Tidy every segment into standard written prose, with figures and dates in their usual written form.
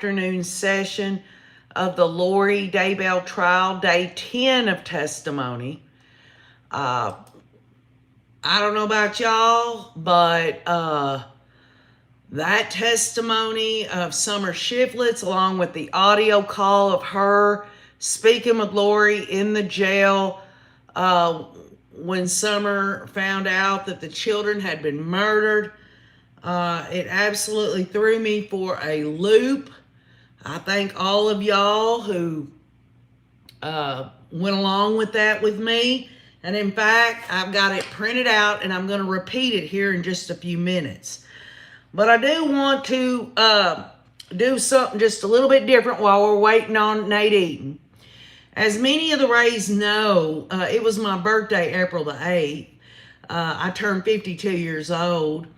Afternoon session of the Lori Daybell trial, day 10 of testimony. Uh, I don't know about y'all, but that testimony of Summer Shiflets, along with the audio call of her speaking with Lori in the jail when Summer found out that the children had been murdered, it absolutely threw me for a loop. I thank all of y'all who went along with that with me. And in fact, I've got it printed out and I'm going to repeat it here in just a few minutes. But I do want to do something just a little bit different while we're waiting on Nate Eaton. As many of the Rays know, it was my birthday, April the 8th. I turned 52 years old.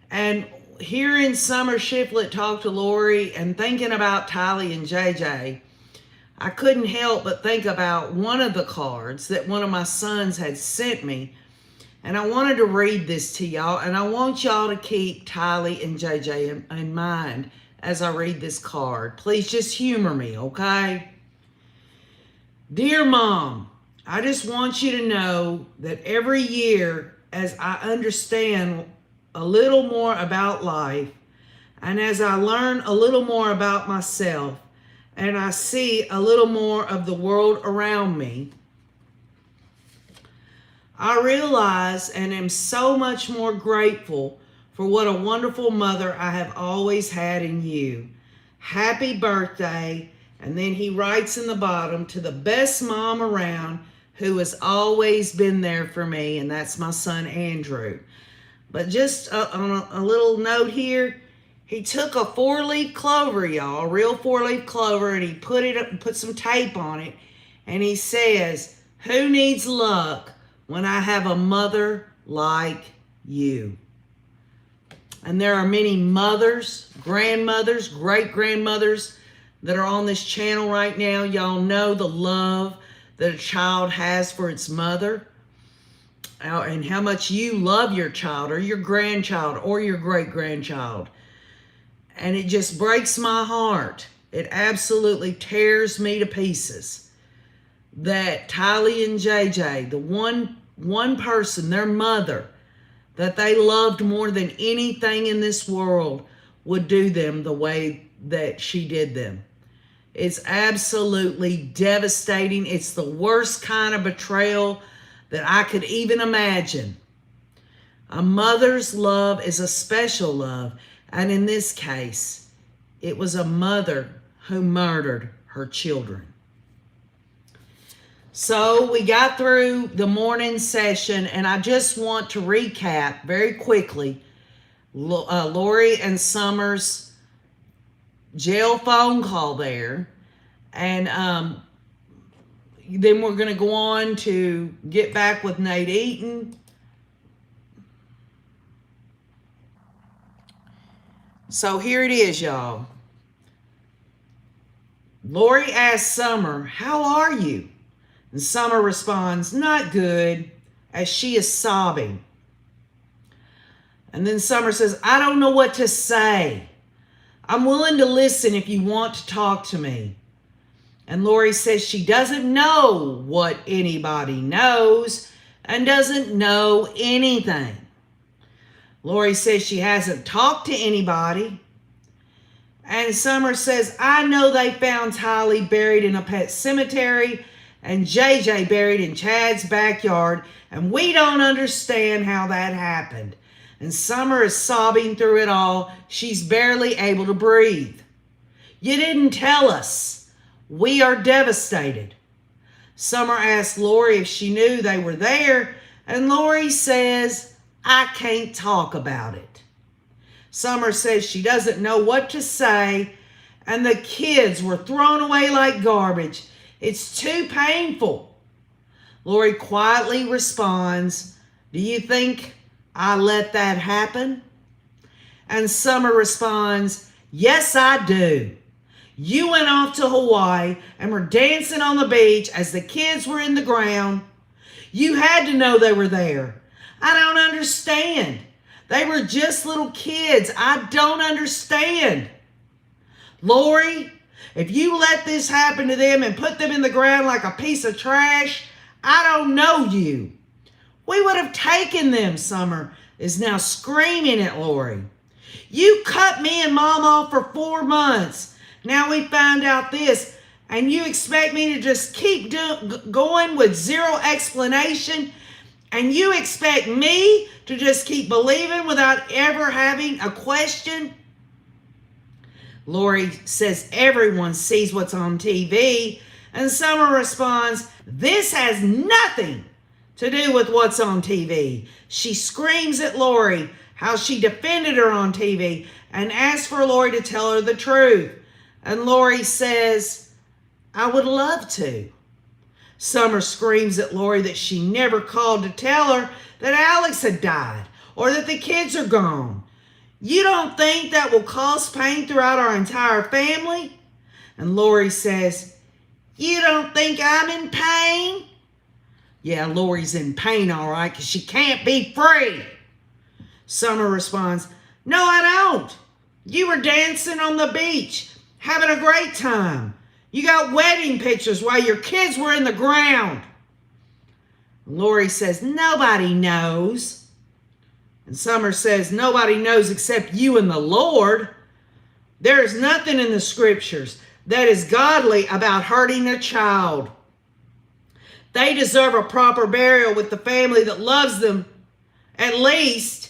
And hearing Summer Shiflet talk to Lori and thinking about Tylee and JJ, I couldn't help but think about one of the cards that one of my sons had sent me. And I wanted to read this to y'all, and I want y'all to keep Tylee and JJ in mind as I read this card. Please just humor me, okay? Dear Mom, I just want you to know that every year as I understand a little more about life, and as I learn a little more about myself, and I see a little more of the world around me, I realize and am so much more grateful for what a wonderful mother I have always had in you. Happy birthday. And then he writes in the bottom, to the best mom around who has always been there for me, and that's my son Andrew. But just on a little note here, he took a 4-leaf clover, y'all, a real 4-leaf clover, and he put some tape on it, and he says, who needs luck when I have a mother like you? And there are many mothers, grandmothers, great-grandmothers that are on this channel right now. Y'all know the love that a child has for its mother, and how much you love your child or your grandchild or your great-grandchild. And it just breaks my heart. It absolutely tears me to pieces that Tylee and JJ, the one person, their mother, that they loved more than anything in this world, would do them the way that she did them. It's absolutely devastating. It's the worst kind of betrayal that I could even imagine. A mother's love is a special love, and in this case, it was a mother who murdered her children. So we got through the morning session, and I just want to recap very quickly Lori and Summer's jail phone call there, and then we're going to go on to get back with Nate Eaton. So here it is, y'all. Lori asks Summer, how are you? And Summer responds, not good, as she is sobbing. And then Summer says, I don't know what to say. I'm willing to listen if you want to talk to me. And Lori says she doesn't know what anybody knows and doesn't know anything. Lori says she hasn't talked to anybody. And Summer says, I know they found Tylee buried in a pet cemetery and JJ buried in Chad's backyard, and we don't understand how that happened. And Summer is sobbing through it all. She's barely able to breathe. You didn't tell us. We are devastated. Summer asked Lori if she knew they were there, and Lori says, I can't talk about it. Summer says she doesn't know what to say, and the kids were thrown away like garbage. It's too painful. Lori quietly responds, do you think I let that happen? And Summer responds, yes, I do. You went off to Hawaii and were dancing on the beach as the kids were in the ground. You had to know they were there. I don't understand. They were just little kids. I don't understand. Lori, if you let this happen to them and put them in the ground like a piece of trash, I don't know you. We would have taken them, Summer is now screaming at Lori. You cut me and Mom off for 4 months. Now we found out this, and you expect me to just keep going with zero explanation? And you expect me to just keep believing without ever having a question? Lori says everyone sees what's on TV, and Summer responds, this has nothing to do with what's on TV. She screams at Lori how she defended her on TV and asks for Lori to tell her the truth. And Lori says, I would love to. Summer screams at Lori that she never called to tell her that Alex had died or that the kids are gone. You don't think that will cause pain throughout our entire family? And Lori says, you don't think I'm in pain? Yeah, Lori's in pain, all right, because she can't be free. Summer responds, no, I don't. You were dancing on the beach, having a great time. You got wedding pictures while your kids were in the ground. Lori says, nobody knows. And Summer says, nobody knows except you and the Lord. There is nothing in the scriptures that is godly about hurting a child. They deserve a proper burial with the family that loves them, at least.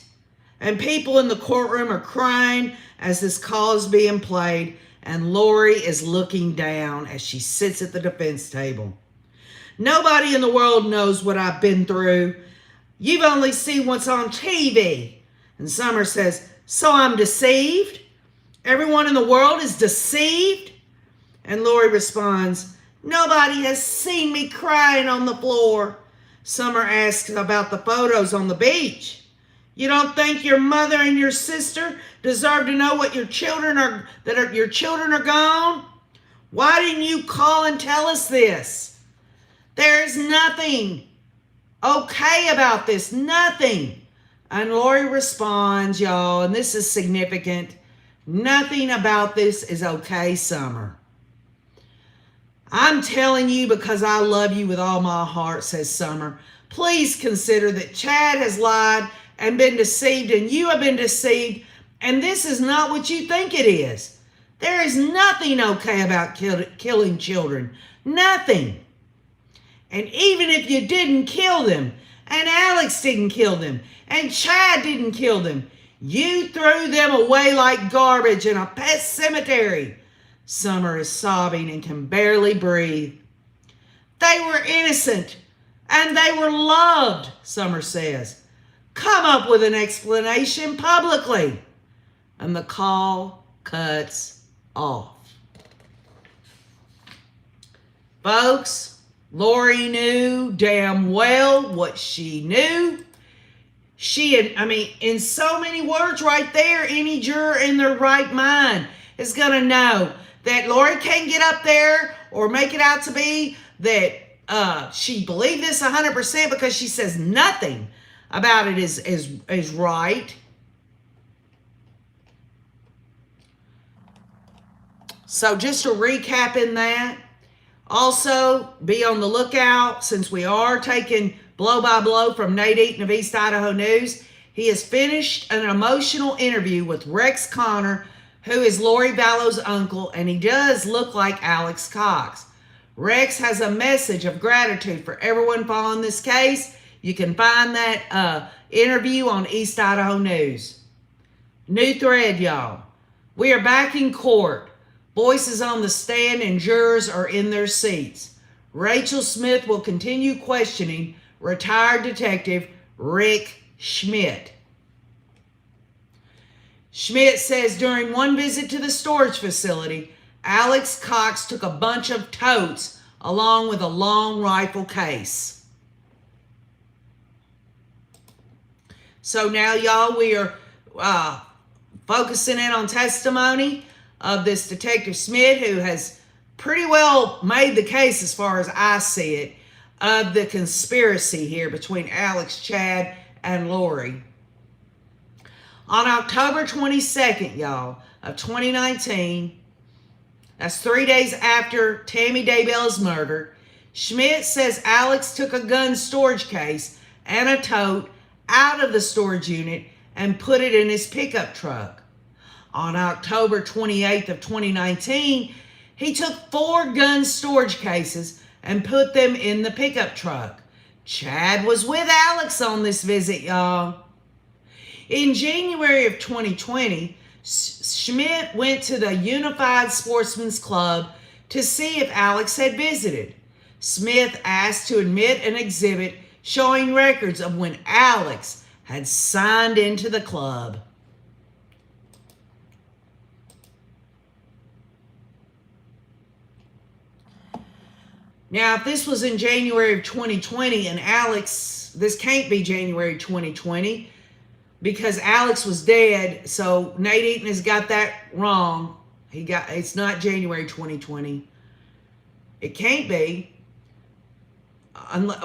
And people in the courtroom are crying as this call is being played, and Lori is looking down as she sits at the defense table. Nobody in the world knows what I've been through. You've only seen what's on TV. And Summer says, so I'm deceived? Everyone in the world is deceived? And Lori responds, nobody has seen me crying on the floor. Summer asks about the photos on the beach. You don't think your mother and your sister deserve to know what your children are gone? Why didn't you call and tell us this? There is nothing okay about this, nothing. And Lori responds, y'all, and this is significant, nothing about this is okay, Summer. I'm telling you because I love you with all my heart, says Summer. Please consider that Chad has lied and been deceived, and you have been deceived, and this is not what you think it is. There is nothing okay about killing children. Nothing. And even if you didn't kill them, and Alex didn't kill them, and Chad didn't kill them, you threw them away like garbage in a pet cemetery. Summer is sobbing and can barely breathe. They were innocent, and they were loved, Summer says. Come up with an explanation publicly. And the call cuts off. Folks, Lori knew damn well what she knew. In so many words right there, any juror in their right mind is going to know that Lori can't get up there or make it out to be that she believed this 100% because she says nothing about it is right. So just to recap in that, also be on the lookout since we are taking blow by blow from Nate Eaton of East Idaho News. He has finished an emotional interview with Rex Connor, who is Lori Vallow's uncle, and he does look like Alex Cox. Rex has a message of gratitude for everyone following this case. You can find that interview on East Idaho News. New thread, y'all. We are back in court. Voices on the stand and jurors are in their seats. Rachel Smith will continue questioning retired detective Rick Schmidt. Schmidt says during one visit to the storage facility, Alex Cox took a bunch of totes along with a long rifle case. So now, y'all, we are focusing in on testimony of this Detective Smith, who has pretty well made the case, as far as I see it, of the conspiracy here between Alex, Chad, and Lori. On October 22nd, y'all, of 2019, That's 3 days after Tammy Daybell is murdered. Schmidt says Alex took a gun storage case and a tote out of the storage unit and put it in his pickup truck. On October 28th of 2019, he took 4 gun storage cases and put them in the pickup truck. Chad was with Alex on this visit, y'all. In January of 2020, Schmidt went to the Unified Sportsman's Club to see if Alex had visited. Smith asked to admit an exhibit showing records of when Alex had signed into the club. Now, if this was in January of 2020 and Alex, this can't be January 2020 because Alex was dead, so Nate Eaton has got that wrong. It's not January 2020. It can't be.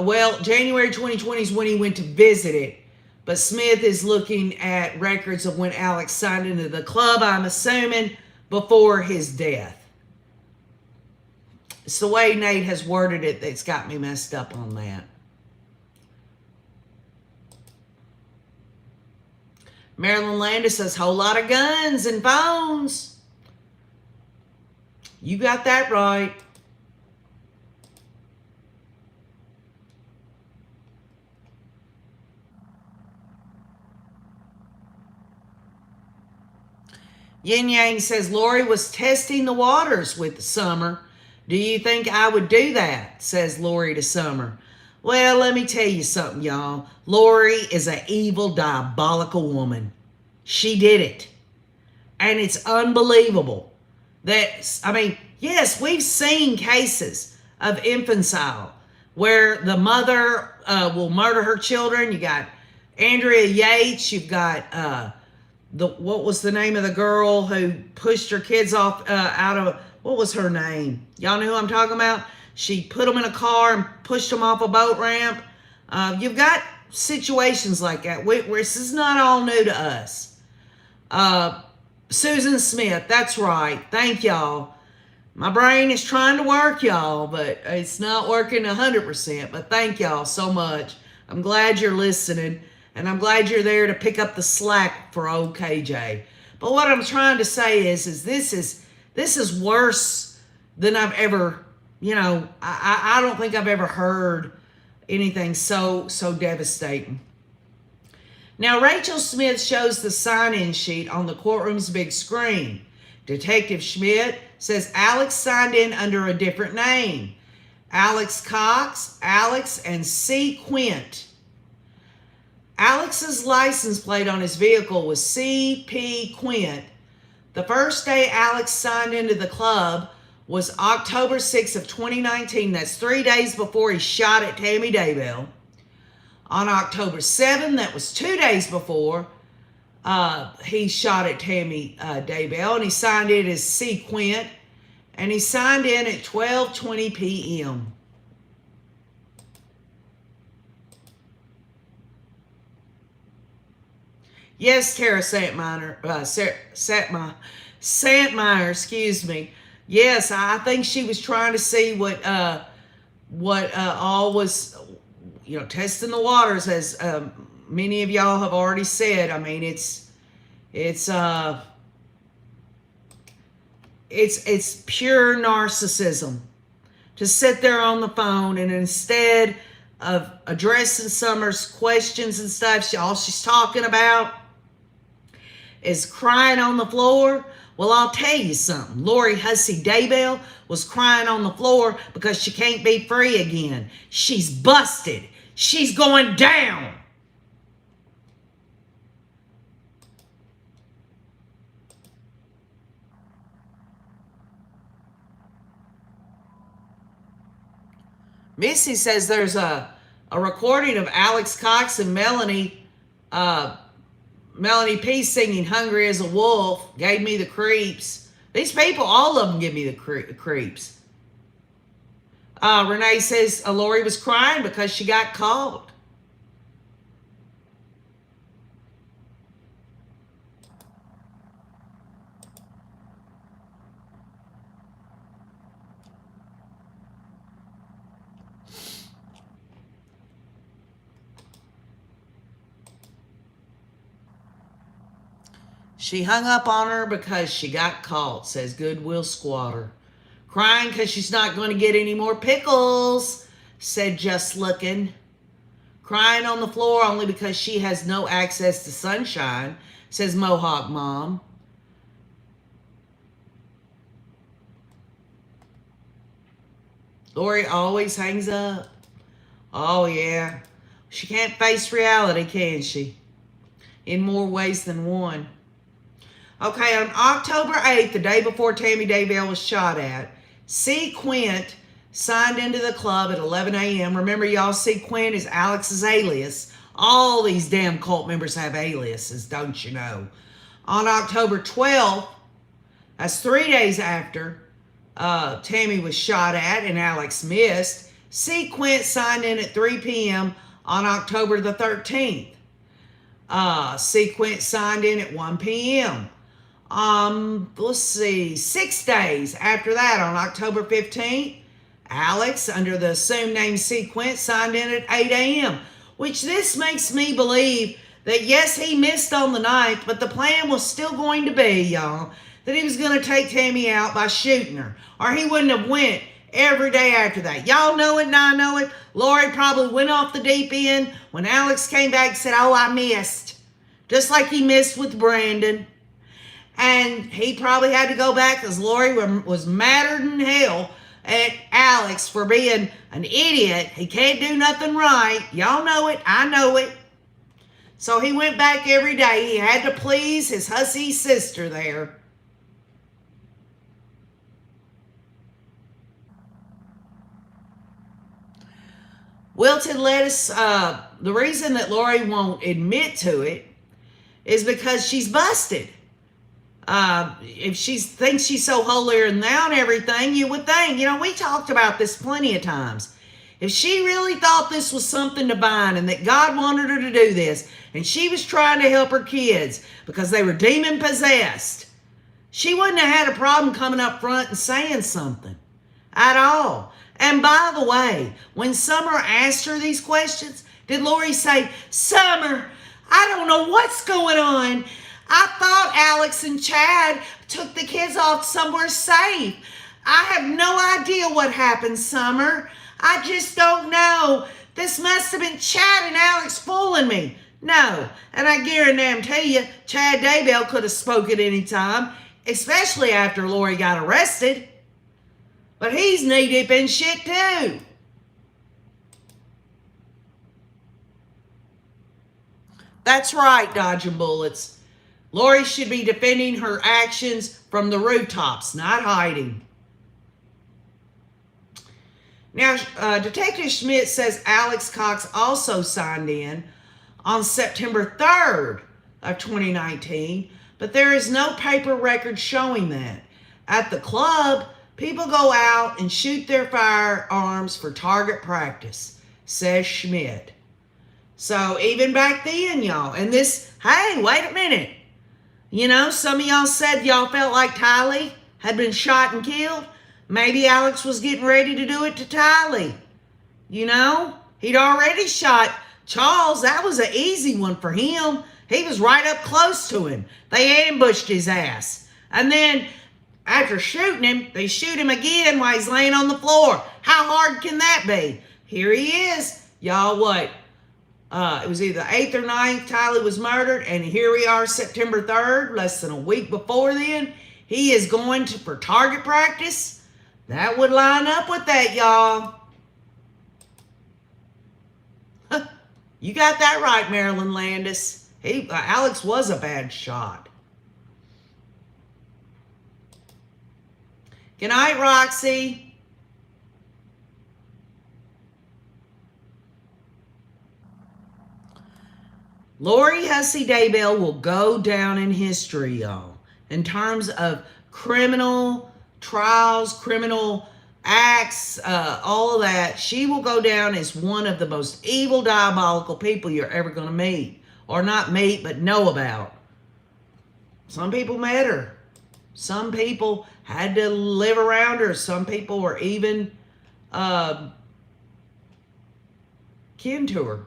Well, January 2020 is when he went to visit it, but Smith is looking at records of when Alex signed into the club, I'm assuming, before his death. It's the way Nate has worded it that's got me messed up on that. Marilyn Landis says, whole lot of guns and phones. You got that right. Yin Yang says, Lori was testing the waters with Summer. Do you think I would do that? Says Lori to Summer. Well, let me tell you something, y'all. Lori is an evil, diabolical woman. She did it. And it's unbelievable that, yes, we've seen cases of infanticide where the mother will murder her children. You got Andrea Yates. You've got what was the name of the girl who pushed her kids off out of, what was her name? Y'all know who I'm talking about? She put them in a car and pushed them off a boat ramp. You've got situations like that where this is not all new to us. Susan Smith, that's right. Thank y'all. My brain is trying to work, y'all, but it's not working 100%. But thank y'all so much. I'm glad you're listening, and I'm glad you're there to pick up the slack for old KJ. But what I'm trying to say is this is worse than I've ever, I don't think I've ever heard anything so devastating. Now, Rachel Smith shows the sign-in sheet on the courtroom's big screen. Detective Schmidt says Alex signed in under a different name. Alex Cox, Alex, and C. Quint. Alex's license plate on his vehicle was C.P. Quint. The first day Alex signed into the club was October 6th of 2019. That's 3 days before he shot at Tammy Daybell. On October 7th, that was 2 days before he shot at Tammy Daybell, and he signed in as C. Quint, and he signed in at 12:20 p.m. Yes, Tara Santmeyer, excuse me. Yes, I think she was trying to see what all was, testing the waters, as many of y'all have already said. I mean, it's pure narcissism to sit there on the phone, and instead of addressing Summer's questions and stuff, all she's talking about is crying on the floor. Well, I'll tell you something. Lori Hussey Daybell was crying on the floor because she can't be free again. She's busted. She's going down. Missy says there's a recording of Alex Cox and Melanie P. singing Hungry as a Wolf. Gave me the creeps. These people, all of them give me the creeps. Renee says Lori was crying because she got caught. She hung up on her because she got caught, says Goodwill Squatter. Crying because she's not going to get any more pickles, said Just Looking. Crying on the floor only because she has no access to sunshine, says Mohawk Mom. Lori always hangs up. Oh, yeah. She can't face reality, can she? In more ways than one. Okay, on October 8th, the day before Tammy Daybell was shot at, C. Quint signed into the club at 11 a.m. Remember, y'all, C. Quint is Alex's alias. All these damn cult members have aliases, don't you know? On October 12th, that's 3 days after Tammy was shot at and Alex missed, C. Quint signed in at 3 p.m. on October the 13th. C. Quint signed in at 1 p.m. Let's see, 6 days after that, on October 15th, Alex, under the assumed name C. Quint, signed in at 8 a.m., which this makes me believe that, yes, he missed on the 9th, but the plan was still going to be, y'all, that he was going to take Tammy out by shooting her, or he wouldn't have went every day after that. Y'all know it and I know it. Lori probably went off the deep end when Alex came back and said, oh, I missed, just like he missed with Brandon. And he probably had to go back because Lori was madder than hell at Alex for being an idiot. He can't do nothing right. Y'all know it. I know it. So he went back every day. He had to please his hussy sister there. Wilted lettuce, the reason that Lori won't admit to it is because she's busted. If she thinks she's so holier than thou and everything, you would think, we talked about this plenty of times. If she really thought this was something divine and that God wanted her to do this, and she was trying to help her kids because they were demon possessed, she wouldn't have had a problem coming up front and saying something at all. And by the way, when Summer asked her these questions, did Lori say, Summer, I don't know what's going on. I thought Alex and Chad took the kids off somewhere safe. I have no idea what happened, Summer. I just don't know. This must have been Chad and Alex fooling me. No, and I guarantee you, Chad Daybell could have spoke at any time, especially after Lori got arrested. But he's knee-deep in shit too. That's right, dodging bullets. Lori should be defending her actions from the rooftops, not hiding. Now, Detective Schmidt says Alex Cox also signed in on September 3rd of 2019, but there is no paper record showing that. At the club, people go out and shoot their firearms for target practice, says Schmidt. So even back then, y'all, and this, hey, wait a minute. Some of y'all said y'all felt like Tylee had been shot and killed. Maybe Alex was getting ready to do it to Tylee. He'd already shot Charles. That was an easy one for him. He was right up close to him. They ambushed his ass. And then after shooting him, they shoot him again while he's laying on the floor. How hard can that be? Here he is. Y'all, what? It was either 8th or 9th, Tylee was murdered, and here we are September 3rd, less than a week before then. He is going for target practice. That would line up with that, y'all. You got that right, Marilyn Landis. Alex was a bad shot. Good night, Roxy. Lori Hussey Daybell will go down in history, y'all, in terms of criminal trials, criminal acts, all of that. She will go down as one of the most evil, diabolical people you're ever going to meet. Or not meet, but know about. Some people met her. Some people had to live around her. Some people were even kin to her.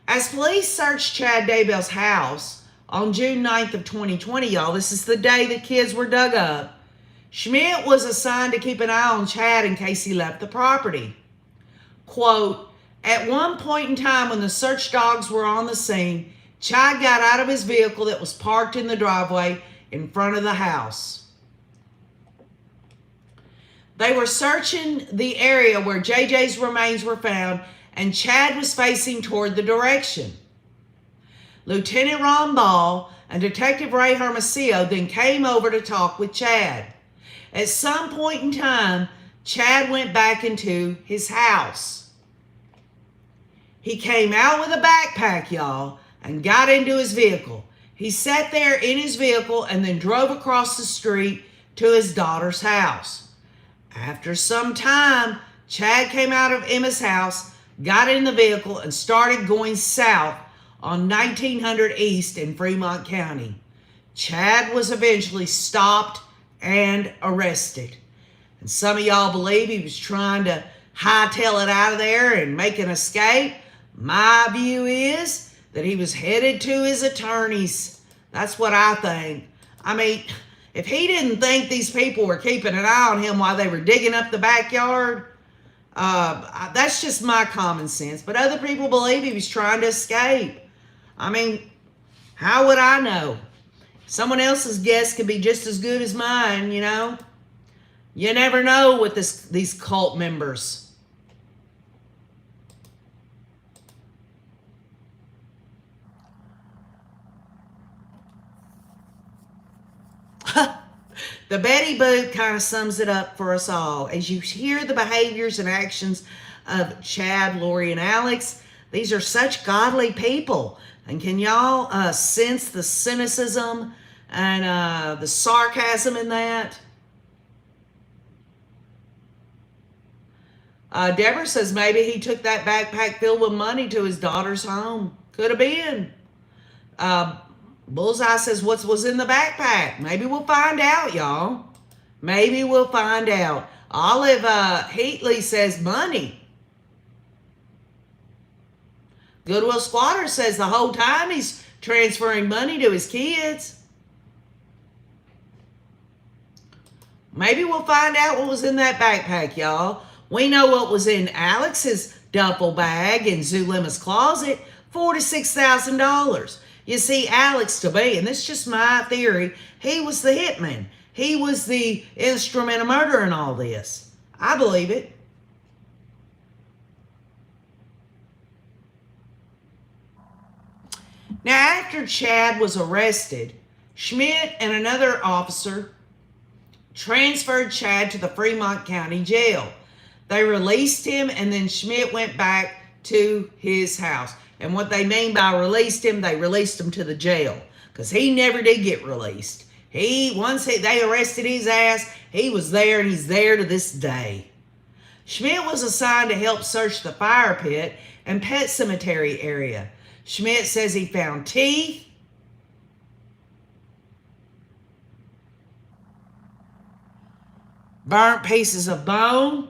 As police searched Chad Daybell's house On June 9th of 2020, y'all, this is the day the kids were dug up. Schmidt was assigned to keep an eye on Chad in case he left the property. Quote, at one point in time when the search dogs were on the scene, Chad got out of his vehicle that was parked in the driveway in front of the house. They were searching the area where JJ's remains were found, and Chad was facing toward the direction. Lieutenant Ron Ball and Detective Ray Hermosillo then came over to talk with Chad. At some point in time, Chad went back into his house. He came out with a backpack, y'all, and got into his vehicle. He sat there in his vehicle and then drove across the street to his daughter's house. After some time, Chad came out of Emma's house, got in the vehicle, and started going south on 1900 East in Fremont County. Chad was eventually stopped and arrested. And some of y'all believe he was trying to hightail it out of there and make an escape. My view is that he was headed to his attorneys. That's what I think. I mean, if he didn't think these people were keeping an eye on him while they were digging up the backyard, that's just my common sense. But other people believe he was trying to escape. I mean, how would I know? Someone else's guess could be just as good as mine, you know? You never know with these cult members. The Betty Boop kind of sums it up for us all. As you hear the behaviors and actions of Chad, Lori, and Alex, these are such godly people. And can y'all sense the cynicism and the sarcasm in that? Deborah says maybe he took that backpack filled with money to his daughter's home. Could have been. Bullseye says, what was in the backpack? Maybe we'll find out, y'all. Maybe we'll find out. Olive Heatley says money. Goodwill Squatter says the whole time he's transferring money to his kids. Maybe we'll find out what was in that backpack, y'all. We know what was in Alex's duffel bag in Zulima's closet, $4,000 to $6,000. You see, Alex, to me, and this is just my theory, he was the hitman. He was the instrument of murder in all this. I believe it. Now, after Chad was arrested, Schmidt and another officer transferred Chad to the Fremont County Jail. They released him, and then Schmidt went back to his house. And what they mean by released him, they released him to the jail, because he never did get released. Once they arrested his ass, he was there, and he's there to this day. Schmidt was assigned to help search the fire pit and pet cemetery area. Schmidt says he found teeth, burnt pieces of bone,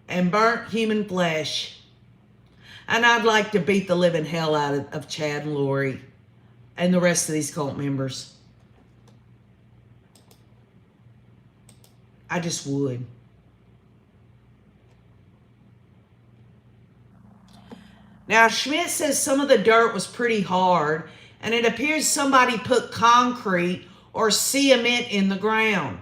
and burnt human flesh. And I'd like to beat the living hell out of Chad and Lori and the rest of these cult members. I just would. Now, Schmidt says some of the dirt was pretty hard, and it appears somebody put concrete or cement in the ground.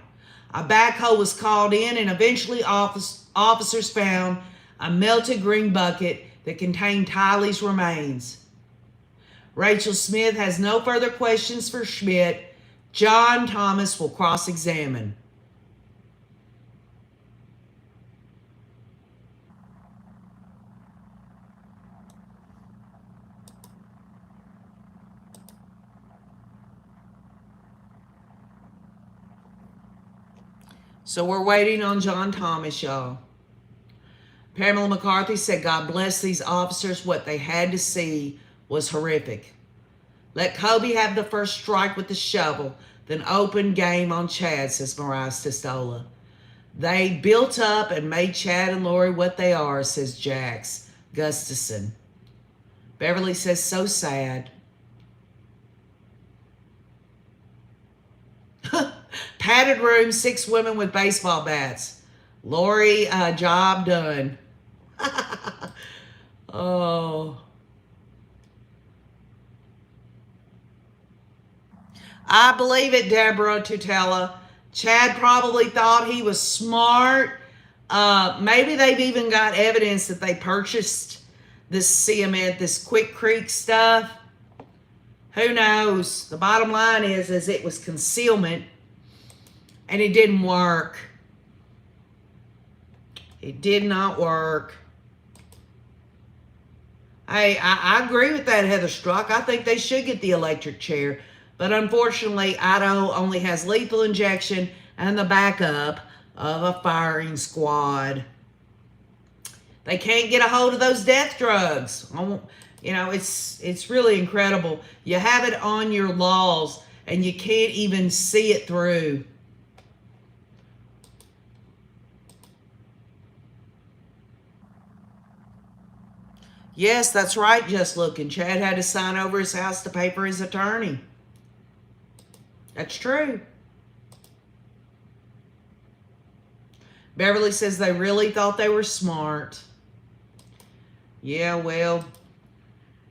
A backhoe was called in, and eventually officers found a melted green bucket that contained Tylee's remains. Rachel Smith has no further questions for Schmidt. John Thomas will cross-examine. So we're waiting on John Thomas, y'all. Pamela McCarthy said, God bless these officers. What they had to see was horrific. Let Kobe have the first strike with the shovel, then open game on Chad, says Mariah Testola. They built up and made Chad and Lori what they are, says Jax Gustafson. Beverly says, so sad. Padded room, 6 women with baseball bats. Lori, job done. Oh. I believe it, Deborah Tutela. Chad probably thought he was smart. Maybe they've even got evidence that they purchased this cement, this Quick Creek stuff. Who knows? The bottom line is it was concealment, and it didn't work. It did not work. Hey, I agree with that, Heather Struck. I think they should get the electric chair. But unfortunately, Idaho only has lethal injection and the backup of a firing squad. They can't get a hold of those death drugs. You know, it's really incredible. You have it on your laws, and you can't even see it through. Yes, that's right, Just Looking. Chad had to sign over his house to pay for his attorney. That's true. Beverly says they really thought they were smart. Yeah, well,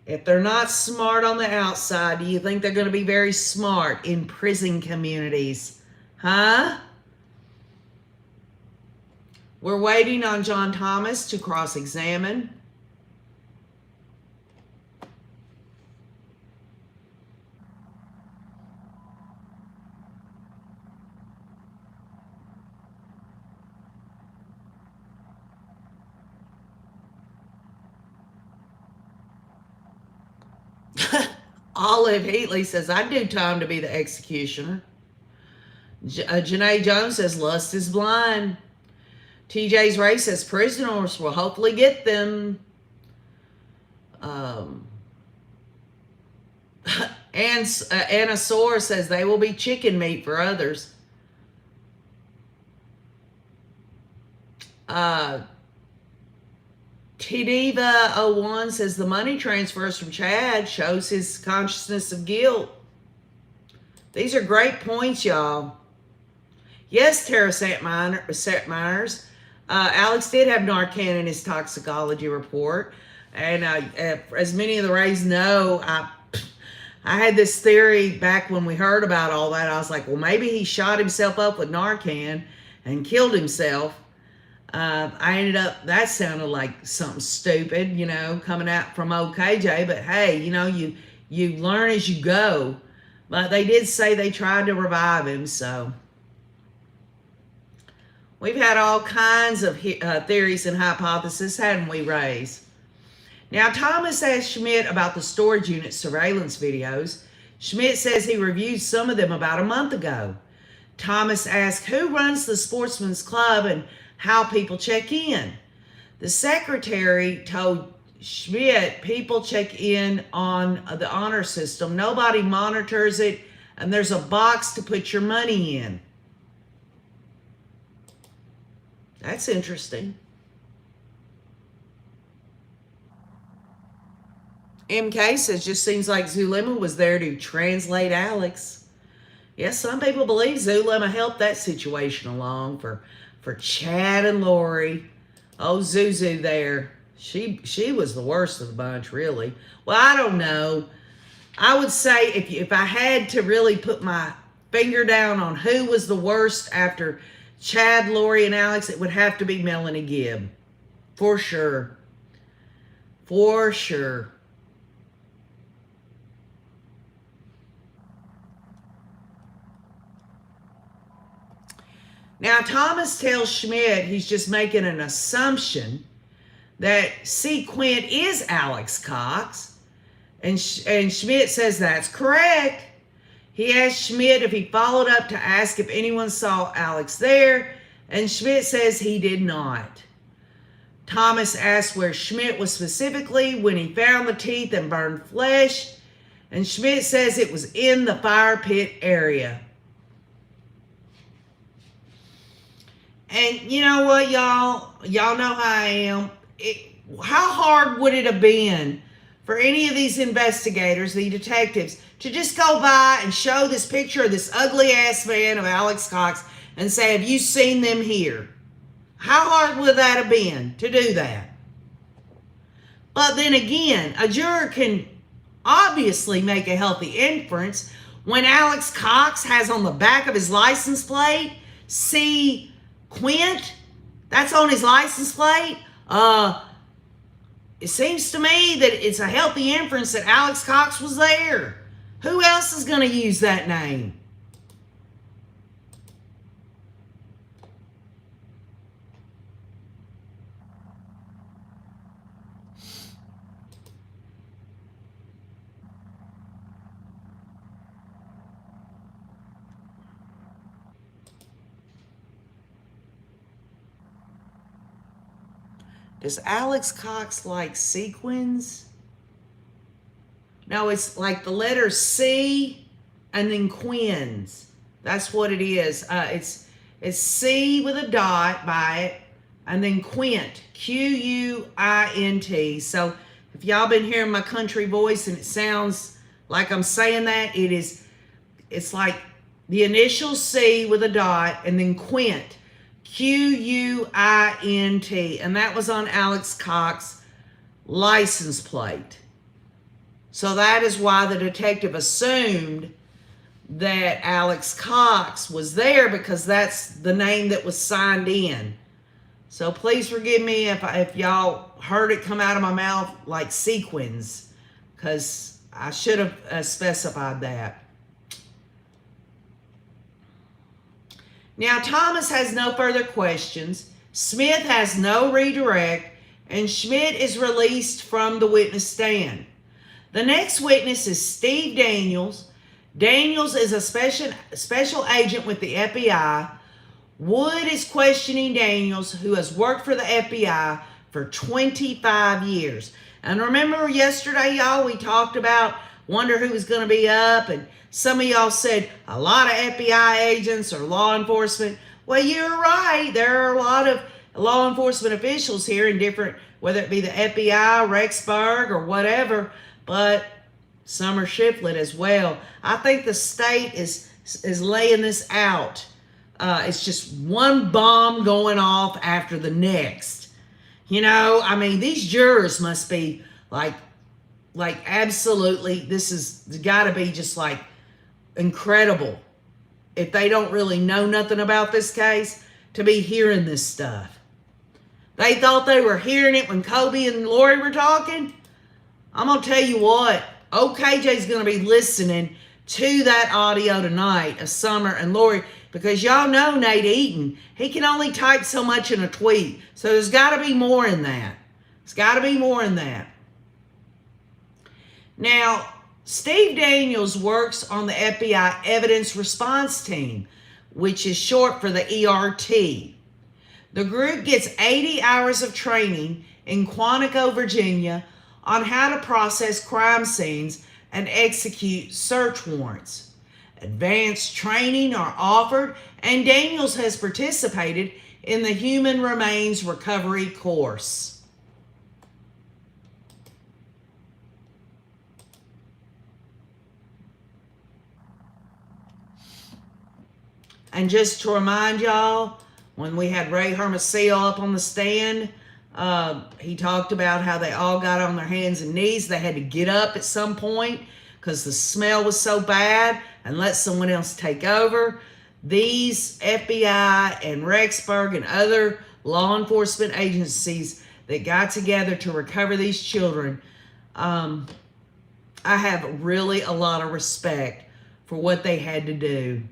if they're not smart on the outside, do you think they're going to be very smart in prison communities? Huh? We're waiting on John Thomas to cross-examine. Olive Heatley says, I'd do time to be the executioner. Janae Jones says, lust is blind. TJ's Ray says, prisoners will hopefully get them. Anna Soar says, they will be chicken meat for others. Tdiva01 says the money transfers from Chad shows his consciousness of guilt. These are great points, y'all. Yes, Tara Myers. Alex did have Narcan in his toxicology report. And as many of the Rays know, I had this theory back when we heard about all that. I was like, well, maybe he shot himself up with Narcan and killed himself. I ended up, that sounded like something stupid, you know, coming out from OKJ, but hey, you know, you learn as you go. But they did say they tried to revive him, so. We've had all kinds of theories and hypotheses, hadn't we, Rays? Now, Thomas asked Schmidt about the storage unit surveillance videos. Schmidt says he reviewed some of them about a month ago. Thomas asked who runs the Sportsman's Club and how people check in. The secretary told Schmidt people check in on the honor system. Nobody monitors it, and there's a box to put your money in. That's interesting. MK says, just seems like Zulema was there to translate Alex. Yes, some people believe Zulema helped that situation along for Chad and Lori. Oh, Zuzu there. She was the worst of the bunch, really. Well, I don't know. I would say if I had to really put my finger down on who was the worst after Chad, Lori, and Alex, it would have to be Melanie Gibb. For sure. For sure. Now, Thomas tells Schmidt he's just making an assumption that C. Quint is Alex Cox. And Schmidt says that's correct. He asked Schmidt if he followed up to ask if anyone saw Alex there, and Schmidt says he did not. Thomas asked where Schmidt was specifically when he found the teeth and burned flesh, and Schmidt says it was in the fire pit area. And you know what, y'all? Y'all know how I am. How hard would it have been for any of these investigators, the detectives, to just go by and show this picture of this ugly ass man of Alex Cox and say, have you seen them here? How hard would that have been to do that? But then again, a juror can obviously make a healthy inference when Alex Cox has on the back of his license plate, C. Quint, that's on his license plate. It seems to me that it's a healthy inference that Alex Cox was there. Who else is going to use that name? Does Alex Cox like sequins? No, it's like the letter C and then Quins. That's what it is. It's C with a dot by it and then Quint, Quint. So if y'all been hearing my country voice and it sounds like I'm saying that, it's like the initial C with a dot and then Quint. Quint, and that was on Alex Cox's license plate. So that is why the detective assumed that Alex Cox was there, because that's the name that was signed in. So please forgive me if y'all heard it come out of my mouth like sequins, because I should have specified that. Now, Thomas has no further questions. Smith has no redirect, and Schmidt is released from the witness stand. The next witness is Steve Daniels. Daniels is a special agent with the FBI. Wood is questioning Daniels, who has worked for the FBI for 25 years. And remember yesterday, y'all, we talked about wonder who was going to be up, and some of y'all said a lot of FBI agents or law enforcement. Well, you're right. There are a lot of law enforcement officials here in different, whether it be the FBI, Rexburg, or whatever, but some are shifted as well. I think the state is laying this out. It's just one bomb going off after the next. You know, I mean, these jurors must be like absolutely, this has got to be just like incredible if they don't really know nothing about this case to be hearing this stuff. They thought they were hearing it when Kobe and Lori were talking. I'm going to tell you what, OKJ's going to be listening to that audio tonight of Summer and Lori, because y'all know Nate Eaton, he can only type so much in a tweet. So there's got to be more in that. There's got to be more in that. Now, Steve Daniels works on the FBI Evidence Response Team, which is short for the ERT. The group gets 80 hours of training in Quantico, Virginia, on how to process crime scenes and execute search warrants. Advanced training are offered, and Daniels has participated in the Human Remains Recovery course. And just to remind y'all, when we had Ray Hermosillo up on the stand, he talked about how they all got on their hands and knees. They had to get up at some point because the smell was so bad and let someone else take over. These FBI and Rexburg and other law enforcement agencies that got together to recover these children, I have really a lot of respect for what they had to do.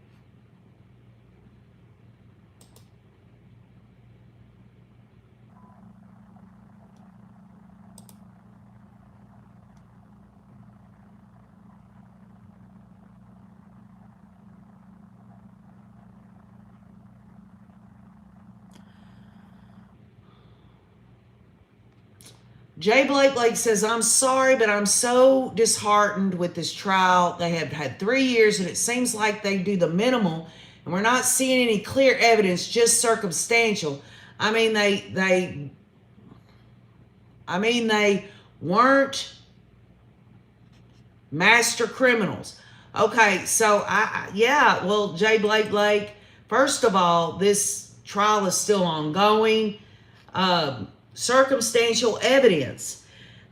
Jay Blake says, I'm sorry, but I'm so disheartened with this trial. They have had 3 years, and it seems like they do the minimal, and we're not seeing any clear evidence, just circumstantial. I mean, they weren't master criminals. Okay, so well, J. Blake, first of all, this trial is still ongoing. Circumstantial evidence.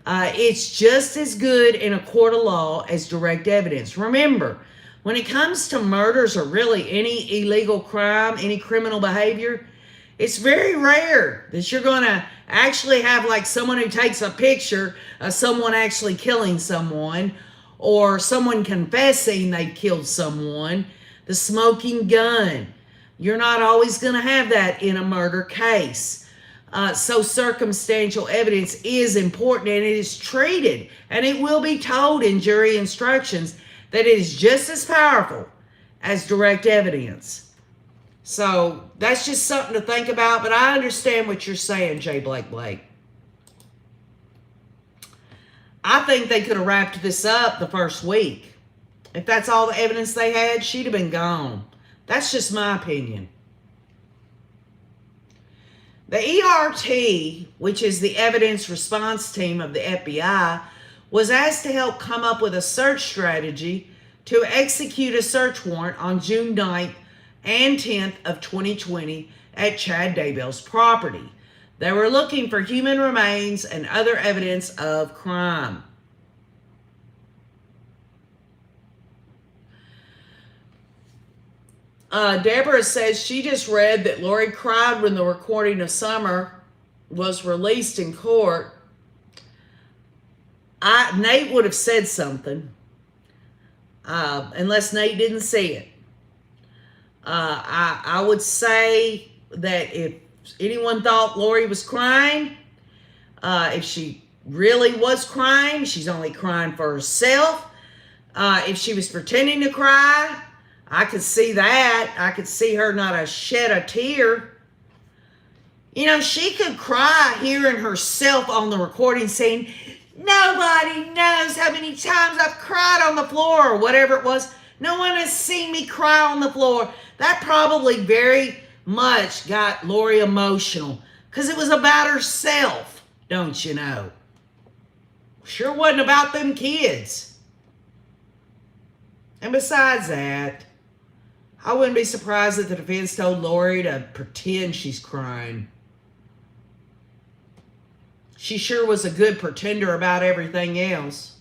It's just as good in a court of law as direct evidence. Remember, when it comes to murders or really any illegal crime, any criminal behavior, it's very rare that you're going to actually have like someone who takes a picture of someone actually killing someone or someone confessing they killed someone, the smoking gun. You're not always going to have that in a murder case. So circumstantial evidence is important, and it is treated, and it will be told in jury instructions that it is just as powerful as direct evidence. So that's just something to think about, but I understand what you're saying, J. Blake. I think they could have wrapped this up the first week. If that's all the evidence they had, she'd have been gone. That's just my opinion. The ERT, which is the evidence response team of the FBI, was asked to help come up with a search strategy to execute a search warrant on June 9th and 10th of 2020 at Chad Daybell's property. They were looking for human remains and other evidence of crime. Deborah says she just read that Lori cried when the recording of Summer was released in court. Nate would have said something, unless Nate didn't see it. I would say that if anyone thought Lori was crying, if she really was crying, she's only crying for herself. If she was pretending to cry, I could see that. I could see her not shed a tear. You know, she could cry hearing herself on the recording saying, "Nobody knows how many times I've cried on the floor," or whatever it was. "No one has seen me cry on the floor." That probably very much got Lori emotional because it was about herself, don't you know? Sure wasn't about them kids. And besides that, I wouldn't be surprised if the defense told Lori to pretend she's crying. She sure was a good pretender about everything else.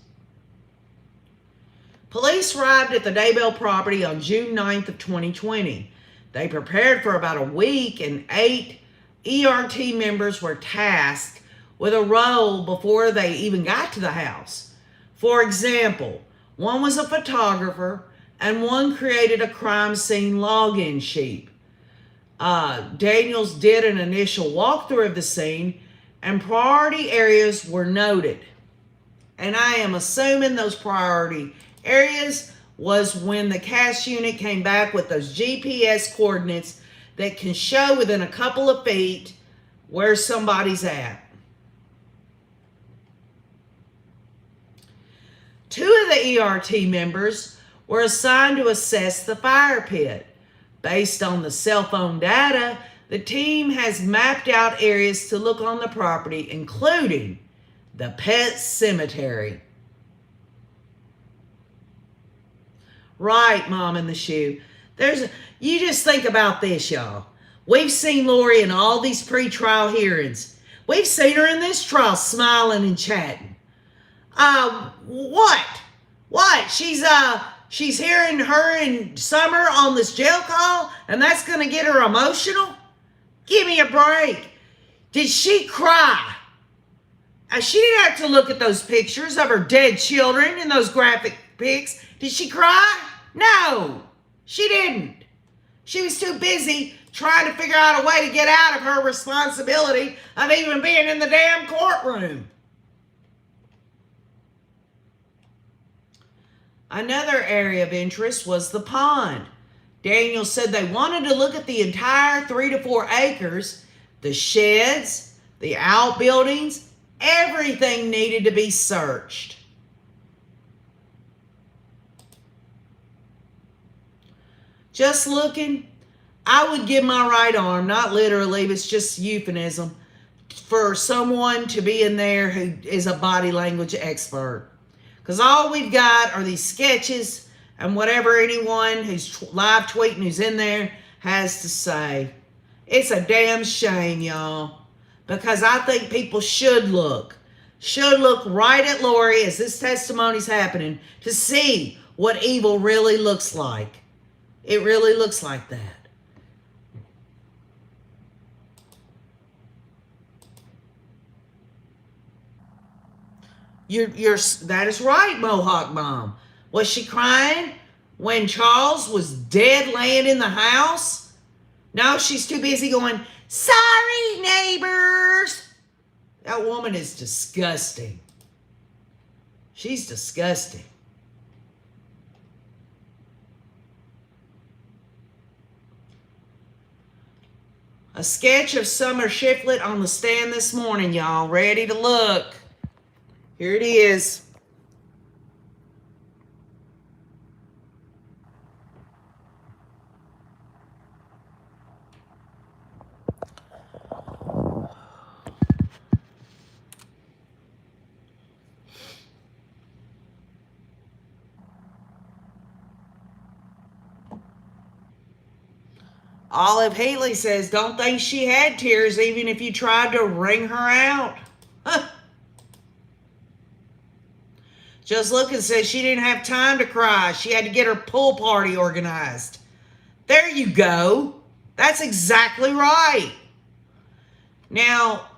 Police arrived at the Daybell property on June 9th of 2020. They prepared for about a week, and 8 ERT members were tasked with a role before they even got to the house. For example, one was a photographer, and one created a crime scene login sheet. Daniels did an initial walkthrough of the scene, and priority areas were noted. And I am assuming those priority areas was when the CAS unit came back with those GPS coordinates that can show within a couple of feet where somebody's at. 2 of the ERT members were assigned to assess the fire pit. Based on the cell phone data, the team has mapped out areas to look on the property, including the pet cemetery. Right, Mom in the Shoe. You just think about this, y'all. We've seen Lori in all these pre-trial hearings. We've seen her in this trial smiling and chatting. What? She's hearing her and Summer on this jail call, and that's going to get her emotional? Give me a break. Did she cry? She didn't have to look at those pictures of her dead children and those graphic pics. Did she cry? No, she didn't. She was too busy trying to figure out a way to get out of her responsibility of even being in the damn courtroom. Another area of interest was the pond. Daniel said they wanted to look at the entire 3 to 4 acres, the sheds, the outbuildings, everything needed to be searched. Just looking, I would give my right arm, not literally, but it's just euphemism, for someone to be in there who is a body language expert. Because all we've got are these sketches and whatever anyone who's live tweeting who's in there has to say. It's a damn shame, y'all. Because I think people should look right at Lori as this testimony's happening to see what evil really looks like. It really looks like that. That is right, Mohawk Mom. Was she crying when Charles was dead laying in the house? No, she's too busy going, sorry, neighbors. That woman is disgusting. She's disgusting. A sketch of Summer Shiflett on the stand this morning, y'all. Ready to look. Here it is. Olive Healy says, don't think she had tears even if you tried to wring her out. Huh. Just Looking says she didn't have time to cry. She had to get her pool party organized. There you go. That's exactly right. Now,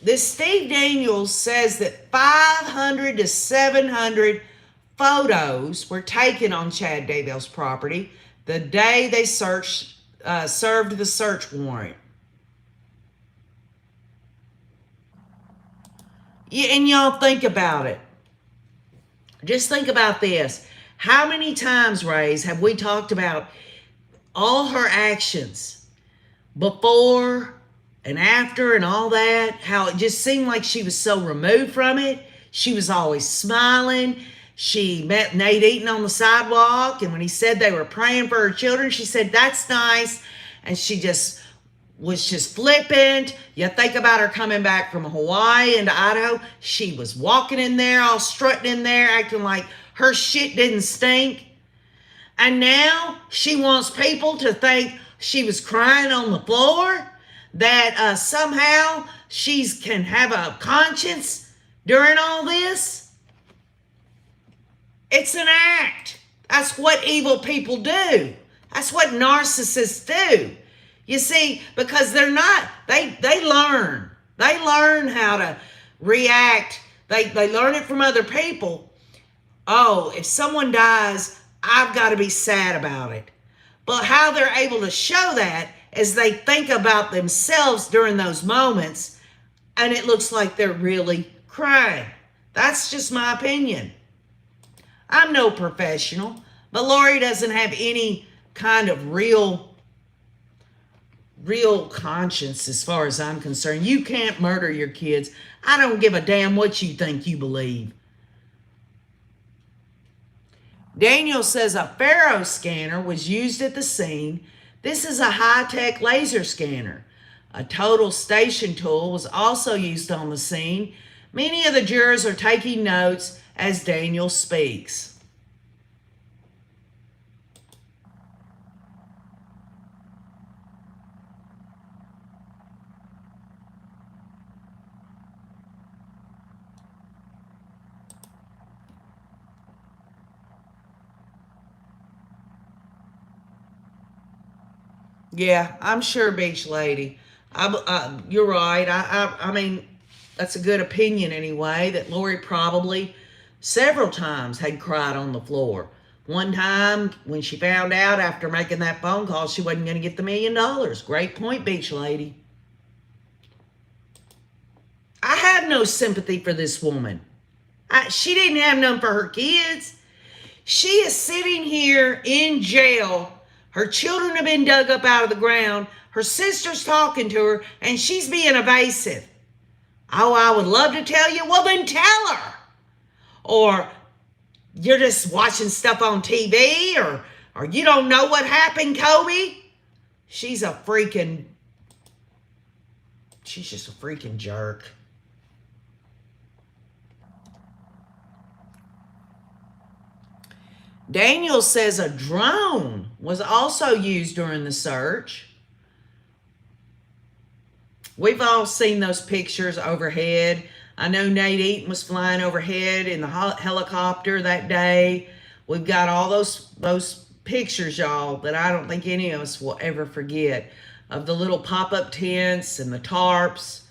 this Steve Daniels says that 500 to 700 photos were taken on Chad Daybell's property the day they served the search warrant. Yeah, and y'all think about it. Just think about this. How many times, Rays, have we talked about all her actions before and after and all that? How it just seemed like she was so removed from it. She was always smiling. She met Nate Eaton on the sidewalk, and when he said they were praying for her children, she said, that's nice. And she just was just flippant. You think about her coming back from Hawaii into Idaho. She was walking in there, all strutting in there, acting like her shit didn't stink. And now she wants people to think she was crying on the floor, that somehow she can have a conscience during all this. It's an act. That's what evil people do. That's what narcissists do. You see, because they're not, they learn. They learn how to react. They learn it from other people. Oh, if someone dies, I've got to be sad about it. But how they're able to show that is they think about themselves during those moments, and it looks like they're really crying. That's just my opinion. I'm no professional, but Lori doesn't have any kind of real conscience as far as I'm concerned. You can't murder your kids. I don't give a damn what you think you believe. Daniel says a Faro scanner was used at the scene. This is a high-tech laser scanner. A total station tool was also used on the scene. Many of the jurors are taking notes as Daniel speaks. Yeah, I'm sure, Beach Lady. You're right. I mean, that's a good opinion anyway, that Lori probably several times had cried on the floor. One time when she found out after making that phone call she wasn't going to get the $1 million. Great point, Beach Lady. I have no sympathy for this woman. She didn't have none for her kids. She is sitting here in jail. Her children have been dug up out of the ground. Her sister's talking to her, and she's being evasive. Oh, I would love to tell you. Well, then tell her. Or you're just watching stuff on TV, or you don't know what happened, Kobe. She's just a freaking jerk. Daniel says a drone was also used during the search. We've all seen those pictures overhead. I know Nate Eaton was flying overhead in the helicopter that day. We've got all those pictures, y'all, that I don't think any of us will ever forget, of the little pop-up tents and the tarps.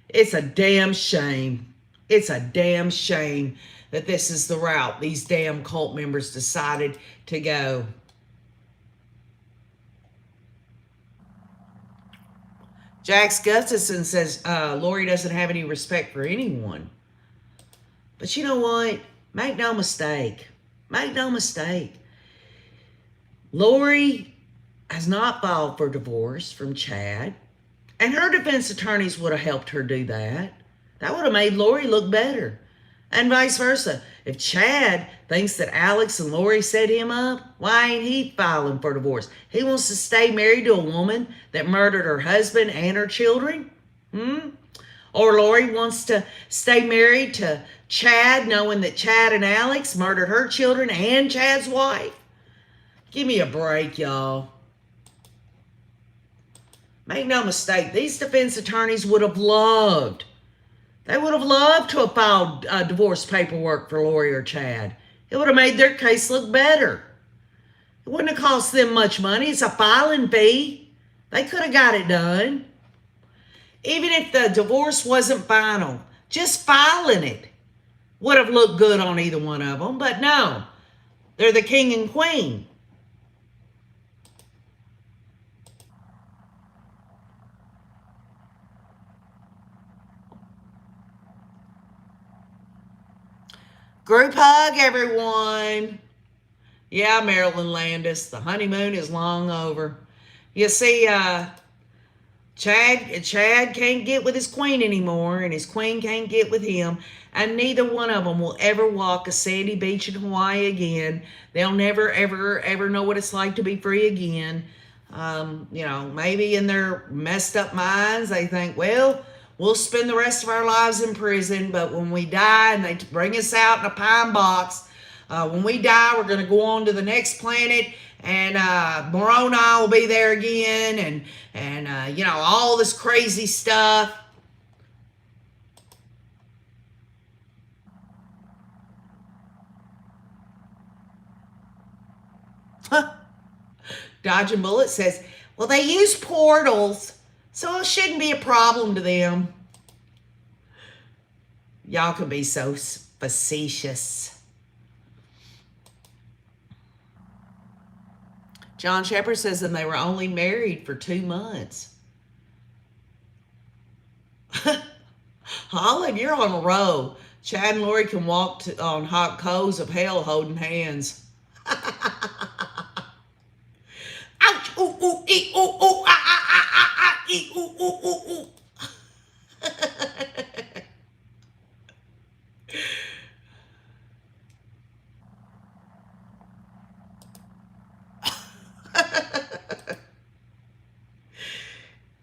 It's a damn shame. It's a damn shame that this is the route these damn cult members decided to go. Jax Gustafson says Lori doesn't have any respect for anyone. But you know what? Make no mistake. Make no mistake. Lori has not filed for divorce from Chad. And her defense attorneys would have helped her do that. That would have made Lori look better. And vice versa. If Chad thinks that Alex and Lori set him up, why ain't he filing for divorce? He wants to stay married to a woman that murdered her husband and her children? Or Lori wants to stay married to Chad, knowing that Chad and Alex murdered her children and Chad's wife? Give me a break, y'all. Make no mistake, these defense attorneys would have loved, they would have loved to have filed divorce paperwork for Lori or Chad. It would have made their case look better. It wouldn't have cost them much money. It's a filing fee. They could have got it done. Even if the divorce wasn't final, just filing it would have looked good on either one of them. But no, they're the king and queen. Group hug, everyone. Yeah, Marilyn Landis, the honeymoon is long over. You see, Chad can't get with his queen anymore, and his queen can't get with him, and neither one of them will ever walk a sandy beach in Hawaii again. They'll never, ever, ever know what it's like to be free again. Maybe in their messed up minds, they think, well, we'll spend the rest of our lives in prison, but when we die and they bring us out in a pine box, when we die, we're going to go on to the next planet, and Moroni will be there again, and all this crazy stuff. Dodging Bullet says, well, they use portals, so it shouldn't be a problem to them. Y'all can be so facetious. John Shepard says that they were only married for 2 months. Holland, you're on a roll. Chad and Lori can walk on hot coals of hell holding hands. Ouch! Ooh, ooh, ee, ooh, ooh, ah, ah, ah, ah, ah, ee, ooh, ooh, ooh, ooh.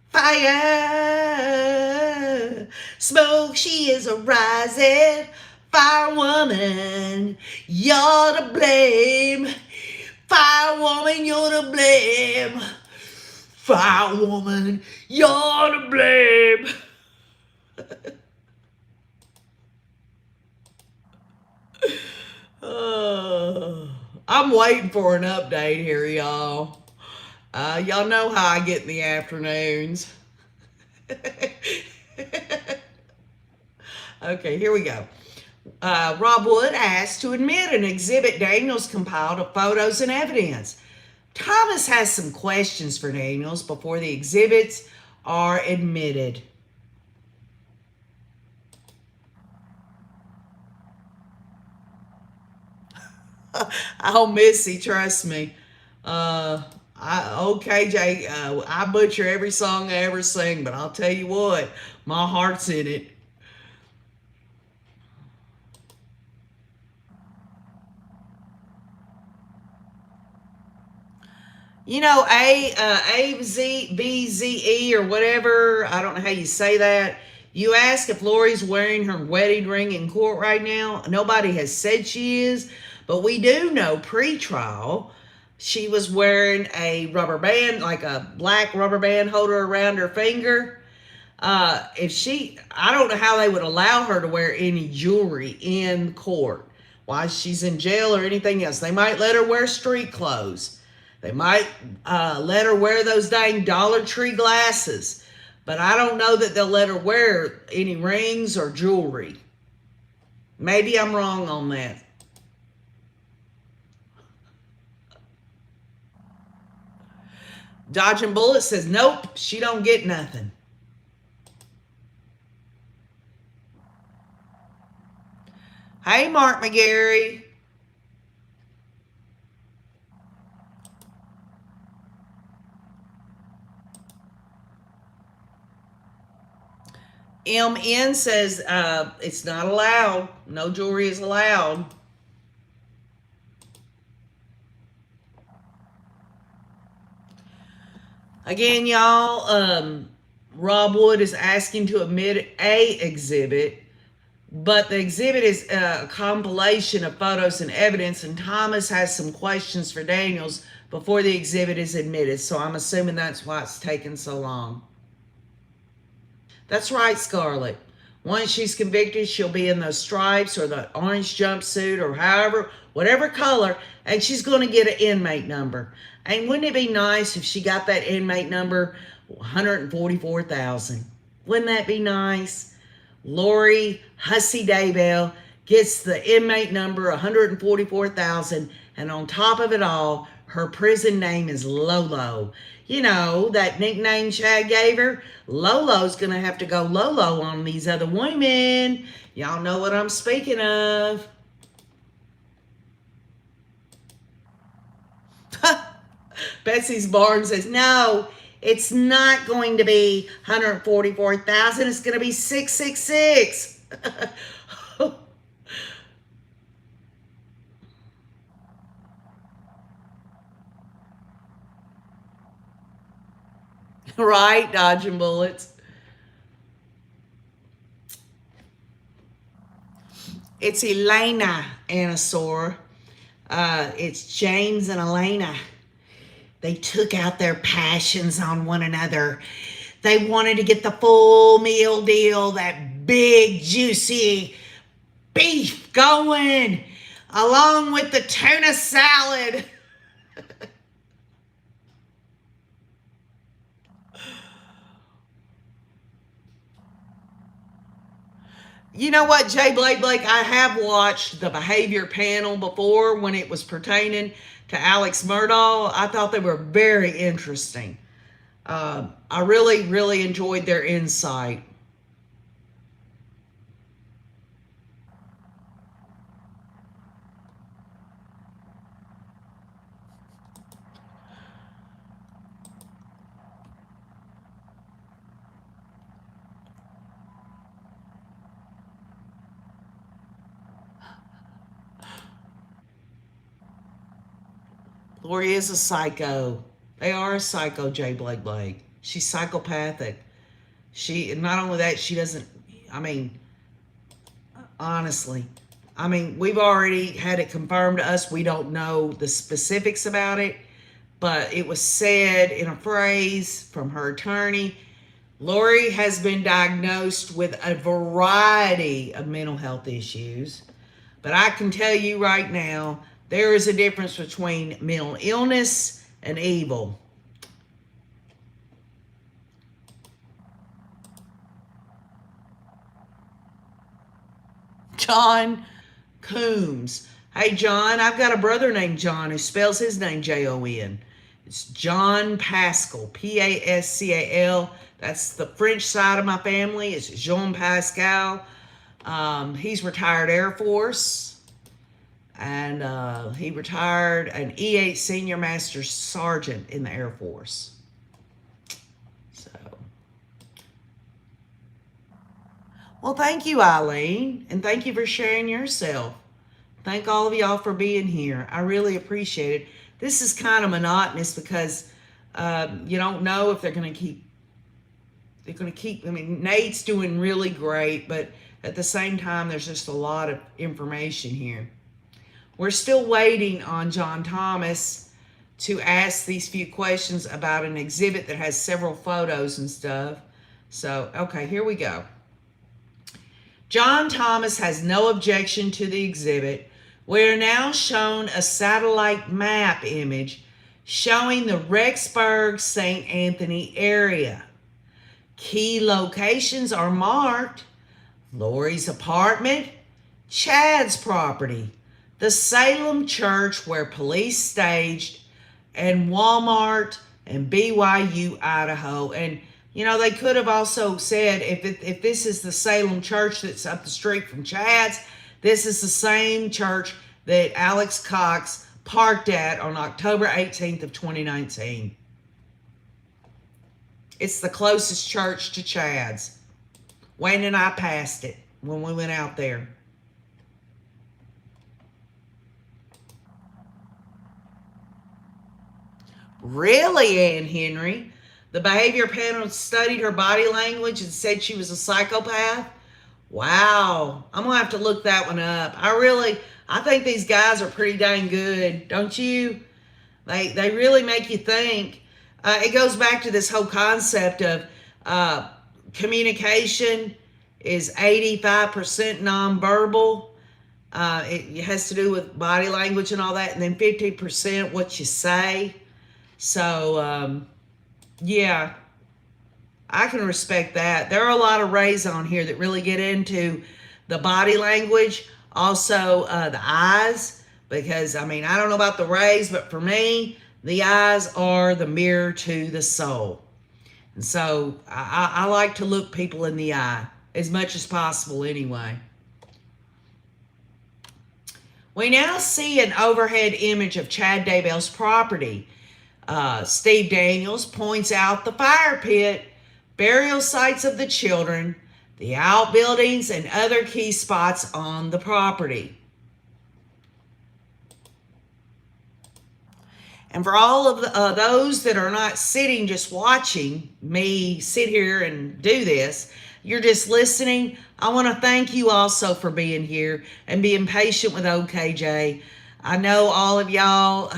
Fire, smoke, she is a rising fire woman. You're to blame. Fire woman, you're to blame. Fire woman, you're to blame. I'm waiting for an update here, y'all. Y'all know how I get in the afternoons. Okay, here we go. Rob Wood asked to admit an exhibit Daniels compiled of photos and evidence. Thomas has some questions for Daniels before the exhibits are admitted. Oh, Missy, trust me. Jay, I butcher every song I ever sing, but I'll tell you what, my heart's in it. ABZE or whatever, I don't know how you say that. You ask if Lori's wearing her wedding ring in court right now. Nobody has said she is, But we do know pre-trial, she was wearing a rubber band, like a black rubber band holder around her finger. I don't know how they would allow her to wear any jewelry in court while she's in jail or anything else. They might let her wear street clothes. They might let her wear those dang Dollar Tree glasses. But I don't know that they'll let her wear any rings or jewelry. Maybe I'm wrong on that. Dodging Bullet says, nope, she don't get nothing. Hey, Mark McGarry. MN says it's not allowed. No jewelry is allowed. Again, y'all, Rob Wood is asking to admit a exhibit, but the exhibit is a compilation of photos and evidence, and Thomas has some questions for Daniels before the exhibit is admitted, so I'm assuming that's why it's taken so long. That's right, Scarlett. Once she's convicted, she'll be in those stripes or the orange jumpsuit or whatever color, and she's going to get an inmate number. And wouldn't it be nice if she got that inmate number 144,000? Wouldn't that be nice? Lori Hussey Daybell gets the inmate number 144,000, and on top of it all, her prison name is Lolo. You know, that nickname Chad gave her? Lolo's going to have to go Lolo on these other women. Y'all know what I'm speaking of. Betsy's Barnes says, no, it's not going to be 144,000. It's going to be 666. Right, dodging bullets. It's Elena Anasaur. It's James and Elena. They took out their passions on one another. They wanted to get the full meal deal, that big, juicy beef going, along with the tuna salad. You know what, Jay Blake, I have watched the behavior panel before when it was pertaining to Alex Murdaugh. I thought they were very interesting. I really, really enjoyed their insight. Lori is a psycho. They are a psycho, Jay Blake. She's psychopathic. Not only that, she doesn't, honestly, we've already had it confirmed to us. We don't know the specifics about it, but it was said in a phrase from her attorney. Lori has been diagnosed with a variety of mental health issues, but I can tell you right now, there is a difference between mental illness and evil. John Coombs. Hey, John, I've got a brother named John who spells his name Jon. It's John Pascal, Pascal. That's the French side of my family. It's Jean Pascal. He's retired Air Force. And he retired an E8 Senior Master Sergeant in the Air Force. So, well, thank you, Eileen. And thank you for sharing yourself. Thank all of y'all for being here. I really appreciate it. This is kind of monotonous because you don't know if they're going to keep. Nate's doing really great, but at the same time, there's just a lot of information here. We're still waiting on John Thomas to ask these few questions about an exhibit that has several photos and stuff. So, okay, here we go. John Thomas has no objection to the exhibit. We are now shown a satellite map image showing the Rexburg St. Anthony area. Key locations are marked: Lori's apartment, Chad's property, the Salem church where police staged, and Walmart and BYU, Idaho. And, you know, they could have also said if this is the Salem church that's up the street from Chad's, this is the same church that Alex Cox parked at on October 18th of 2019. It's the closest church to Chad's. Wayne and I passed it when we went out there. Really, Ann Henry? The behavior panel studied her body language and said she was a psychopath? Wow. I'm going to have to look that one up. I think these guys are pretty dang good, don't you? They really make you think. It goes back to this whole concept of communication is 85% nonverbal. It has to do with body language and all that, and then 50% what you say. So, yeah, I can respect that. There are a lot of rays on here that really get into the body language, also the eyes, because, I mean, I don't know about the rays, but for me, the eyes are the mirror to the soul. And so I like to look people in the eye as much as possible anyway. We now see an overhead image of Chad Daybell's property. Steve Daniels points out the fire pit, burial sites of the children, the outbuildings, and other key spots on the property. And for all of those that are not sitting just watching me sit here and do this, you're just listening, I want to thank you also for being here and being patient with OKJ. I know all of y'all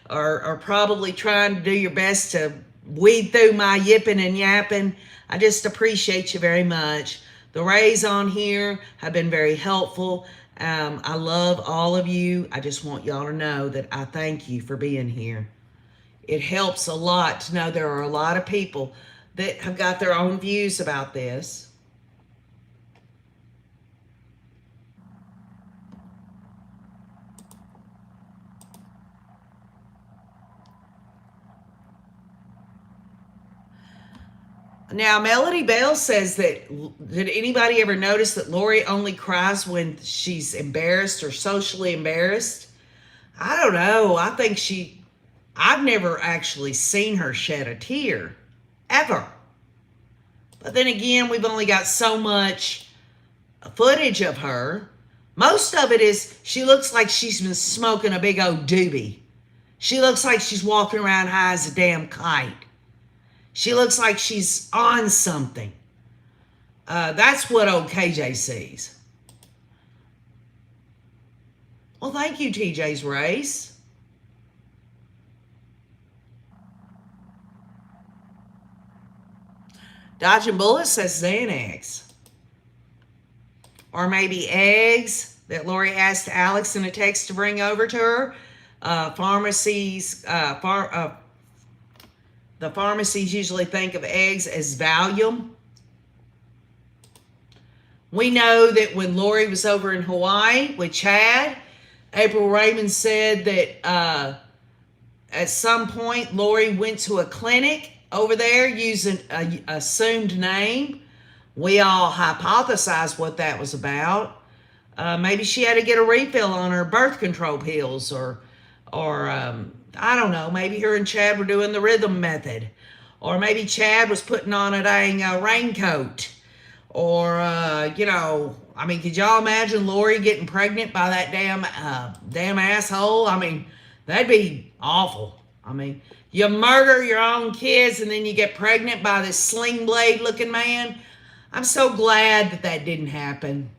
are probably trying to do your best to weed through my yipping and yapping. I just appreciate you very much. The rays on here have been very helpful. I love all of you. I just want y'all to know that I thank you for being here. It helps a lot to know there are a lot of people that have got their own views about this. Now, Melody Bell says that, did anybody ever notice that Lori only cries when she's embarrassed or socially embarrassed? I don't know. I've never actually seen her shed a tear, ever. But then again, we've only got so much footage of her. Most of it is she looks like she's been smoking a big old doobie. She looks like she's walking around high as a damn kite. She looks like she's on something. That's what old KJ sees. Well, thank you, TJ's Race. Dodging Bullets says Xanax. Or maybe eggs that Lori asked Alex in a text to bring over to her. The pharmacies usually think of eggs as Valium. We know that when Lori was over in Hawaii with Chad, April Raymond said that at some point Lori went to a clinic over there using an assumed name. We all hypothesized what that was about. Maybe she had to get a refill on her birth control pills, or I don't know, maybe her and Chad were doing the rhythm method. Or maybe Chad was putting on a dang raincoat. Or, I mean, could y'all imagine Lori getting pregnant by that damn asshole? I mean, that'd be awful. I mean, you murder your own kids and then you get pregnant by this sling blade looking man. I'm so glad that didn't happen.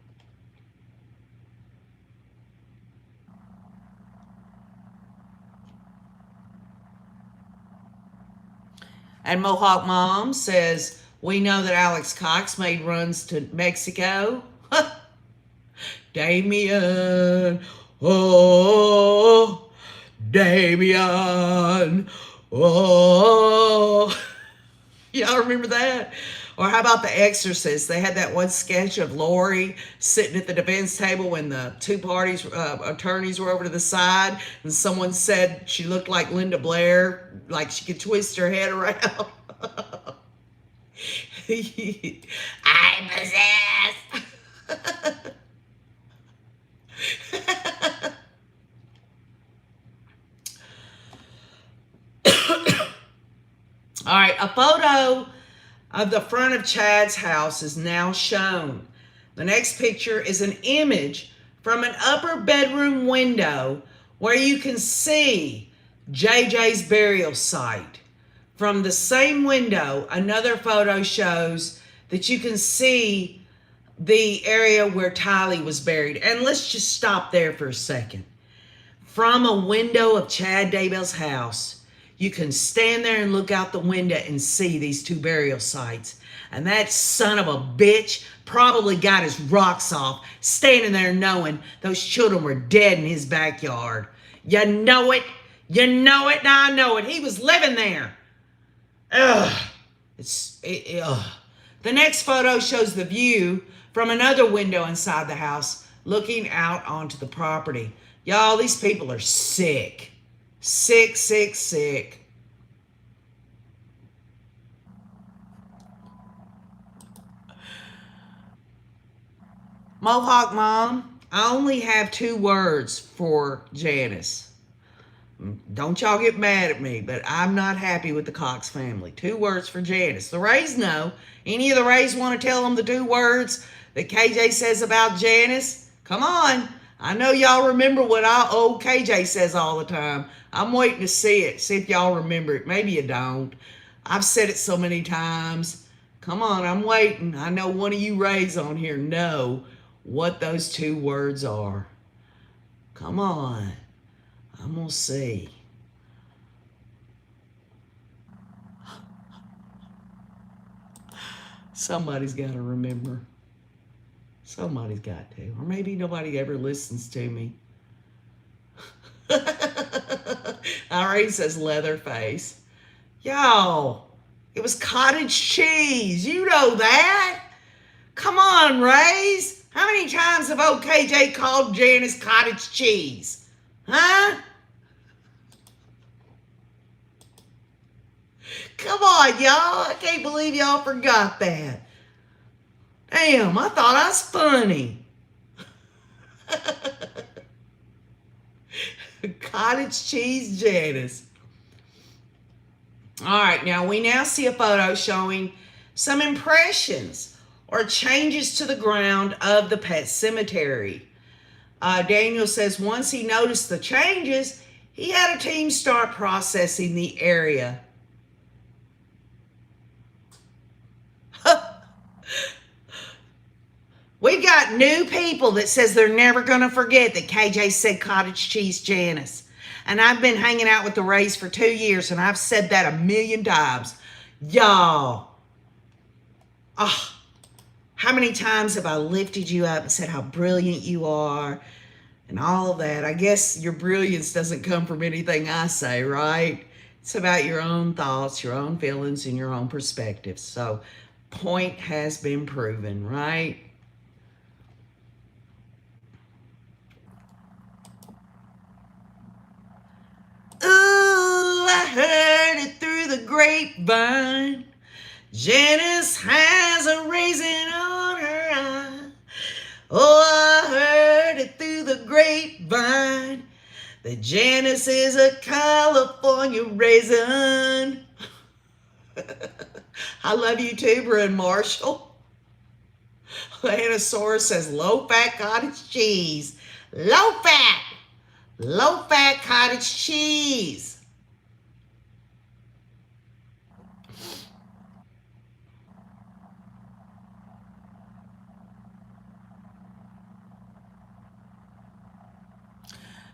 And Mohawk Mom says, we know that Alex Cox made runs to Mexico. Damien, oh, Damien, oh. Y'all remember that? Or how about The Exorcist? They had that one sketch of Lori sitting at the defense table when the two parties, attorneys were over to the side, and someone said she looked like Linda Blair, like she could twist her head around. I'm possessed. All right, a photo of the front of Chad's house is now shown. The next picture is an image from an upper bedroom window where you can see JJ's burial site. From the same window, another photo shows that you can see the area where Tylee was buried. And let's just stop there for a second. From a window of Chad Daybell's house, you can stand there and look out the window and see these two burial sites. And that son of a bitch probably got his rocks off standing there knowing those children were dead in his backyard. You know it. You know it. Now I know it. He was living there. Ugh. Ugh. The next photo shows the view from another window inside the house looking out onto the property. Y'all, these people are sick. Sick, sick, sick. Mohawk Mom, I only have 2 words for Janice. Don't y'all get mad at me, but I'm not happy with the Cox family. 2 words for Janice. The Rays know. Any of the Rays want to tell them the 2 words that KJ says about Janice? Come on. I know y'all remember what old KJ says all the time. I'm waiting to see it. See if y'all remember it. Maybe you don't. I've said it so many times. Come on, I'm waiting. I know one of you Rays on here know what those 2 words are. Come on. I'm going to see. Somebody's got to remember. Somebody's got to. Or maybe nobody ever listens to me. Irene says Leatherface. Y'all, it was cottage cheese. You know that. Come on, Rays. How many times have old KJ called Janice cottage cheese? Huh? Come on, y'all. I can't believe y'all forgot that. Damn, I thought I was funny. Cottage cheese Janice. All right, now we now see a photo showing some impressions or changes to the ground of the pet cemetery. Daniel says once he noticed the changes, he had a team start processing the area. We've got new people that says they're never going to forget that KJ said cottage cheese Janice. And I've been hanging out with the Rays for 2 years, and I've said that 1,000,000 times. Y'all. Oh, how many times have I lifted you up and said how brilliant you are and all of that? I guess your brilliance doesn't come from anything I say, right? It's about your own thoughts, your own feelings, and your own perspectives. So, point has been proven, right? Ooh, I heard it through the grapevine. Janice has a raisin on her eye. Oh, I heard it through the grapevine that Janice is a California raisin. I love you too, Bryn Marshall. Lanosaurus says low-fat cottage cheese. Low-fat cottage cheese.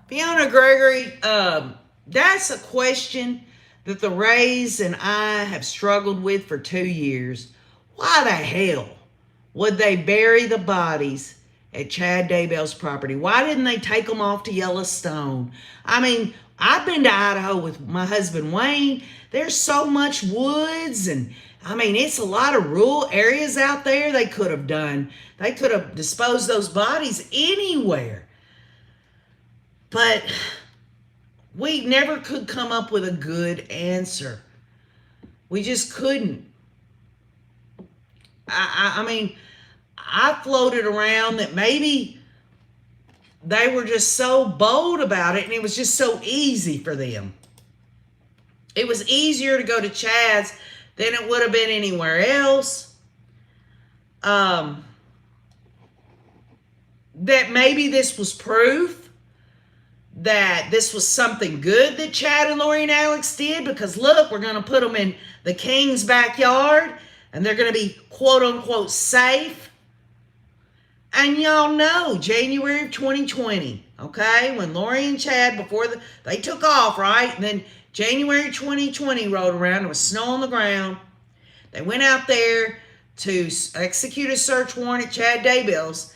Fiona Gregory, that's a question that the Rays and I have struggled with for 2 years. Why the hell would they bury the bodies at Chad Daybell's property? Why didn't they take them off to Yellowstone? I mean, I've been to Idaho with my husband Wayne. There's so much woods, and I mean, it's a lot of rural areas out there. They could have disposed those bodies anywhere. But we never could come up with a good answer. We just couldn't. I mean, I floated around that maybe they were just so bold about it and it was just so easy for them. It was easier to go to Chad's than it would have been anywhere else. That maybe this was proof that this was something good that Chad and Lori and Alex did, because look, we're going to put them in the king's backyard and they're going to be quote unquote safe. And y'all know January of 2020, okay, when Lori and Chad, they took off, right? And then January 2020 rolled around. There was snow on the ground. They went out there to execute a search warrant at Chad Daybell's,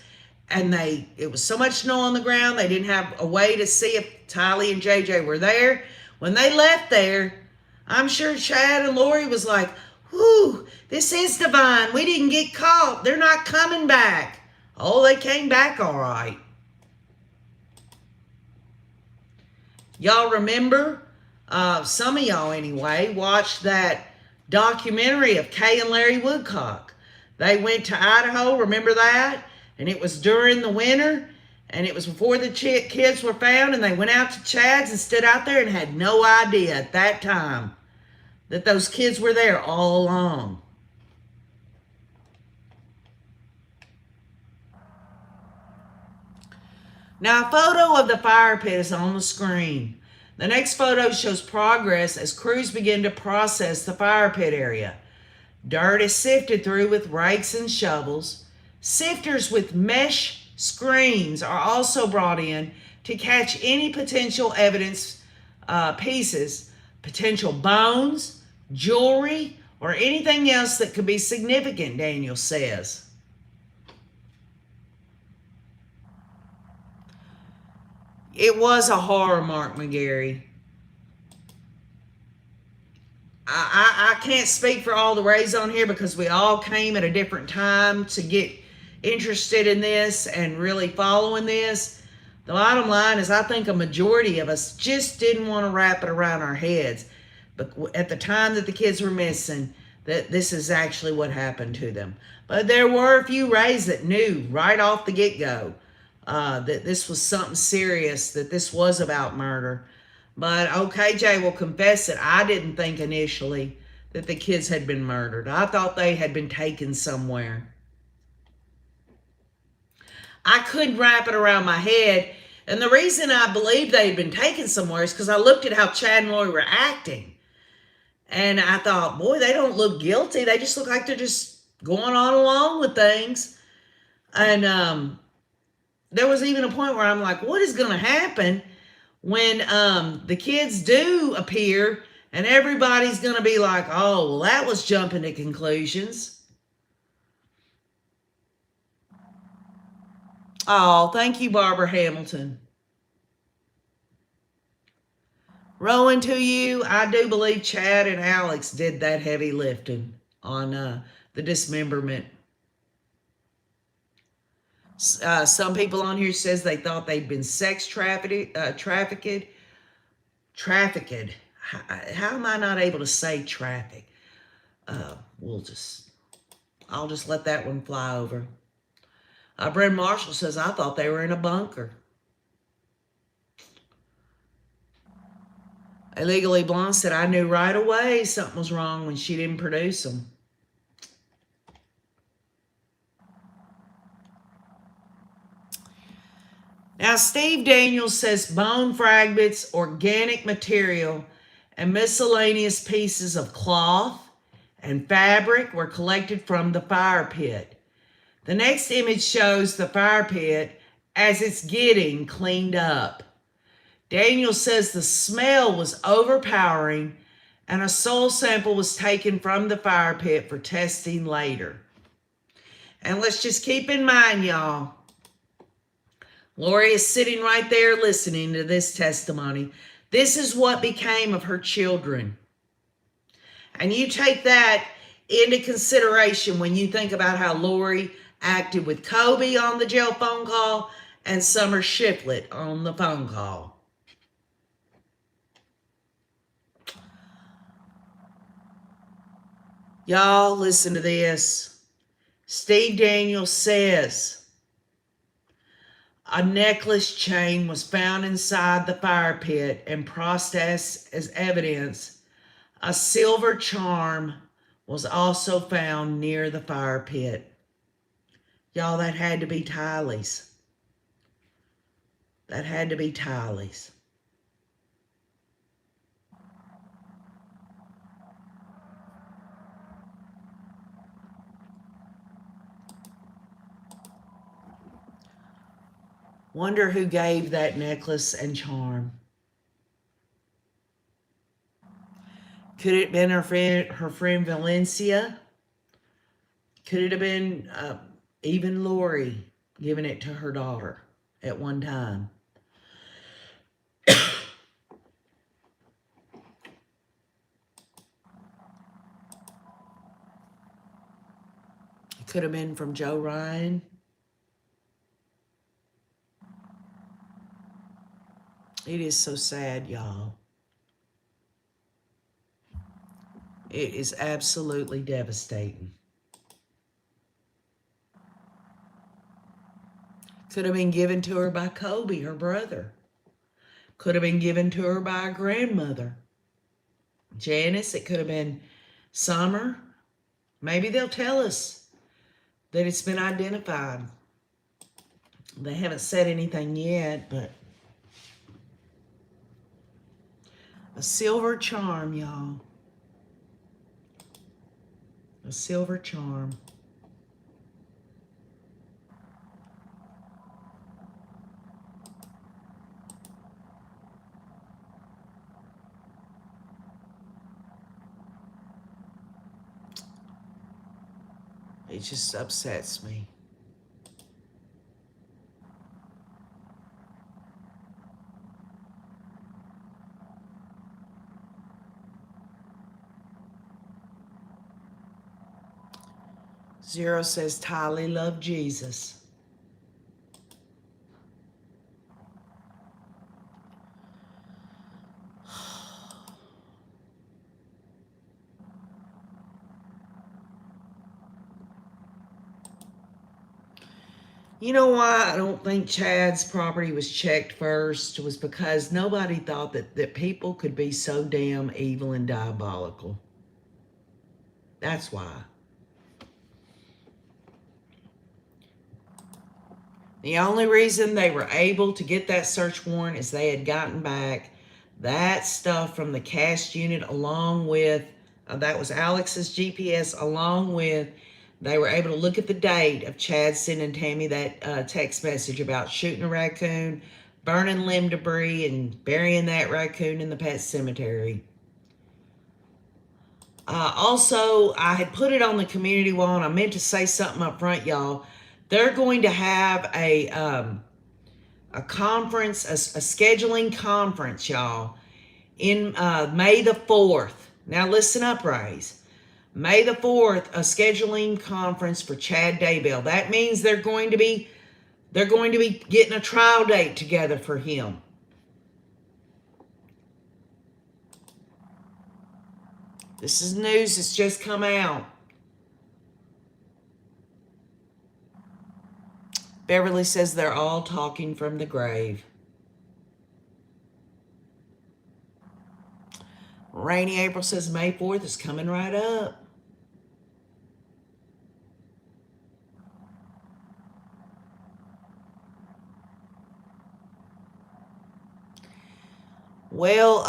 and it was so much snow on the ground, they didn't have a way to see if Tylee and JJ were there. When they left there, I'm sure Chad and Lori was like, whew, this is divine. We didn't get caught. They're not coming back. Oh, they came back all right. Y'all remember, some of y'all anyway, watched that documentary of Kay and Larry Woodcock. They went to Idaho, remember that? And it was during the winter, and it was before the kids were found, and they went out to Chad's and stood out there and had no idea at that time that those kids were there all along. Now, a photo of the fire pit is on the screen. The next photo shows progress as crews begin to process the fire pit area. Dirt is sifted through with rakes and shovels. Sifters with mesh screens are also brought in to catch any potential evidence pieces, potential bones, jewelry, or anything else that could be significant, Daniel says. It was a horror, Mark McGarry. I can't speak for all the Rays on here because we all came at a different time to get interested in this and really following this. The bottom line is I think a majority of us just didn't want to wrap it around our heads. But at the time that the kids were missing, that this is actually what happened to them. But there were a few Rays that knew right off the get-go that this was something serious, that this was about murder. But OKJ will confess that I didn't think initially that the kids had been murdered. I thought they had been taken somewhere. I couldn't wrap it around my head. And the reason I believed they had been taken somewhere is because I looked at how Chad and Lori were acting. And I thought, boy, they don't look guilty. They just look like they're just going on along with things. And there was even a point where I'm like, what is going to happen when the kids do appear and everybody's going to be like, oh, well, that was jumping to conclusions. Oh, thank you, Barbara Hamilton. Rowan, to you, I do believe Chad and Alex did that heavy lifting on the dismemberment. Some people on here says they thought they'd been sex trafficked. How am I not able to say traffic? I'll just let that one fly over. Brent Marshall says, I thought they were in a bunker. Illegally Blonde said, I knew right away something was wrong when she didn't produce them. Now, Steve Daniels says bone fragments, organic material, and miscellaneous pieces of cloth and fabric were collected from the fire pit. The next image shows the fire pit as it's getting cleaned up. Daniel says the smell was overpowering and a soil sample was taken from the fire pit for testing later. And let's just keep in mind, y'all, Lori is sitting right there listening to this testimony. This is what became of her children. And you take that into consideration when you think about how Lori acted with Kobe on the jail phone call and Summer Shiflett on the phone call. Y'all, listen to this. Steve Daniels says a necklace chain was found inside the fire pit and processed as evidence. A silver charm was also found near the fire pit. Y'all, that had to be Tylee's. That had to be Tylee's. Wonder who gave that necklace and charm. Could it have been her friend Valencia? Could it have been even Lori giving it to her daughter at one time? It could have been from Joe Ryan. It is so sad, y'all. It is absolutely devastating. Could have been given to her by Kobe, her brother. Could have been given to her by a grandmother. Janice, it could have been Summer. Maybe they'll tell us that it's been identified. They haven't said anything yet, but a silver charm, y'all. A silver charm. It just upsets me. Zero says Tylee loved Jesus. You know why I don't think Chad's property was checked first was because nobody thought that people could be so damn evil and diabolical. That's why. The only reason they were able to get that search warrant is they had gotten back that stuff from the cast unit along with, that was Alex's GPS, along with, they were able to look at the date of Chad sending Tammy that text message about shooting a raccoon, burning limb debris, and burying that raccoon in the pet cemetery. Also, I had put it on the community wall, and I meant to say something up front, y'all. They're going to have a conference, a scheduling conference, y'all, in May the 4th. Now listen up, Rays. May the 4th, a scheduling conference for Chad Daybell. That means they're going to be getting a trial date together for him. This is news that's just come out. Beverly says they're all talking from the grave. Rainy April says May 4th is coming right up. Well,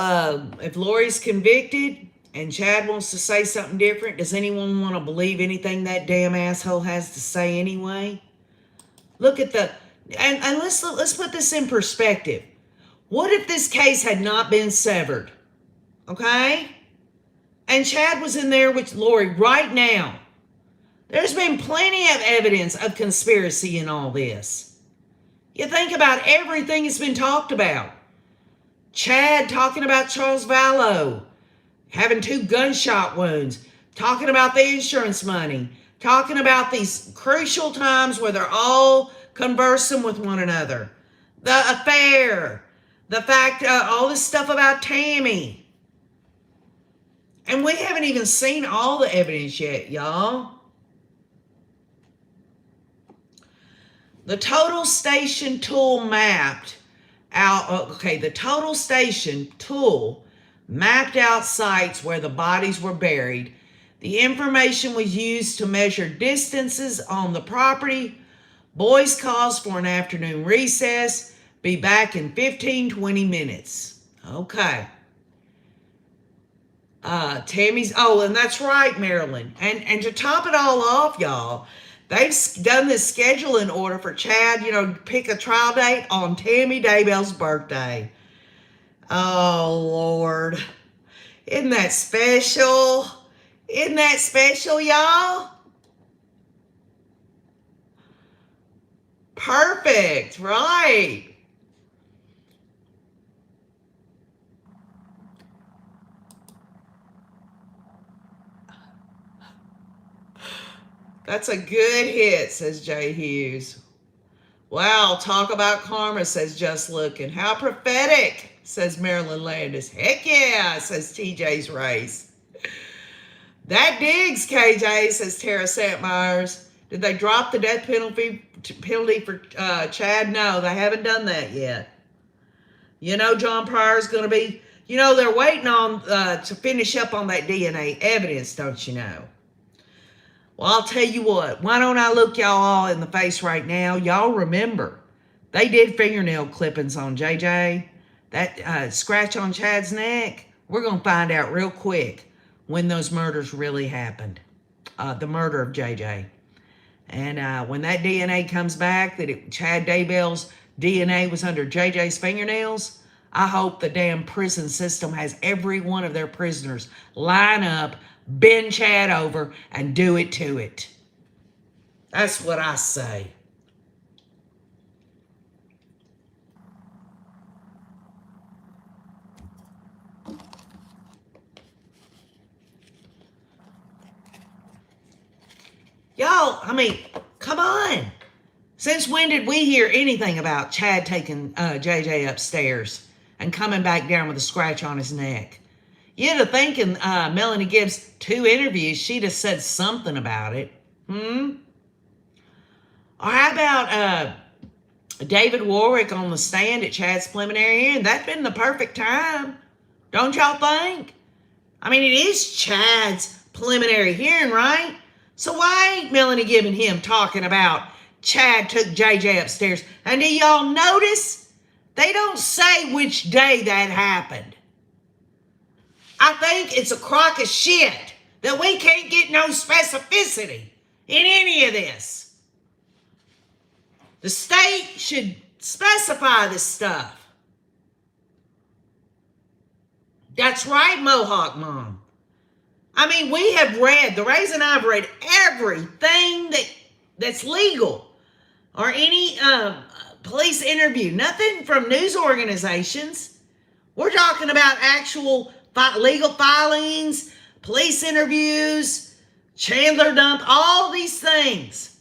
if Lori's convicted and Chad wants to say something different, does anyone want to believe anything that damn asshole has to say anyway? Look at the, and let's put this in perspective. What if this case had not been severed? Okay? And Chad was in there with Lori right now. There's been plenty of evidence of conspiracy in all this. You think about everything that's been talked about. Chad talking about Charles Vallow having 2 gunshot wounds, talking about the insurance money, talking about these crucial times where they're all conversing with one another. The affair, the fact, all this stuff about Tammy. And we haven't even seen all the evidence yet, y'all. The total station tool mapped out, the total station tool mapped out sites where the bodies were buried. The information was used to measure distances on the property. Boys calls for an afternoon recess. Be back in 15-20 minutes. Okay. Tammy's, and that's right, Marilyn. And to top it all off, y'all, they've done this scheduling order for Chad, pick a trial date on Tammy Daybell's birthday. Oh, Lord. Isn't that special? Isn't that special, y'all? Perfect, right. That's a good hit, says Jay Hughes. Wow, talk about karma, says Just Looking. How prophetic, says Marilyn Landis. Heck yeah, says TJ's Race. That digs, KJ, says Tara Santmyers. Did they drop the death penalty for Chad? No, they haven't done that yet. John Pryor's going to be, they're waiting on to finish up on that DNA evidence, don't you know? Well, I'll tell you what. Why don't I look y'all all in the face right now? Y'all remember, they did fingernail clippings on JJ. That scratch on Chad's neck, we're going to find out real quick when those murders really happened. The murder of JJ. And when that DNA comes back, that Chad Daybell's DNA was under JJ's fingernails, I hope the damn prison system has every one of their prisoners line up, bend Chad over, and do it to it. That's what I say. Y'all, come on. Since when did we hear anything about Chad taking JJ upstairs and coming back down with a scratch on his neck? You'd have thinking Melanie Gibbs' 2 interviews, she'd have said something about it. Or how about David Warwick on the stand at Chad's preliminary hearing? That'd been the perfect time. Don't y'all think? It is Chad's preliminary hearing, right? So why ain't Melanie Gibb and him talking about Chad took JJ upstairs? And do y'all notice? They don't say which day that happened. I think it's a crock of shit that we can't get no specificity in any of this. The state should specify this stuff. That's right, Mohawk Mom. We have read, the reason I've read everything that's legal or any police interview, nothing from news organizations. We're talking about actual legal filings, police interviews, Chandler dump, all these things.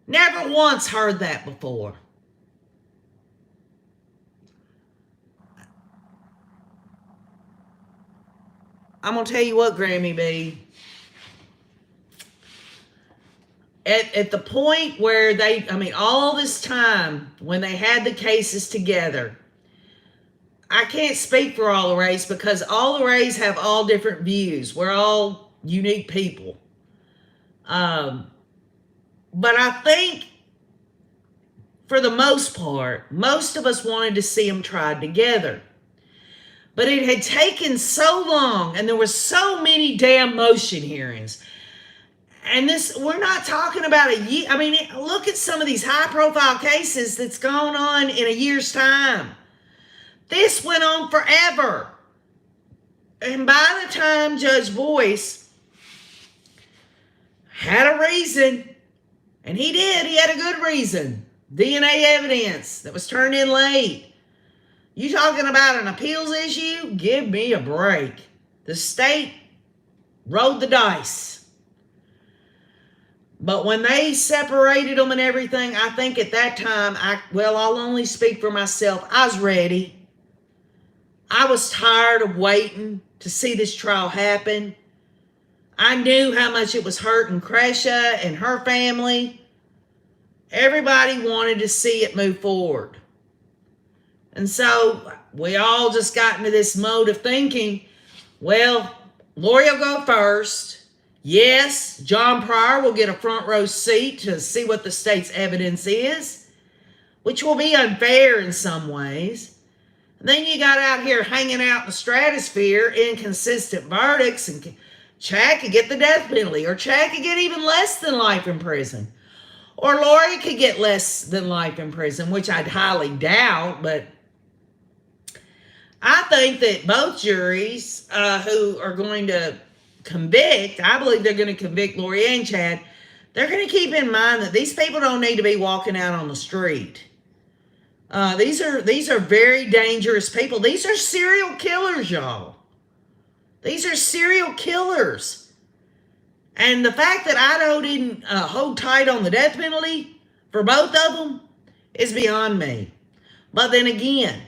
Never once heard that before. I'm going to tell you what, Grammy B. At the point where all this time when they had the cases together, I can't speak for all the Rays because all the Rays have all different views. We're all unique people. But I think for the most part, most of us wanted to see them tried together. But it had taken so long, and there were so many damn motion hearings. And we're not talking about a year. Look at some of these high-profile cases that's gone on in a year's time. This went on forever. And by the time Judge Boyce had a reason, and he did, he had a good reason, DNA evidence that was turned in late. You talking about an appeals issue? Give me a break. The state rolled the dice. But when they separated them and everything, I think at that time, I'll only speak for myself. I was ready. I was tired of waiting to see this trial happen. I knew how much it was hurting Cresha and her family. Everybody wanted to see it move forward. And so we all just got into this mode of thinking, well, Lori will go first. Yes, John Pryor will get a front row seat to see what the state's evidence is, which will be unfair in some ways. And then you got out here hanging out in the stratosphere, inconsistent verdicts, and Chad could get the death penalty, or Chad could get even less than life in prison. Or Lori could get less than life in prison, which I'd highly doubt, but I think that both juries who are going to convict, I believe they're going to convict Lori and Chad, they're going to keep in mind that these people don't need to be walking out on the street. These are very dangerous people. These are serial killers, y'all. These are serial killers. And the fact that Idaho didn't hold tight on the death penalty for both of them is beyond me. But then again,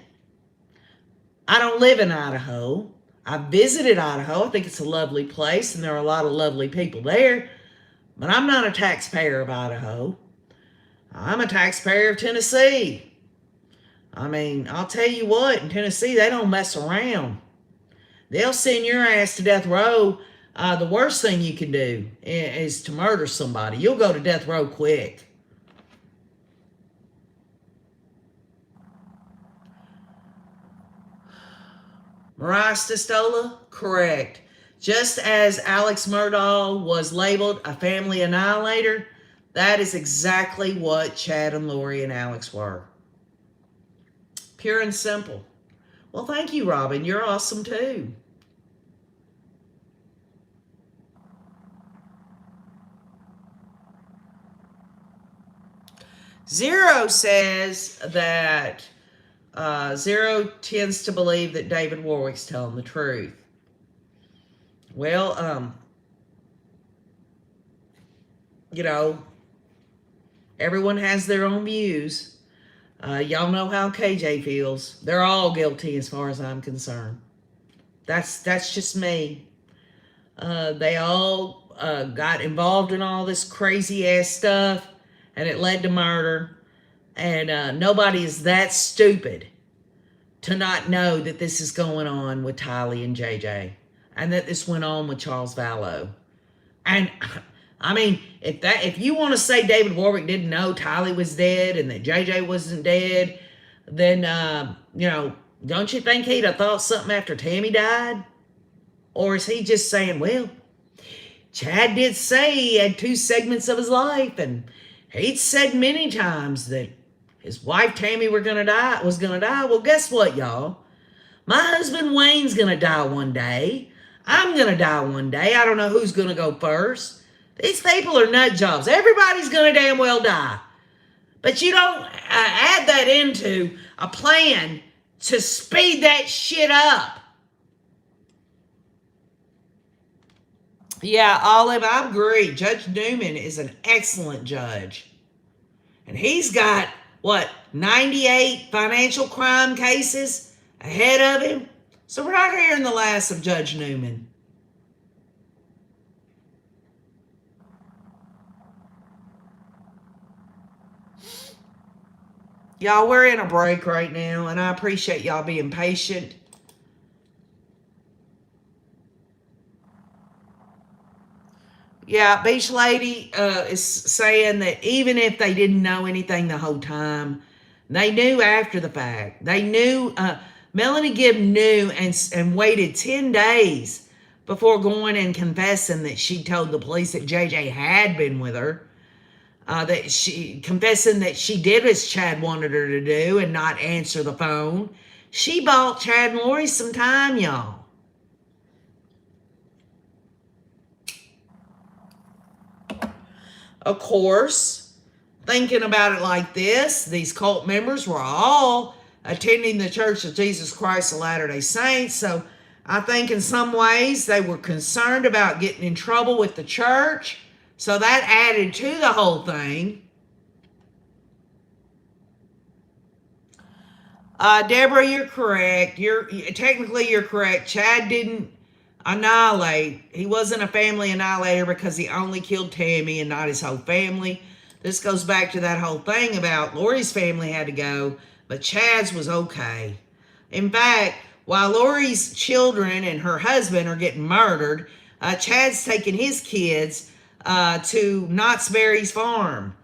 I don't live in Idaho. I visited Idaho. I think it's a lovely place, and there are a lot of lovely people there. But I'm not a taxpayer of Idaho. I'm a taxpayer of Tennessee. I mean, I'll tell you what, in Tennessee, they don't mess around. They'll send your ass to death row. The worst thing you can do is to murder somebody. You'll go to death row quick. Mariah Stostola, correct. Just as Alex Murdaugh was labeled a family annihilator, that is exactly what Chad and Lori and Alex were. Pure and simple. Well, thank you, Robin. You're awesome, too. Zero says that Zero tends to believe that David Warwick's telling the truth. Well, everyone has their own views. Y'all know how KJ feels. They're all guilty as far as I'm concerned. That's just me. They all got involved in all this crazy ass stuff, and it led to murder. And nobody is that stupid to not know that this is going on with Tylee and JJ, and that this went on with Charles Vallow. And I mean, if you want to say David Warwick didn't know Tylee was dead and that JJ wasn't dead, then don't you think he'd have thought something after Tammy died? Or is he just saying, well, Chad did say he had 2 segments of his life, and he'd said many times that his wife Tammy was gonna die. Well, guess what, y'all? My husband Wayne's gonna die one day. I'm gonna die one day. I don't know who's gonna go first. These people are nut jobs. Everybody's gonna damn well die. But you don't add that into a plan to speed that shit up. Yeah, Olive, I agree. Judge Newman is an excellent judge. And he's got, 98 financial crime cases ahead of him? So we're not hearing the last of Judge Newman. Y'all, we're in a break right now, and I appreciate y'all being patient. Yeah, Beach Lady is saying that even if they didn't know anything the whole time, they knew after the fact. They knew, Melanie Gibb knew and waited 10 days before going and confessing that she told the police that JJ had been with her. Confessing that she did as Chad wanted her to do and not answer the phone. She bought Chad and Lori some time, y'all. Of course, thinking about it like this, these cult members were all attending the Church of Jesus Christ of Latter-day Saints. So I think in some ways they were concerned about getting in trouble with the church. So that added to the whole thing. Deborah, you're correct. Technically you're correct. Chad didn't annihilate. He wasn't a family annihilator because he only killed Tammy and not his whole family. This goes back to that whole thing about Lori's family had to go, but Chad's was okay. In fact, while Lori's children and her husband are getting murdered, Chad's taking his kids to Knott's Berry's farm.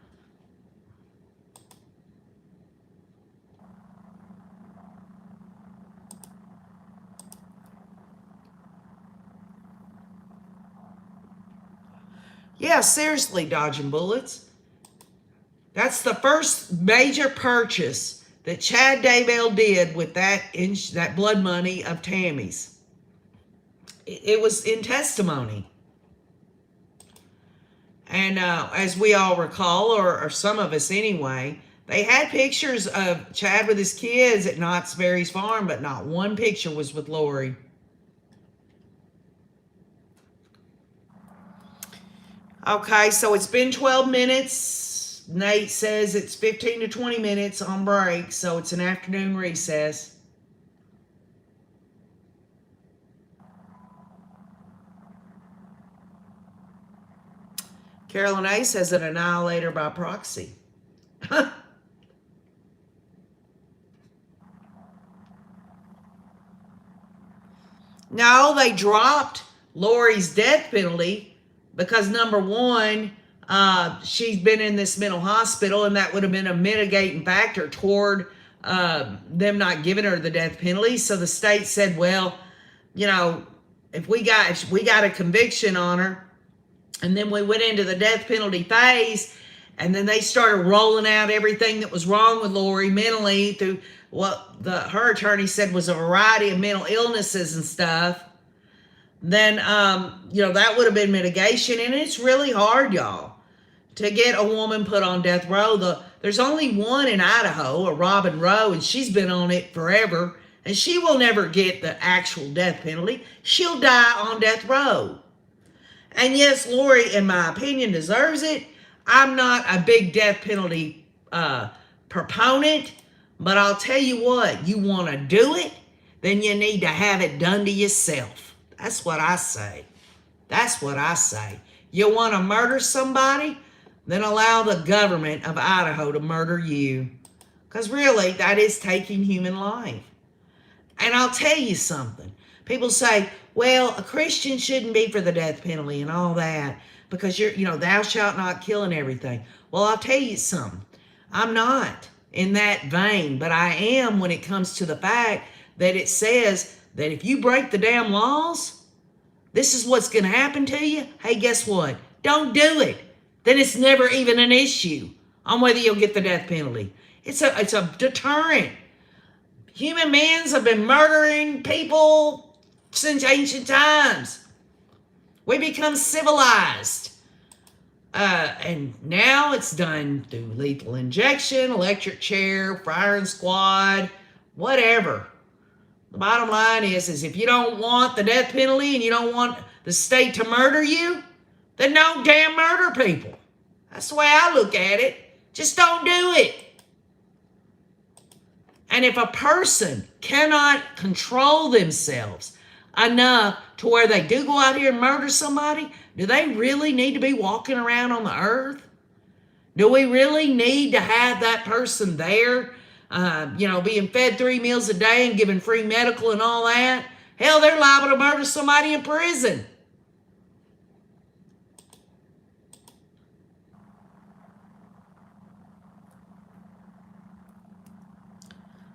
Yeah, seriously, dodging bullets. That's the first major purchase that Chad Daybell did with that blood money of Tammy's. It was in testimony. And as we all recall, or some of us anyway, they had pictures of Chad with his kids at Knott's Berry's farm, but not one picture was with Lori. Okay, so it's been 12 minutes. Nate says it's 15 to 20 minutes on break, so it's an afternoon recess. Carolyn A. says an annihilator by proxy. No, they dropped Lori's death penalty because, number one, she's been in this mental hospital, and that would have been a mitigating factor toward them not giving her the death penalty. So the state said, well, you know, if we got a conviction on her, and then we went into the death penalty phase, and then they started rolling out everything that was wrong with Lori mentally through what her attorney said was a variety of mental illnesses and stuff, then, you know, that would have been mitigation. And it's really hard, y'all, to get a woman put on death row. There's only one in Idaho, a Robin Rowe, and she's been on it forever, and she will never get the actual death penalty. She'll die on death row. And yes, Lori, in my opinion, deserves it. I'm not a big death penalty proponent, but I'll tell you what, you want to do it, then you need to have it done to yourself. That's what I say. That's what I say. You want to murder somebody? Then allow the government of Idaho to murder you. Because really, that is taking human life. And I'll tell you something. People say, well, a Christian shouldn't be for the death penalty and all that because thou shalt not kill and everything. Well, I'll tell you something. I'm not in that vein, but I am when it comes to the fact that it says that if you break the damn laws, this is what's going to happen to you. Hey, guess what? Don't do it. Then it's never even an issue on whether you'll get the death penalty. It's a deterrent. Human beings have been murdering people since ancient times. We become civilized. And now it's done through lethal injection, electric chair, firing squad, whatever. The bottom line is if you don't want the death penalty and you don't want the state to murder you, then don't damn murder people. That's the way I look at it. Just don't do it. And if a person cannot control themselves enough to where they do go out here and murder somebody, do they really need to be walking around on the earth? Do we really need to have that person there, being fed 3 meals a day and given free medical and all that? Hell, they're liable to murder somebody in prison.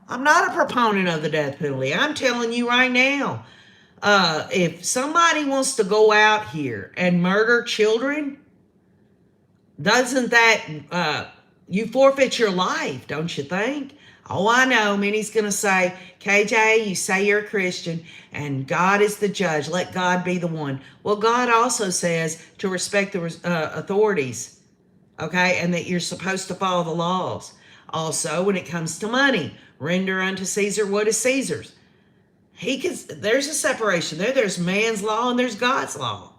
I'm not a proponent of the death penalty. I'm telling you right now, if somebody wants to go out here and murder children, doesn't that, you forfeit your life, don't you think? Oh, I know. Minnie's going to say, KJ, you say you're a Christian and God is the judge. Let God be the one. Well, God also says to respect the authorities. okay, and that you're supposed to follow the laws. Also, when it comes to money, render unto Caesar what is Caesar's. There's a separation there. There's man's law and there's God's law.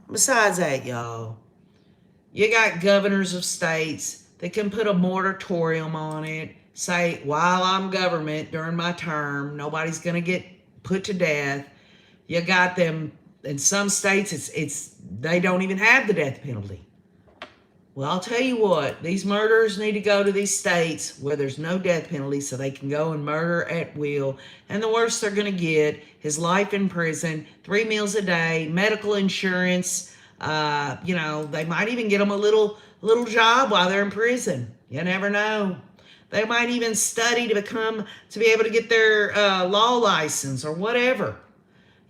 Besides that, y'all, you got governors of states that can put a moratorium on it, say, while I'm government during my term, nobody's going to get put to death. You got them in some states, they don't even have the death penalty. Well, I'll tell you what, these murderers need to go to these states where there's no death penalty so they can go and murder at will. And the worst they're going to get is life in prison, 3 meals a day, medical insurance. They might even get them a little job while they're in prison. You never know. They might even study to be able to get their law license or whatever.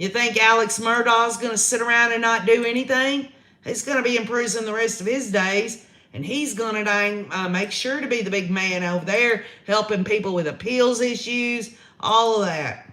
You think Alex Murdaugh's going to sit around and not do anything? He's going to be in prison the rest of his days, and he's going to make sure to be the big man over there, helping people with appeals issues, all of that.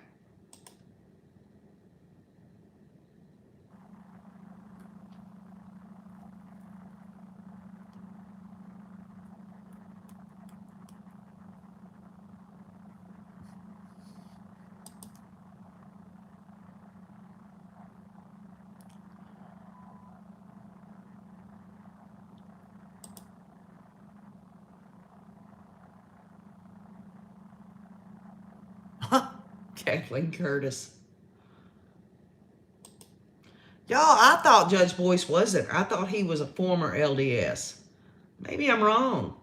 Kathleen Curtis. Y'all, I thought Judge Boyce wasn't. I thought he was a former LDS. Maybe I'm wrong.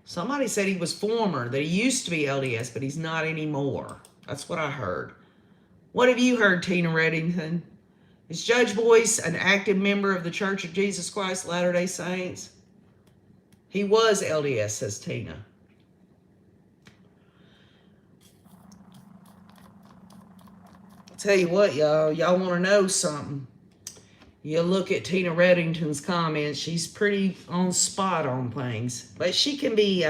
Somebody said he was former, that he used to be LDS, but he's not anymore. That's what I heard. What have you heard, Tina Reddington? Is Judge Boyce an active member of the Church of Jesus Christ of Latter-day Saints? He was LDS, says Tina. Tell you what, y'all want to know something. You look at Tina Reddington's comments, she's pretty on spot on things. But she can be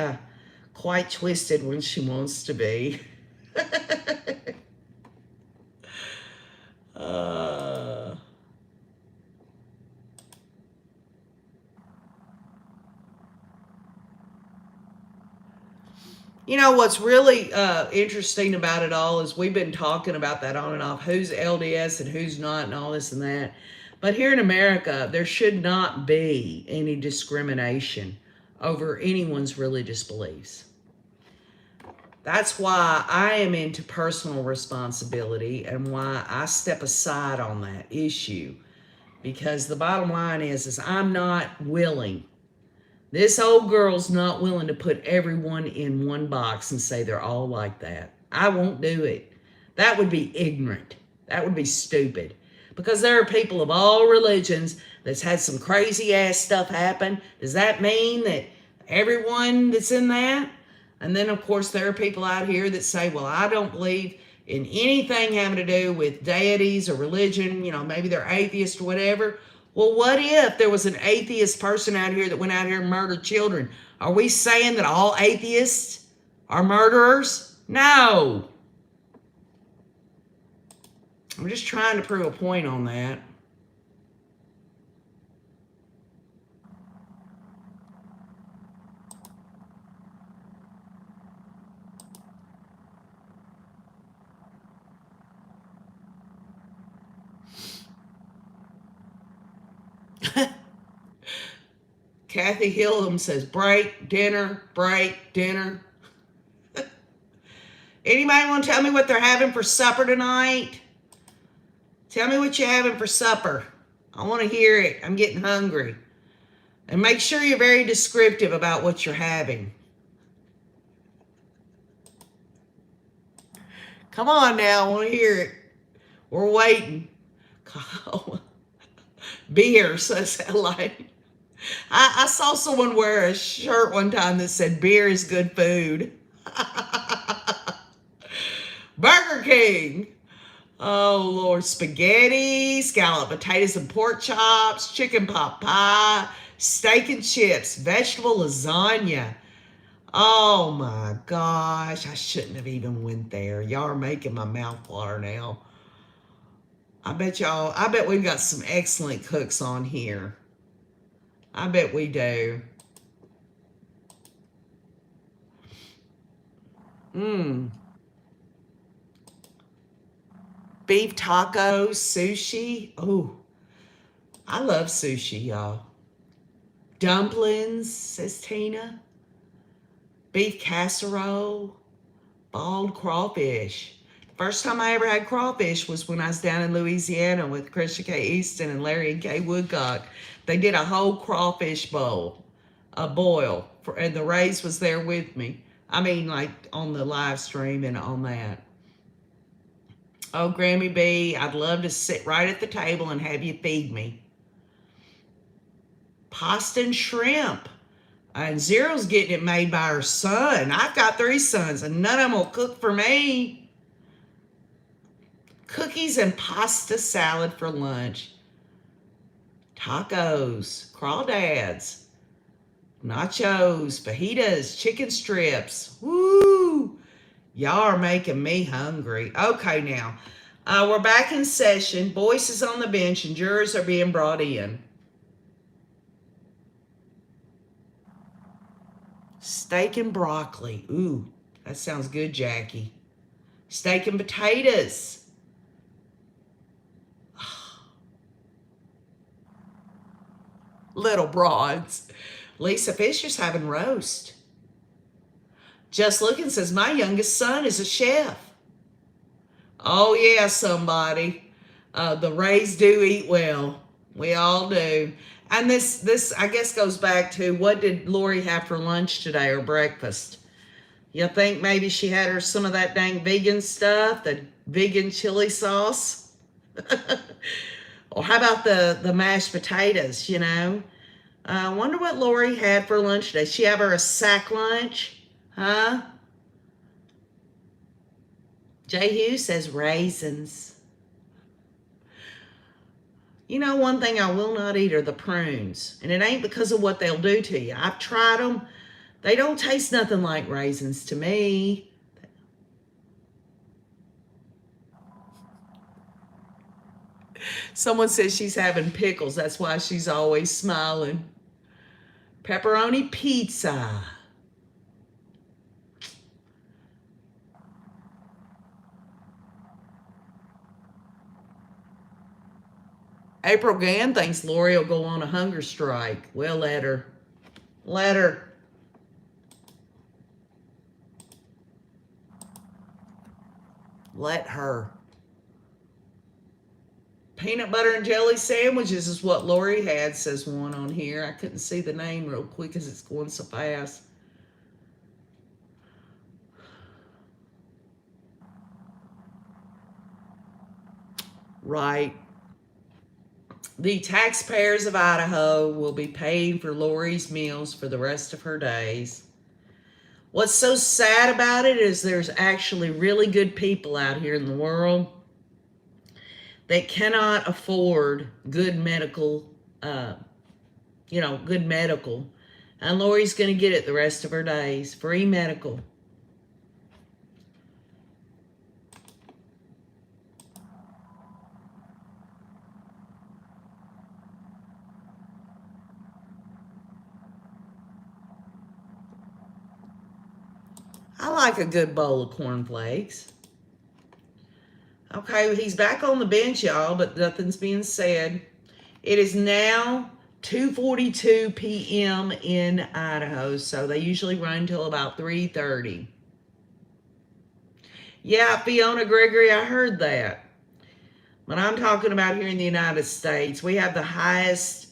quite twisted when she wants to be. You know, what's really interesting about it all is we've been talking about that on and off, who's LDS and who's not and all this and that. But here in America, there should not be any discrimination over anyone's religious beliefs. That's why I am into personal responsibility and why I step aside on that issue. Because the bottom line is I'm not willing. This old girl's not willing to put everyone in one box and say they're all like that. I won't do it. That would be ignorant. That would be stupid. Because there are people of all religions that's had some crazy ass stuff happen. Does that mean that everyone that's in that? And then, of course, there are people out here that say, well, I don't believe in anything having to do with deities or religion. You know, maybe they're atheist or whatever. Well, what if there was an atheist person out here that went out here and murdered children? Are we saying that all atheists are murderers? No. I'm just trying to prove a point on that. Kathy Hillam says, break, dinner, break, dinner. Anybody want to tell me what they're having for supper tonight? Tell me what you're having for supper. I want to hear it. I'm getting hungry. And make sure you're very descriptive about what you're having. Come on now, I want to hear it. We're waiting. Beer, says Elaine. I saw someone wear a shirt one time that said, beer is good food. Burger King. Oh, Lord. Spaghetti, scalloped potatoes and pork chops, chicken pot pie, steak and chips, vegetable lasagna. Oh, my gosh. I shouldn't have even went there. Y'all are making my mouth water now. I bet we've got some excellent cooks on here. I bet we do. Beef tacos, sushi. Oh, I love sushi, y'all. Dumplings, says Tina. Beef casserole. Bald crawfish. First time I ever had crawfish was when I was down in Louisiana with Christian K. Easton and Larry and Kay Woodcock. They did a whole crawfish bowl, a boil, and the Rays was there with me. I mean, like on the live stream and on that. Oh, Grammy B, I'd love to sit right at the table and have you feed me. Pasta and shrimp. And Zero's getting it made by her son. I've got 3 sons, and none of them will cook for me. Cookies and pasta salad for lunch. Tacos, crawdads, nachos, fajitas, chicken strips. Woo! Y'all are making me hungry. Okay, now, we're back in session. Voices on the bench, and jurors are being brought in. Steak and broccoli. Ooh, that sounds good, Jackie. Steak and potatoes. Little broads. Lisa Fisher's having roast. Just Looking says, my youngest son is a chef. Oh, yeah, somebody. The Rays do eat well. We all do. And this, I guess, goes back to what did Lori have for lunch today or breakfast? You think maybe she had her some of that dang vegan stuff, the vegan chili sauce? Or how about the mashed potatoes, you know? I wonder what Lori had for lunch today. She have her a sack lunch? Huh? Jay Hughes says raisins. You know, one thing I will not eat are the prunes. And it ain't because of what they'll do to you. I've tried them. They don't taste nothing like raisins to me. Someone says she's having pickles. That's why she's always smiling. Pepperoni pizza. April Gann thinks Lori will go on a hunger strike. Well, let her. Let her. Let her. Peanut butter and jelly sandwiches is what Lori had, says one on here. I couldn't see the name real quick because it's going so fast. Right. The taxpayers of Idaho will be paying for Lori's meals for the rest of her days. What's so sad about it is there's actually really good people out here in the world that cannot afford good medical, good medical. And Lori's going to get it the rest of her days. Free medical. I like a good bowl of cornflakes. Okay, he's back on the bench, y'all, but nothing's being said. It is now 2:42 p.m. in Idaho, so they usually run till about 3:30. Yeah, Fiona Gregory, I heard that. But I'm talking about here in the United States. We have the highest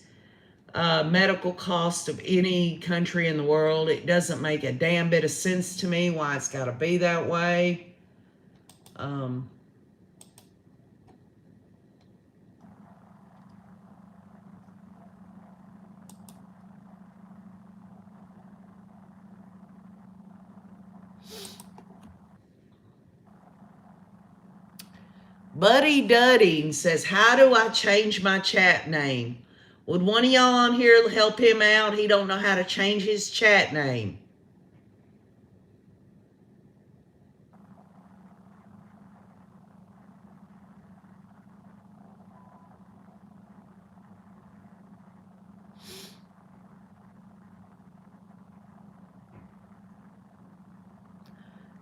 medical cost of any country in the world. It doesn't make a damn bit of sense to me why it's got to be that way. Buddy Dudding says, how do I change my chat name? Would one of y'all on here help him out? He don't know how to change his chat name.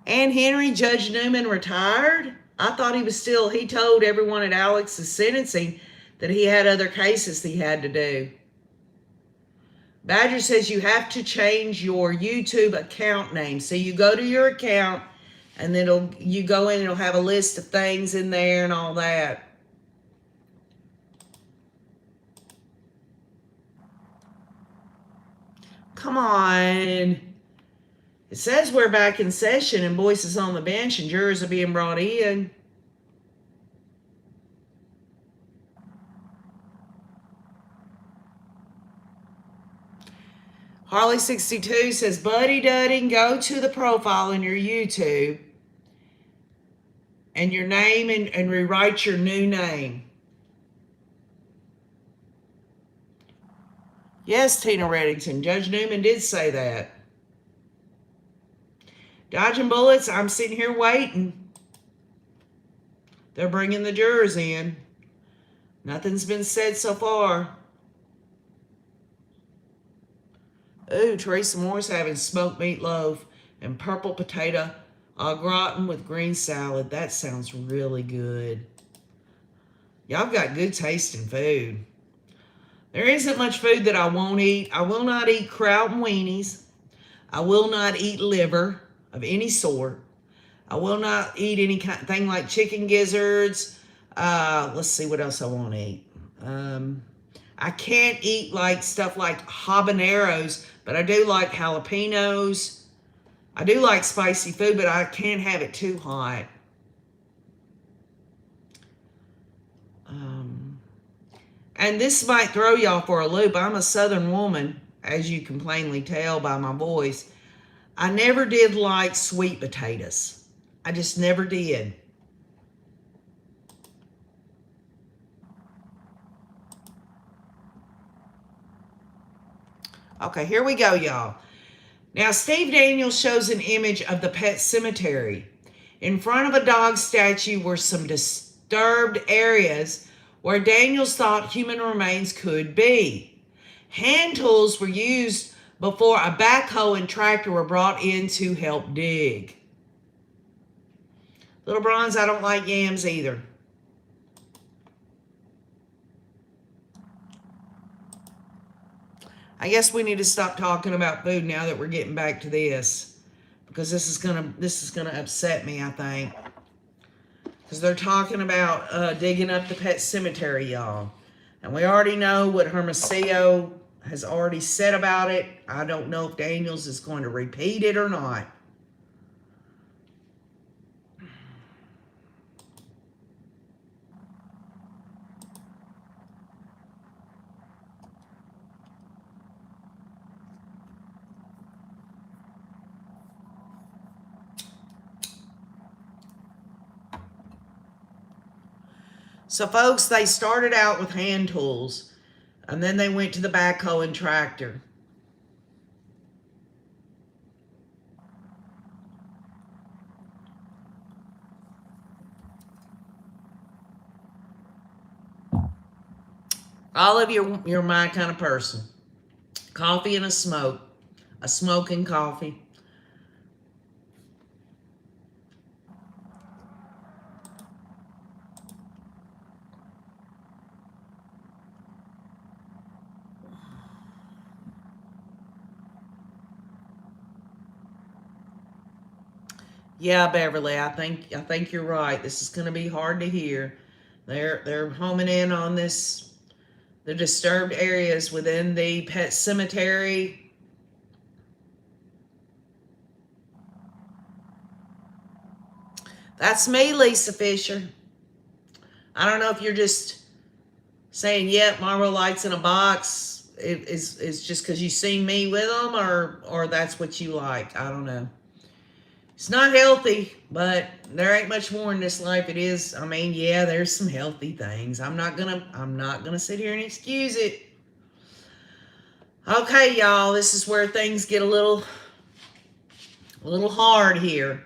And Henry, Judge Newman retired? I thought he told everyone at Alex's sentencing that he had other cases he had to do. Badger says you have to change your YouTube account name. So you go to your account and then you go in and it'll have a list of things in there and all that. Come on. It says we're back in session and Boyce is on the bench and jurors are being brought in. Harley62 says, Buddy Dudding, go to the profile in your YouTube and your name and rewrite your new name. Yes, Tina Reddington, Judge Newman did say that. Dodging bullets, I'm sitting here waiting. They're bringing the jurors in. Nothing's been said so far. Ooh, Teresa Moore's having smoked meatloaf and purple potato au gratin with green salad. That sounds really good. Y'all got good tasting food. There isn't much food that I won't eat. I will not eat kraut and weenies. I will not eat liver of any sort. I will not eat any thing like chicken gizzards. Let's see what else I won't eat. I can't eat like stuff like habaneros, but I do like jalapenos. I do like spicy food, but I can't have it too hot. And this might throw y'all for a loop. I'm a Southern woman, as you can plainly tell by my voice. I never did like sweet potatoes. I just never did. Okay, here we go, y'all. Now, Steve Daniels shows an image of the pet cemetery. In front of a dog statue were some disturbed areas where Daniels thought human remains could be. Hand tools were used before a backhoe and tractor were brought in to help dig. Little Bronze, I don't like yams either. I guess we need to stop talking about food now that we're getting back to this, because this is gonna upset me, I think. Because they're talking about digging up the pet cemetery, y'all. And we already know what Hermosillo has already said about it. I don't know if Daniels is going to repeat it or not. So, folks, they started out with hand tools, and then they went to the backhoe and tractor. All of you're my kind of person. Coffee and a smoking coffee. Yeah, Beverly, I think you're right. This is going to be hard to hear. They're homing in on the disturbed areas within the pet cemetery. That's me, Lisa Fisher. I don't know if you're just saying, yep, Marlboro Lights in a box. It's just because you seen me with them, or that's what you like. I don't know. It's not healthy, but there ain't much more in this life. It is. I mean, yeah, there's some healthy things. I'm not gonna sit here and excuse it. Okay, y'all, this is where things get a little hard here.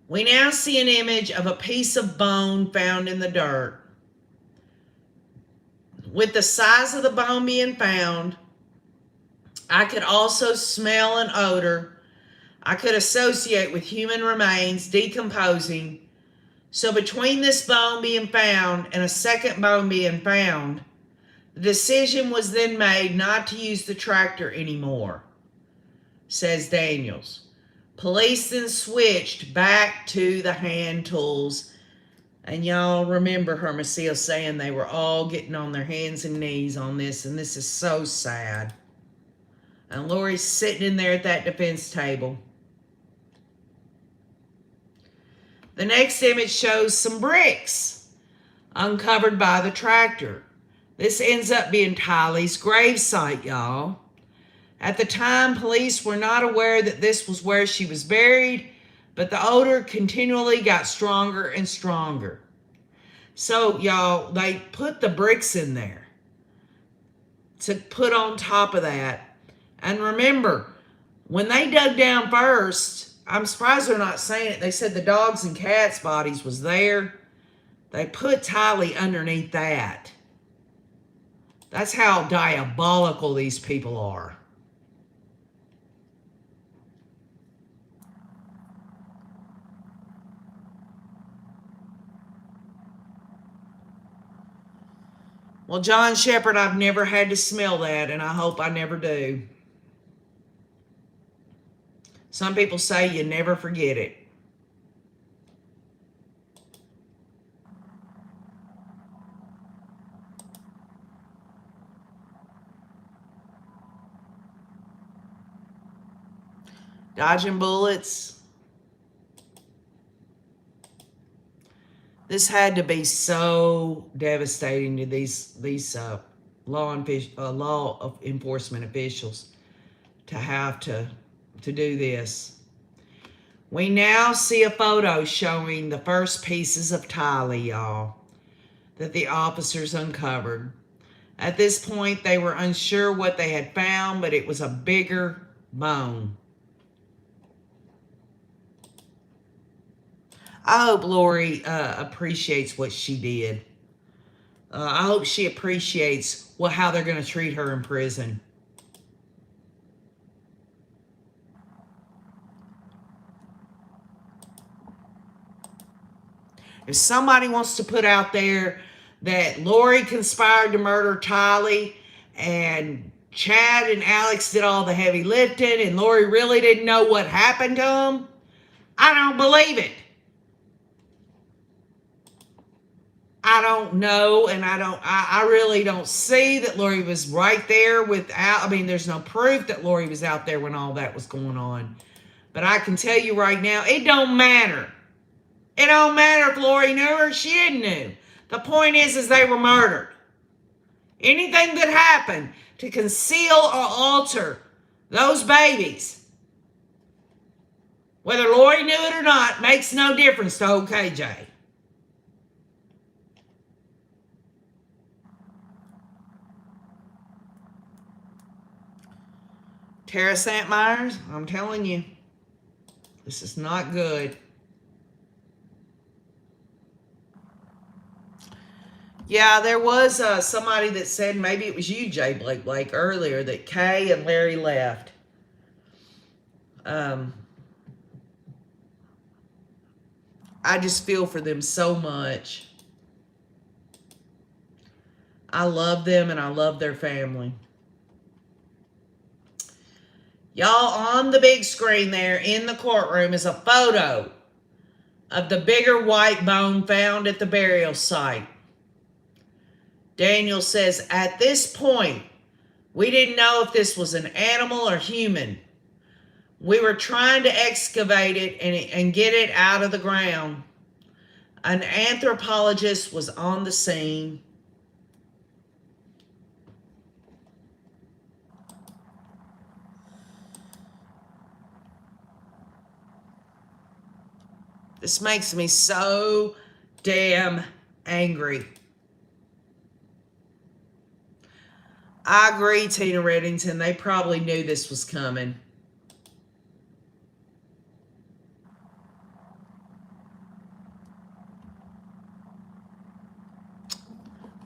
We now see an image of a piece of bone found in the dirt. With the size of the bone being found, I could also smell an odor I could associate with human remains decomposing. So between this bone being found and a second bone being found, the decision was then made not to use the tractor anymore, says Daniels. Police then switched back to the hand tools. And y'all remember Hermosillo saying they were all getting on their hands and knees on this, and this is so sad. And Lori's sitting in there at that defense table. The next image shows some bricks uncovered by the tractor. This ends up being Tylee's gravesite, y'all. At the time, police were not aware that this was where she was buried, but the odor continually got stronger and stronger. So, y'all, they put the bricks in there to put on top of that. And remember, when they dug down first, I'm surprised they're not saying it. They said the dogs and cats' bodies was there. They put Tylee underneath that. That's how diabolical these people are. Well, John Shepherd, I've never had to smell that, and I hope I never do. Some people say you never forget it. Dodging bullets. This had to be so devastating to these law enforcement officials to have to do this. We now see a photo showing the first pieces of Tylee, y'all, that the officers uncovered. At this point, they were unsure what they had found, but it was a bigger bone. I hope Lori appreciates what she did. I hope she appreciates how they're going to treat her in prison. If somebody wants to put out there that Lori conspired to murder Tylee and Chad and Alex did all the heavy lifting and Lori really didn't know what happened to them, I don't believe it. I don't know, and I really don't see that Lori was right there there's no proof that Lori was out there when all that was going on. But I can tell you right now, it don't matter. It don't matter if Lori knew or she didn't know. The point is they were murdered. Anything that happened to conceal or alter those babies, whether Lori knew it or not, makes no difference to OKJ. Tara St. Myers, I'm telling you, this is not good. Yeah, there was somebody that said, maybe it was you, Jay Blake, earlier, that Kay and Larry left. I just feel for them so much. I love them and I love their family. Y'all, on the big screen there in the courtroom is a photo of the bigger white bone found at the burial site. Daniel says, at this point, we didn't know if this was an animal or human. We were trying to excavate it and get it out of the ground. An anthropologist was on the scene. This makes me so damn angry. I agree, Tina Reddington. They probably knew this was coming.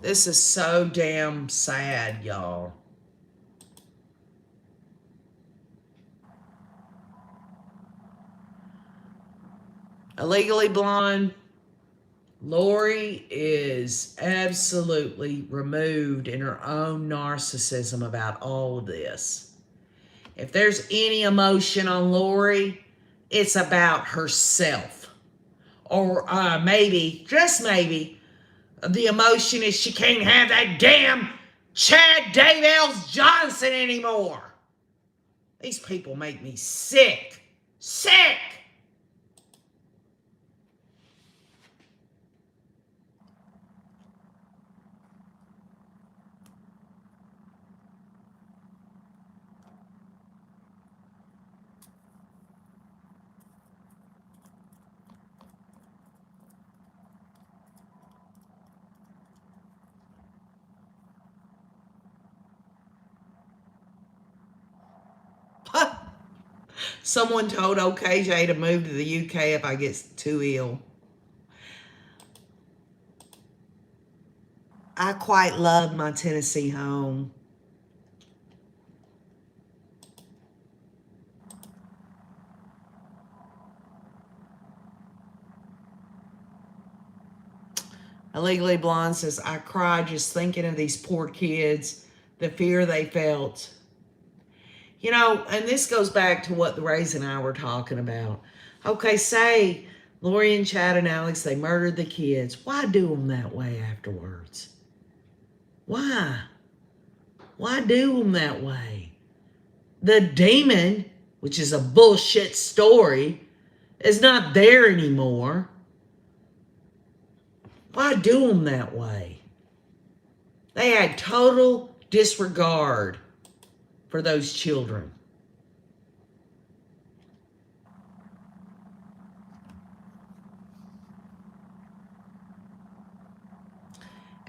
This is so damn sad, y'all. Illegally Blonde, Lori is absolutely removed in her own narcissism about all of this. If there's any emotion on Lori, it's about herself. Or maybe, just maybe, the emotion is she can't have that damn Chad Daybells Johnson anymore. These people make me sick. Sick! Someone told OKJ to move to the UK if I get too ill. I quite love my Tennessee home. Illegally Blonde says, I cried just thinking of these poor kids, the fear they felt. You know, and this goes back to what the Rays and I were talking about. Okay, say Lori and Chad and Alex, they murdered the kids. Why do them that way afterwards? Why? Why do them that way? The demon, which is a bullshit story, is not there anymore. Why do them that way? They had total disregard for those children.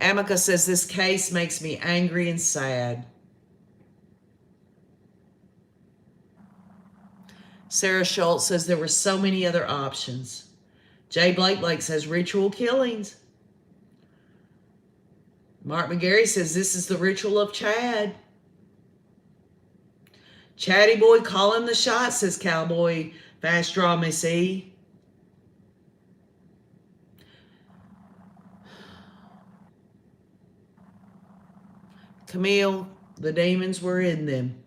Amica says, this case makes me angry and sad. Sarah Schultz says, there were so many other options. Jay Blake says, ritual killings. Mark McGarry says, this is the ritual of Chad. Chatty Boy calling the shots, says Cowboy Fast Draw Missy. Camille, the demons were in them.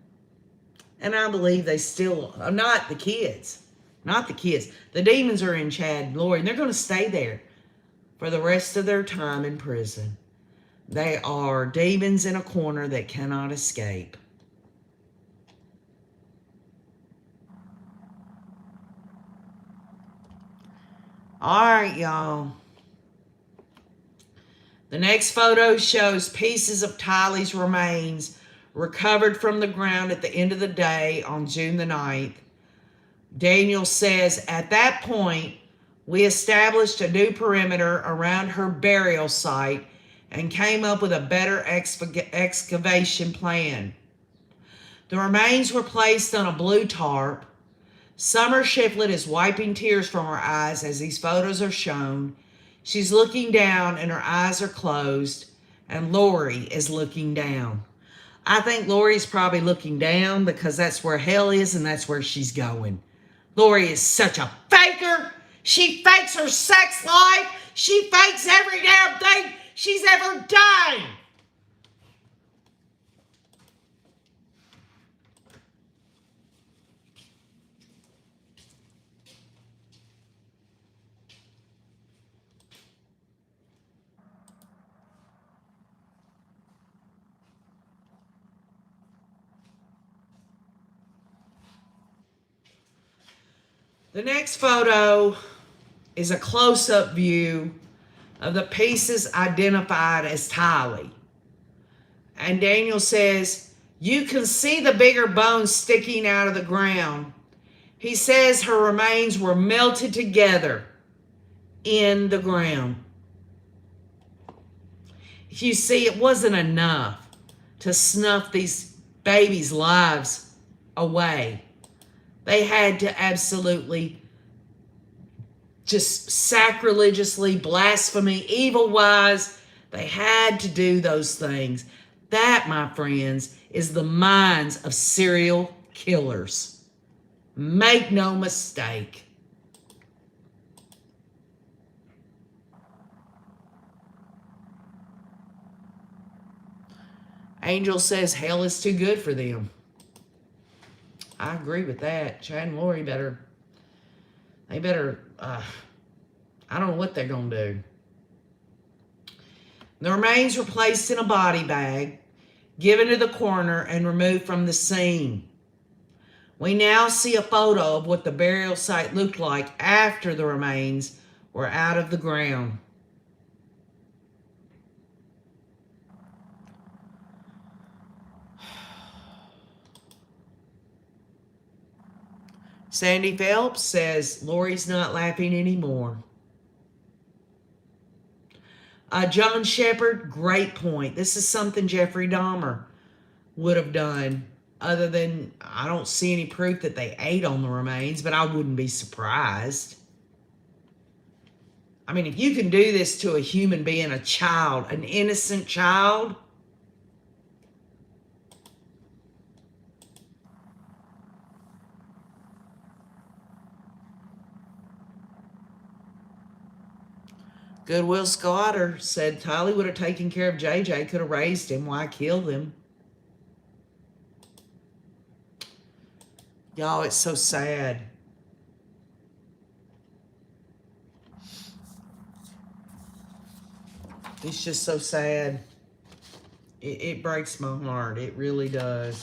And I believe they still are. Not the kids. Not the kids. The demons are in Chad and Lori, and they're going to stay there for the rest of their time in prison. They are demons in a corner that cannot escape. All right, y'all. The next photo shows pieces of Tylee's remains recovered from the ground at the end of the day on June the 9th. Daniel says, at that point, we established a new perimeter around her burial site and came up with a better excavation plan. The remains were placed on a blue tarp. Summer Shiflett is wiping tears from her eyes as these photos are shown. She's looking down and her eyes are closed, and Lori is looking down. I think Lori's probably looking down because that's where hell is and that's where she's going. Lori is such a faker. She fakes her sex life. She fakes every damn thing she's ever done. The next photo is a close-up view of the pieces identified as Tylee. And Daniel says, you can see the bigger bones sticking out of the ground. He says her remains were melted together in the ground. You see, it wasn't enough to snuff these babies' lives away. They had to absolutely just sacrilegiously, blasphemy, evil-wise, they had to do those things. That, my friends, is the minds of serial killers. Make no mistake. Angel says hell is too good for them. I agree with that. Chad and Lori better, I don't know what they're going to do. The remains were placed in a body bag, given to the coroner, and removed from the scene. We now see a photo of what the burial site looked like after the remains were out of the ground. Sandy Phelps says Lori's not laughing anymore. John Shepard, great point. This is something Jeffrey Dahmer would have done, other than I don't see any proof that they ate on the remains, but I wouldn't be surprised. I mean, if you can do this to a human being, a child, an innocent child, Goodwill Scotter said Tylee would have taken care of JJ, could have raised him. Why kill him? Y'all, it's so sad. It's just so sad. It breaks my heart. It really does.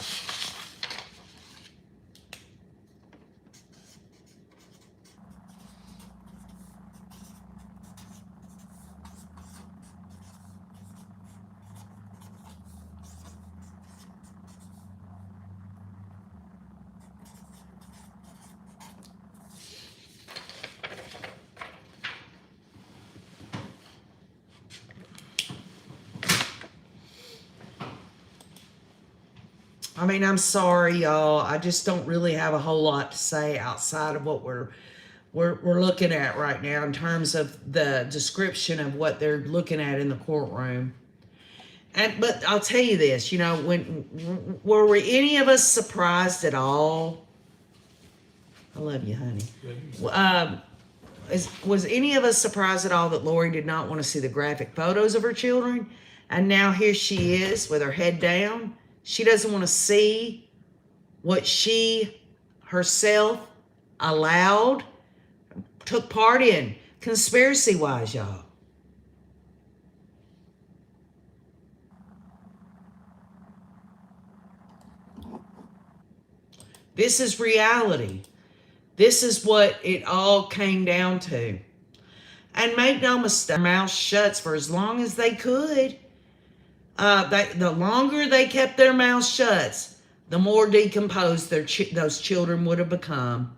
I mean, I'm sorry, y'all. I just don't really have a whole lot to say outside of what we're looking at right now in terms of the description of what they're looking at in the courtroom. But I'll tell you this, you know, were any of us surprised at all? I love you, honey. Was any of us surprised at all that Lori did not want to see the graphic photos of her children? And now here she is with her head down. She doesn't want to see what she herself allowed, took part in, conspiracy-wise, y'all. This is reality. This is what it all came down to. And make no mistake, their mouth shuts for as long as they could. The longer they kept their mouths shut, the more decomposed those children would have become.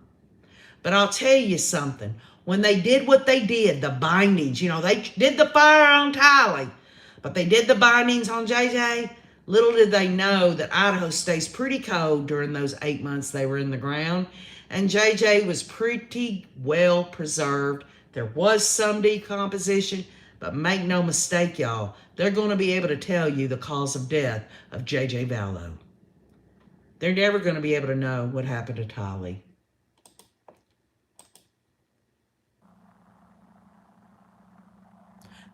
But I'll tell you something. When they did what they did, the bindings, you know, they did the fire on Tylee, but they did the bindings on JJ. Little did they know that Idaho stays pretty cold during those 8 months they were in the ground. And JJ was pretty well preserved. There was some decomposition, but make no mistake, y'all, they're going to be able to tell you the cause of death of JJ Vallow. They're never going to be able to know what happened to Tylee.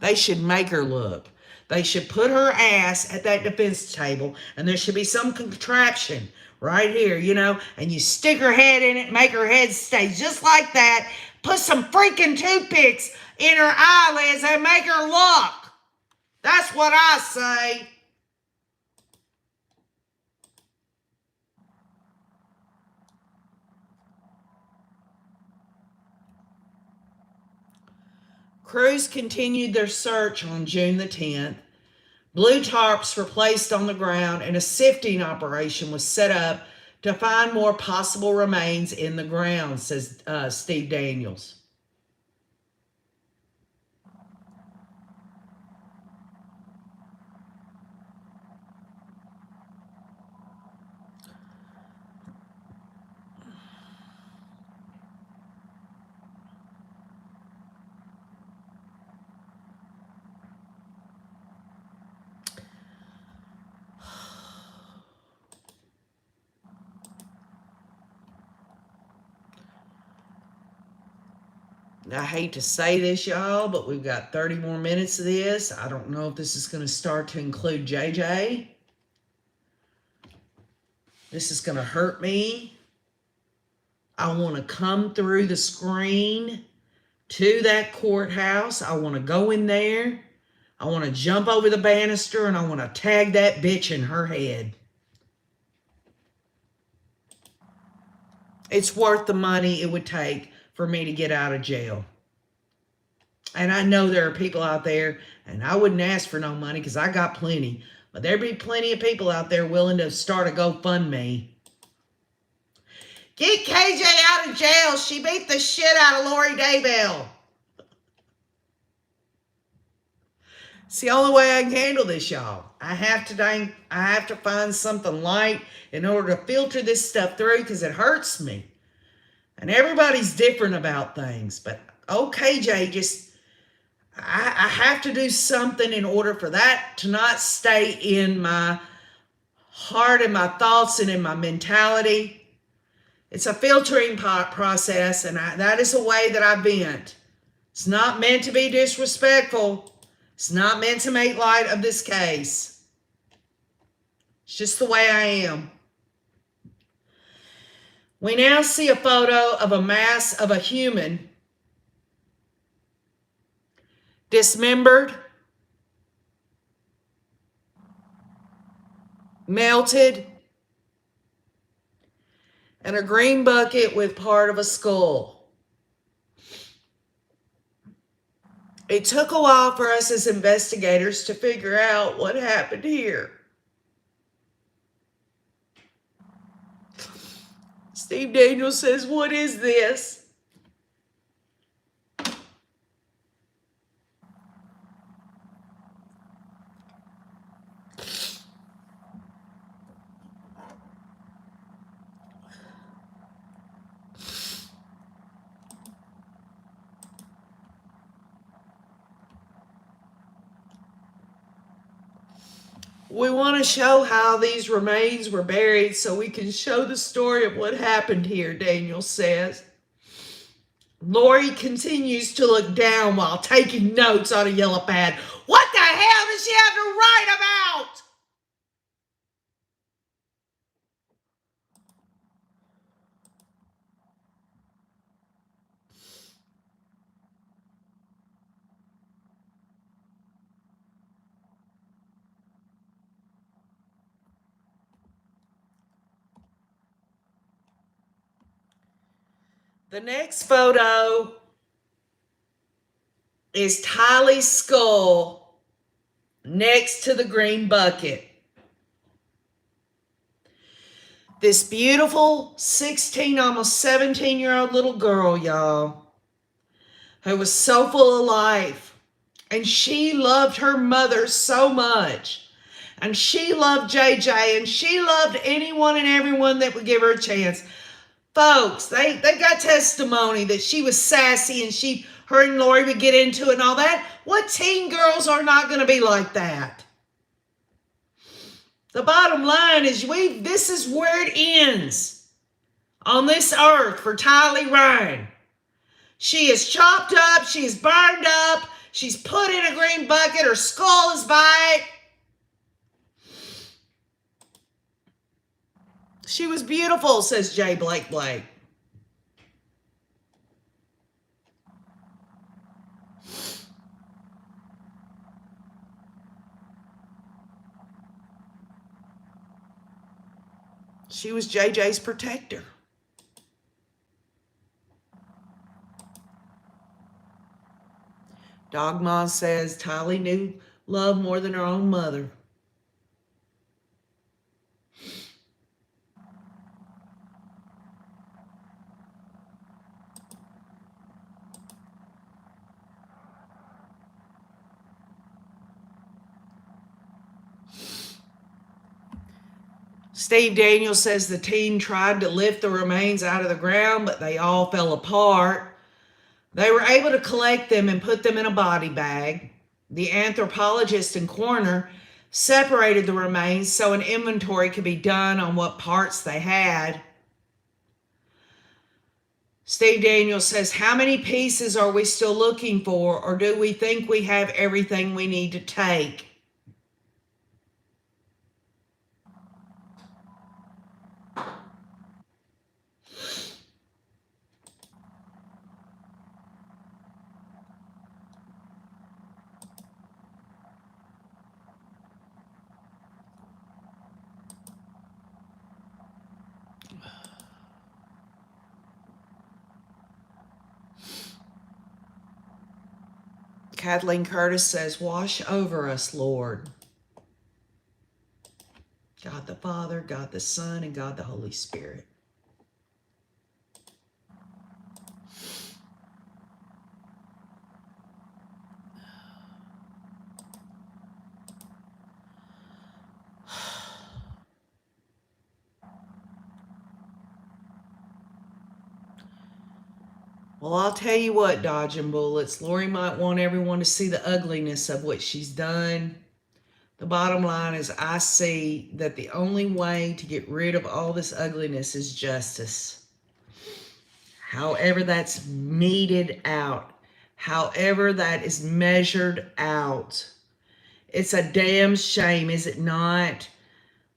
They should make her look. They should put her ass at that defense table, and there should be some contraption right here, you know, and you stick her head in it, make her head stay just like that, put some freaking toothpicks in her eyelids and make her look. That's what I say. Crews continued their search on June the 10th. Blue tarps were placed on the ground and a sifting operation was set up to find more possible remains in the ground, says Steve Daniels. I hate to say this, y'all, but we've got 30 more minutes of this. I don't know if this is going to start to include JJ. This is going to hurt me. I want to come through the screen to that courthouse. I want to go in there. I want to jump over the banister and I want to tag that bitch in her head. It's worth the money it would take for me to get out of jail. And I know there are people out there, and I wouldn't ask for no money because I got plenty, but there'd be plenty of people out there willing to start a GoFundMe. Get KJ out of jail. She beat the shit out of Lori Daybell. It's the only way I can handle this, y'all. I have to find something light in order to filter this stuff through because it hurts me. And everybody's different about things. But, oh, KJ, I have to do something in order for that to not stay in my heart and my thoughts and in my mentality. It's a filtering process, and that is a way that I vent. It's not meant to be disrespectful. It's not meant to make light of this case. It's just the way I am. We now see a photo of a mass of a human dismembered, melted, and a green bucket with part of a skull. It took a while for us as investigators to figure out what happened here. Steve Daniels says, "What is this?" We want to show how these remains were buried so we can show the story of what happened here, Daniel says. Lori continues to look down while taking notes on a yellow pad. What the hell does she have to write about? The next photo is Tylee's skull next to the green bucket. This beautiful 16, almost 17-year-old little girl, y'all, who was so full of life. And she loved her mother so much. And she loved JJ. And she loved anyone and everyone that would give her a chance. Folks, they got testimony that she was sassy and her and Lori would get into it and all that. What teen girls are not going to be like that? The bottom line is this is where it ends on this earth for Tylee Ryan. She is chopped up. She is burned up. She's put in a green bucket. Her skull is by it. She was beautiful, says J. Blake Blake. She was JJ's protector. Dogma says Tylee knew love more than her own mother. Steve Daniels says the team tried to lift the remains out of the ground, but they all fell apart. They were able to collect them and put them in a body bag. The anthropologist and coroner separated the remains so an inventory could be done on what parts they had. Steve Daniels says, how many pieces are we still looking for, or do we think we have everything we need to take? Kathleen Curtis says, wash over us, Lord. God the Father, God the Son, and God the Holy Spirit. Well, I'll tell you what, dodging bullets. Lori might want everyone to see the ugliness of what she's done. The bottom line is I see that the only way to get rid of all this ugliness is justice. However that's meted out, however that is measured out. It's a damn shame, is it not,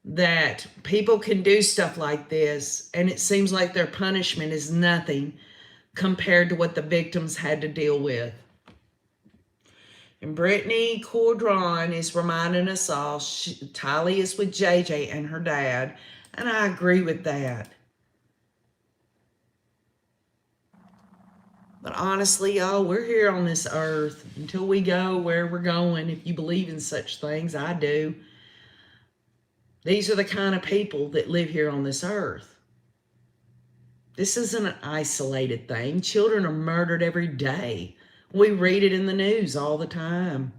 that people can do stuff like this and it seems like their punishment is nothing compared to what the victims had to deal with. And Brittany Cordron is reminding us all, Tylee is with JJ and her dad, and I agree with that. But honestly, y'all, we're here on this earth until we go where we're going. If you believe in such things, I do. These are the kind of people that live here on this earth. This isn't an isolated thing. Children are murdered every day. We read it in the news all the time.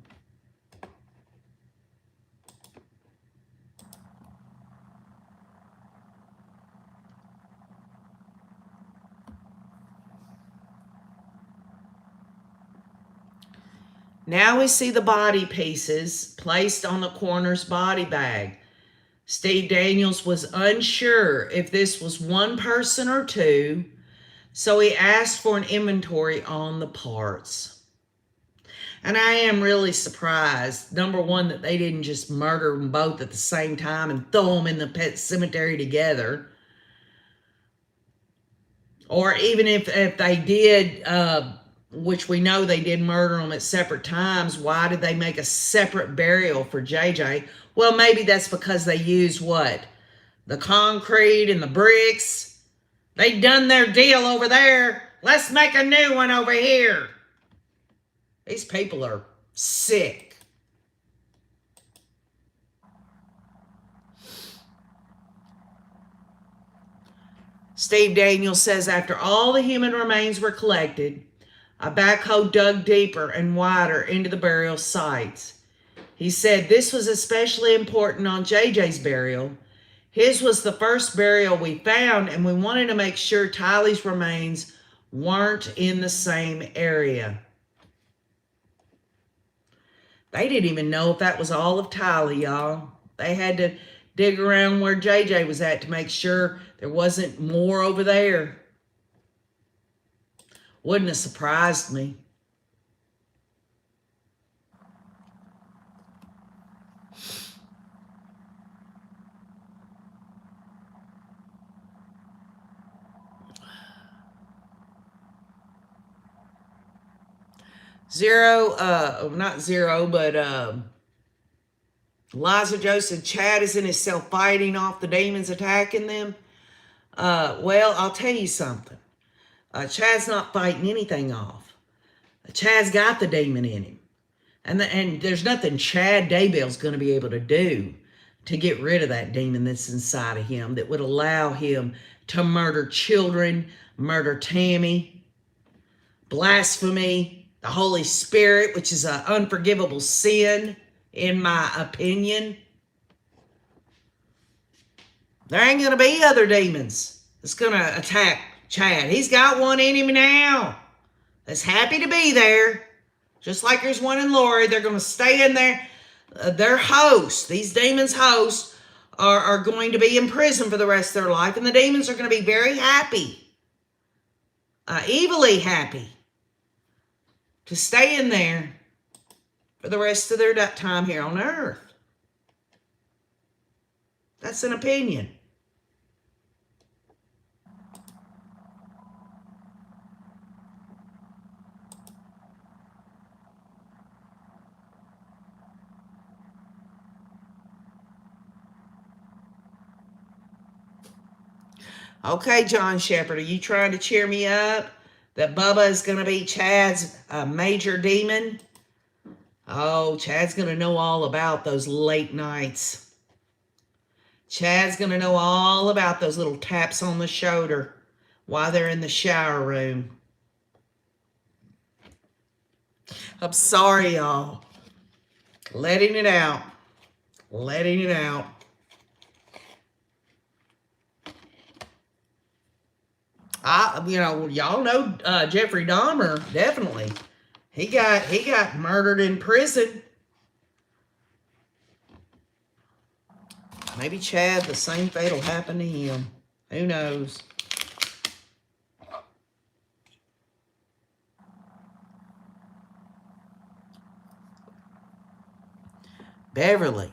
Now we see the body pieces placed on the coroner's body bag. Steve Daniels was unsure if this was one person or two, so he asked for an inventory on the parts. And I am really surprised, number one, that they didn't just murder them both at the same time and throw them in the pet cemetery together. Or even if they did, which we know they did murder them at separate times, why did they make a separate burial for JJ? Well, maybe that's because they used what? The concrete and the bricks. They done their deal over there. Let's make a new one over here. These people are sick. Steve Daniels says after all the human remains were collected, a backhoe dug deeper and wider into the burial sites. He said this was especially important on JJ's burial. His was the first burial we found, and we wanted to make sure Tylee's remains weren't in the same area. They didn't even know if that was all of Tylee, y'all. They had to dig around where JJ was at to make sure there wasn't more over there. Wouldn't have surprised me. Not zero, but Liza Joe said Chad is in his cell fighting off the demons attacking them. Well, I'll tell you something. Chad's not fighting anything off. Chad's got the demon in him. And there's nothing Chad Daybell's going to be able to do to get rid of that demon that's inside of him that would allow him to murder children, murder Tammy, blasphemy, the Holy Spirit, which is an unforgivable sin, in my opinion. There ain't going to be other demons that's going to attack Chad. He's got one in him now that's happy to be there. Just like there's one in Lori. They're going to stay in there. Their hosts, these demons' hosts, are going to be in prison for the rest of their life. And the demons are going to be very happy evilly happy to stay in there for the rest of their time here on earth. That's an opinion. Okay, John Shepherd, are you trying to cheer me up that Bubba is going to be Chad's major demon? Oh, Chad's going to know all about those late nights. Chad's going to know all about those little taps on the shoulder while they're in the shower room. I'm sorry, y'all. Letting it out. Letting it out. Y'all know Jeffrey Dahmer, definitely. He got murdered in prison. Maybe Chad, the same fate will happen to him. Who knows? Beverly,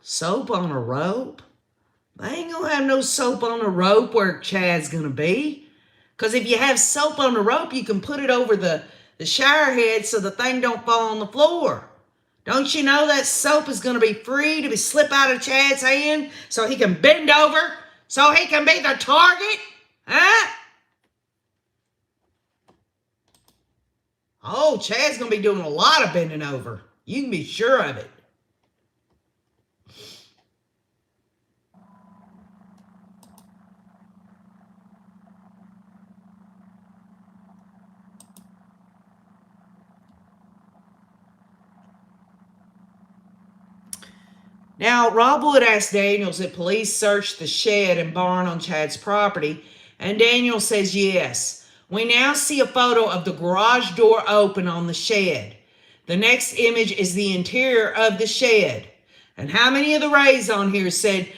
soap on a rope? They ain't gonna have no soap on a rope where Chad's gonna be. Because if you have soap on the rope, you can put it over the shower head so the thing don't fall on the floor. Don't you know that soap is going to be free to slip out of Chad's hand so he can bend over so he can be the target? Huh? Oh, Chad's going to be doing a lot of bending over. You can be sure of it. Now, Rob Wood asked Daniels if police searched the shed and barn on Chad's property, and Daniel says yes. We now see a photo of the garage door open on the shed. The next image is the interior of the shed. And how many of the Rays on here said,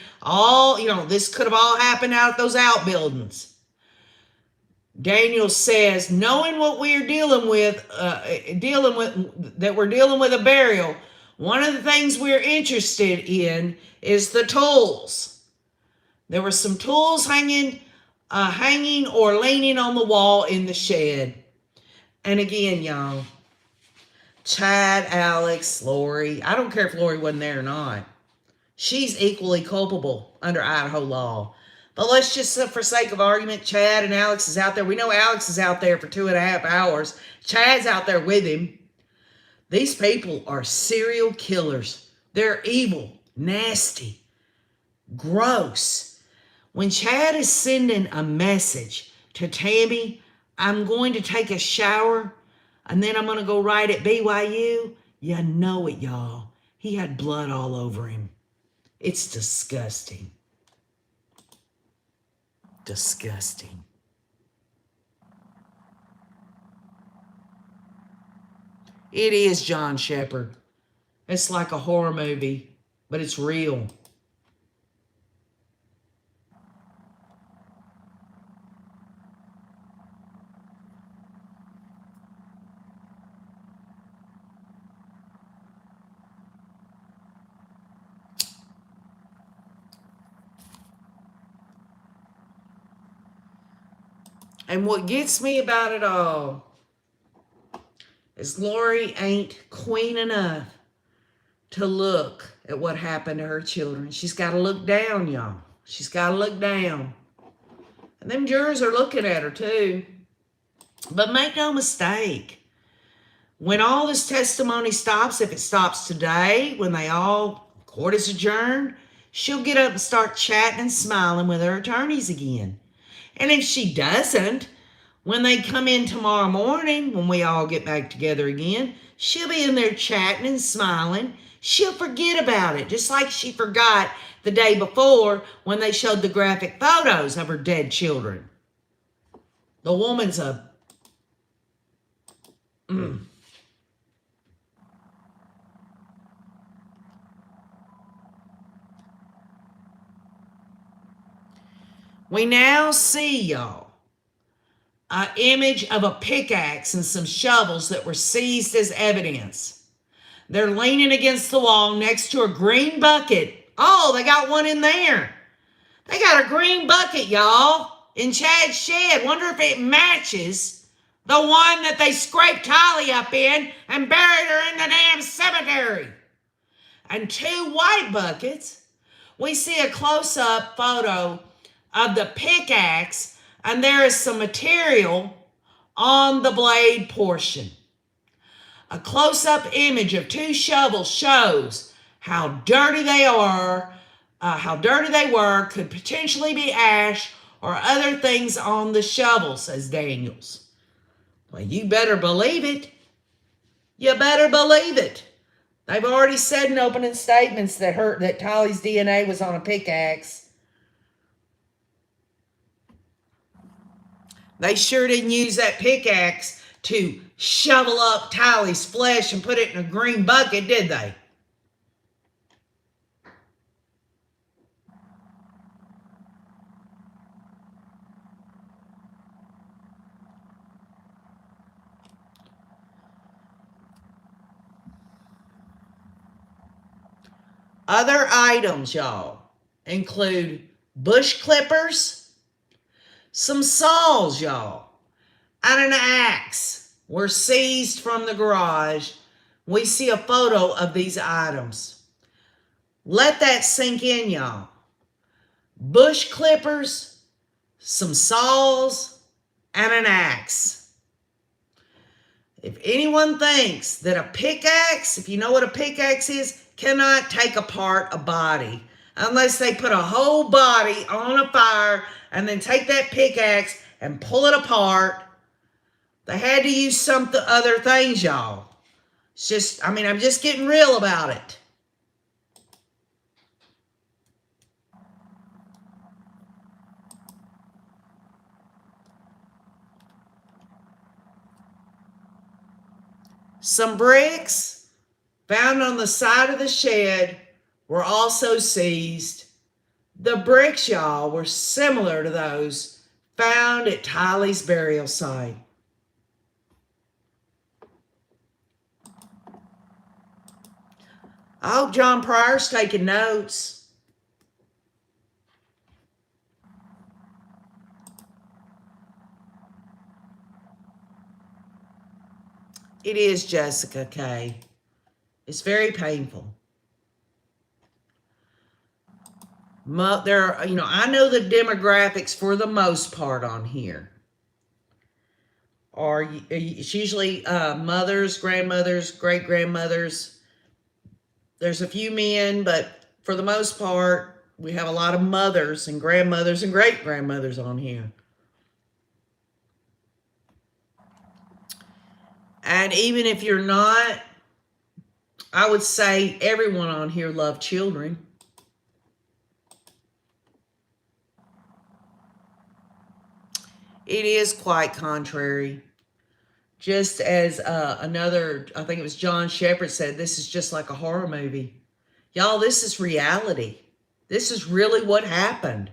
this could have all happened out at those outbuildings? Daniel says, knowing what we are dealing with a burial, one of the things we're interested in is the tools. There were some tools hanging or leaning on the wall in the shed. And again, y'all, Chad, Alex, Lori, I don't care if Lori wasn't there or not. She's equally culpable under Idaho law. But let's just, for sake of argument, Chad and Alex is out there. We know Alex is out there for 2.5 hours. Chad's out there with him. These people are serial killers. They're evil, nasty, gross. When Chad is sending a message to Tammy, I'm going to take a shower and then I'm going to go right at BYU, you know it, y'all. He had blood all over him. It's disgusting. Disgusting. It is, John Shepherd. It's like a horror movie, but it's real. And what gets me about it all is Lori ain't queen enough to look at what happened to her children. She's got to look down, y'all. She's got to look down. And them jurors are looking at her too. But make no mistake, when all this testimony stops, if it stops today, when court is adjourned, she'll get up and start chatting and smiling with her attorneys again. And if she doesn't, when they come in tomorrow morning, when we all get back together again, she'll be in there chatting and smiling. She'll forget about it, just like she forgot the day before when they showed the graphic photos of her dead children. The woman's a... We now see, y'all, an image of a pickaxe and some shovels that were seized as evidence. They're leaning against the wall next to a green bucket. Oh, they got one in there. They got a green bucket, y'all, in Chad's shed. Wonder if it matches the one that they scraped Kylie up in and buried her in the damn cemetery. And 2 white buckets. We see a close-up photo of the pickaxe, and there is some material on the blade portion. A close-up image of 2 shovels shows how dirty they are, could potentially be ash or other things on the shovel, says Daniels. Well, you better believe it. You better believe it. They've already said in opening statements that Tylee's DNA was on a pickaxe. They sure didn't use that pickaxe to shovel up Tylee's flesh and put it in a green bucket, did they? Other items, y'all, include bush clippers, some saws, y'all, and an axe were seized from the garage. We see a photo of these items. Let that sink in, y'all. Bush clippers, some saws, and an axe. If anyone thinks that a pickaxe, if you know what a pickaxe is, cannot take apart a body unless they put a whole body on a fire and then take that pickaxe and pull it apart. They had to use some other things, y'all. It's just, I'm just getting real about it. Some bricks found on the side of the shed were also seized. The bricks, y'all, were similar to those found at Tylee's burial site. I hope John Pryor's taking notes. It is, Jessica K. It's very painful. I know the demographics for the most part on here it's usually mothers, grandmothers, great-grandmothers. There's a few men, but for the most part, we have a lot of mothers and grandmothers and great-grandmothers on here. And even if you're not, I would say everyone on here loved children. It is quite contrary. Just as I think it was John Shepard said, this is just like a horror movie. Y'all, this is reality. This is really what happened.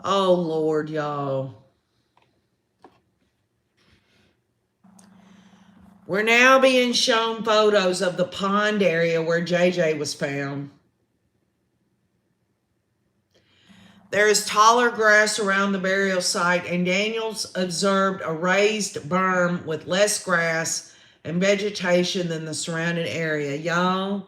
Oh, Lord, y'all. We're now being shown photos of the pond area where JJ was found. There is taller grass around the burial site, and Daniels observed a raised berm with less grass and vegetation than the surrounding area. Y'all,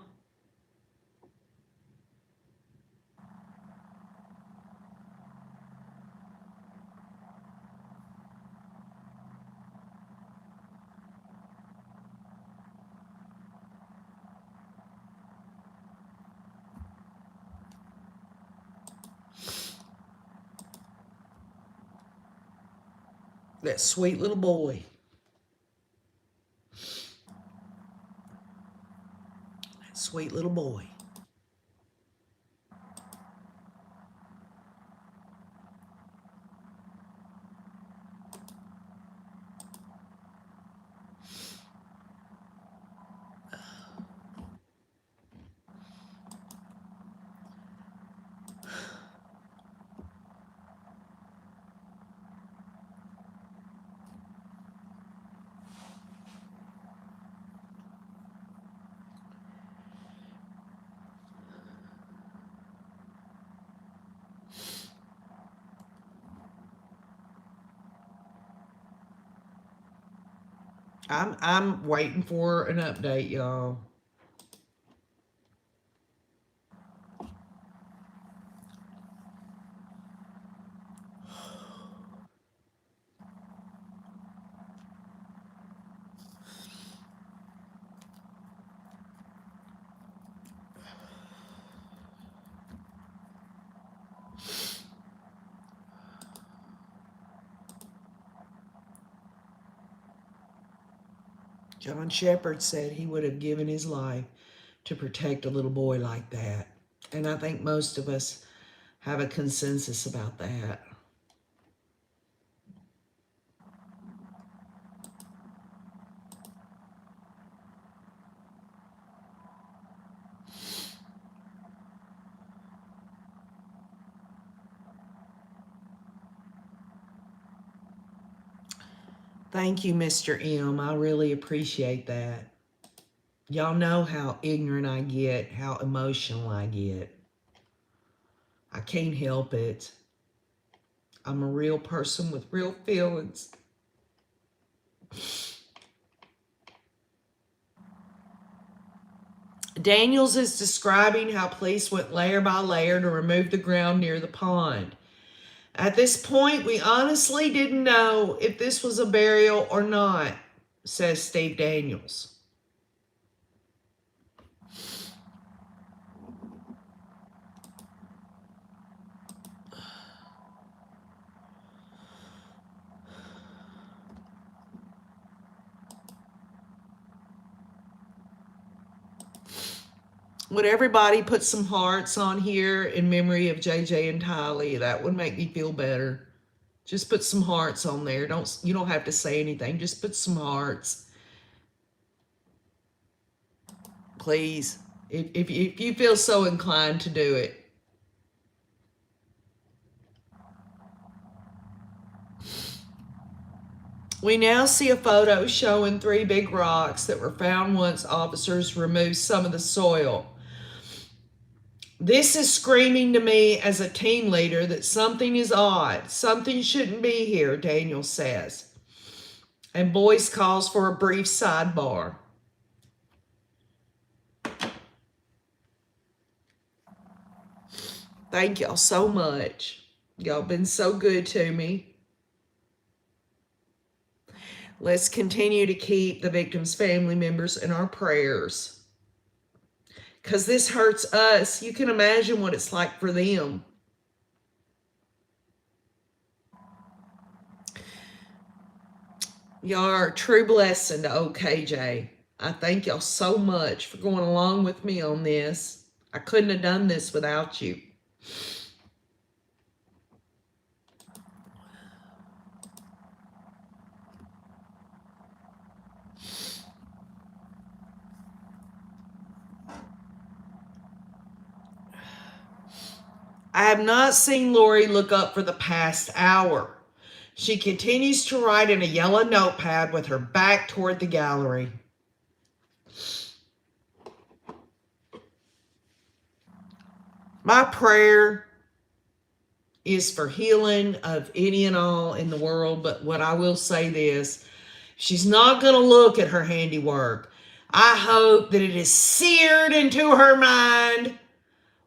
that sweet little boy. That sweet little boy. I'm waiting for an update, y'all. John Shepherd said he would have given his life to protect a little boy like that. And I think most of us have a consensus about that. Thank you, Mr. M. I really appreciate that. Y'all know how ignorant I get, how emotional I get. I can't help it. I'm a real person with real feelings. Daniels is describing how police went layer by layer to remove the ground near the pond. At this point, we honestly didn't know if this was a burial or not, says Steve Daniels. Would everybody put some hearts on here in memory of JJ and Tylee? That would make me feel better. Just put some hearts on there. You don't have to say anything. Just put some hearts. Please. If you feel so inclined to do it. We now see a photo showing 3 big rocks that were found once officers removed some of the soil. This is screaming to me as a team leader that something is odd. Something shouldn't be here, Daniel says. And Boyce calls for a brief sidebar. Thank y'all so much. Y'all been so good to me. Let's continue to keep the victims' family members in our prayers. Because this hurts us. You can imagine what it's like for them. Y'all are a true blessing to OKJ. I thank y'all so much for going along with me on this. I couldn't have done this without you. I have not seen Lori look up for the past hour. She continues to write in a yellow notepad with her back toward the gallery. My prayer is for healing of any and all in the world, but what I will say this, she's not going to look at her handiwork. I hope that it is seared into her mind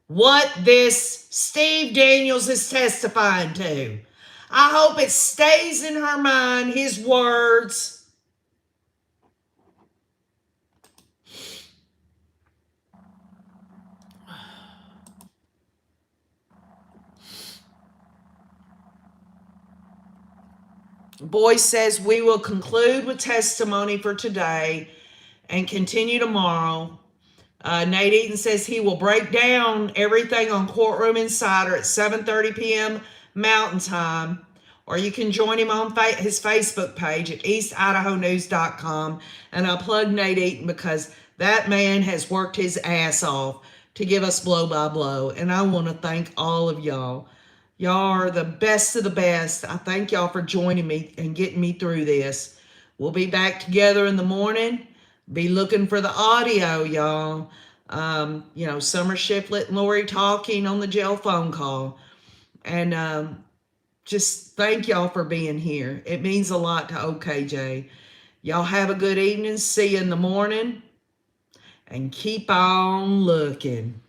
what this Steve Daniels is testifying to. I hope it stays in her mind, his words. Boyce says we will conclude with testimony for today and continue tomorrow. Nate Eaton says he will break down everything on Courtroom Insider at 7:30 p.m. Mountain Time, or you can join him on his Facebook page at eastidahonews.com. And I plug Nate Eaton because that man has worked his ass off to give us blow by blow. And I want to thank all of y'all. Y'all are the best of the best. I thank y'all for joining me and getting me through this. We'll be back together in the morning. Be looking for the audio, y'all. Summer Shiflett and Lori talking on the jail phone call. And just thank y'all for being here. It means a lot to OKJ. Y'all have a good evening. See you in the morning. And keep on looking.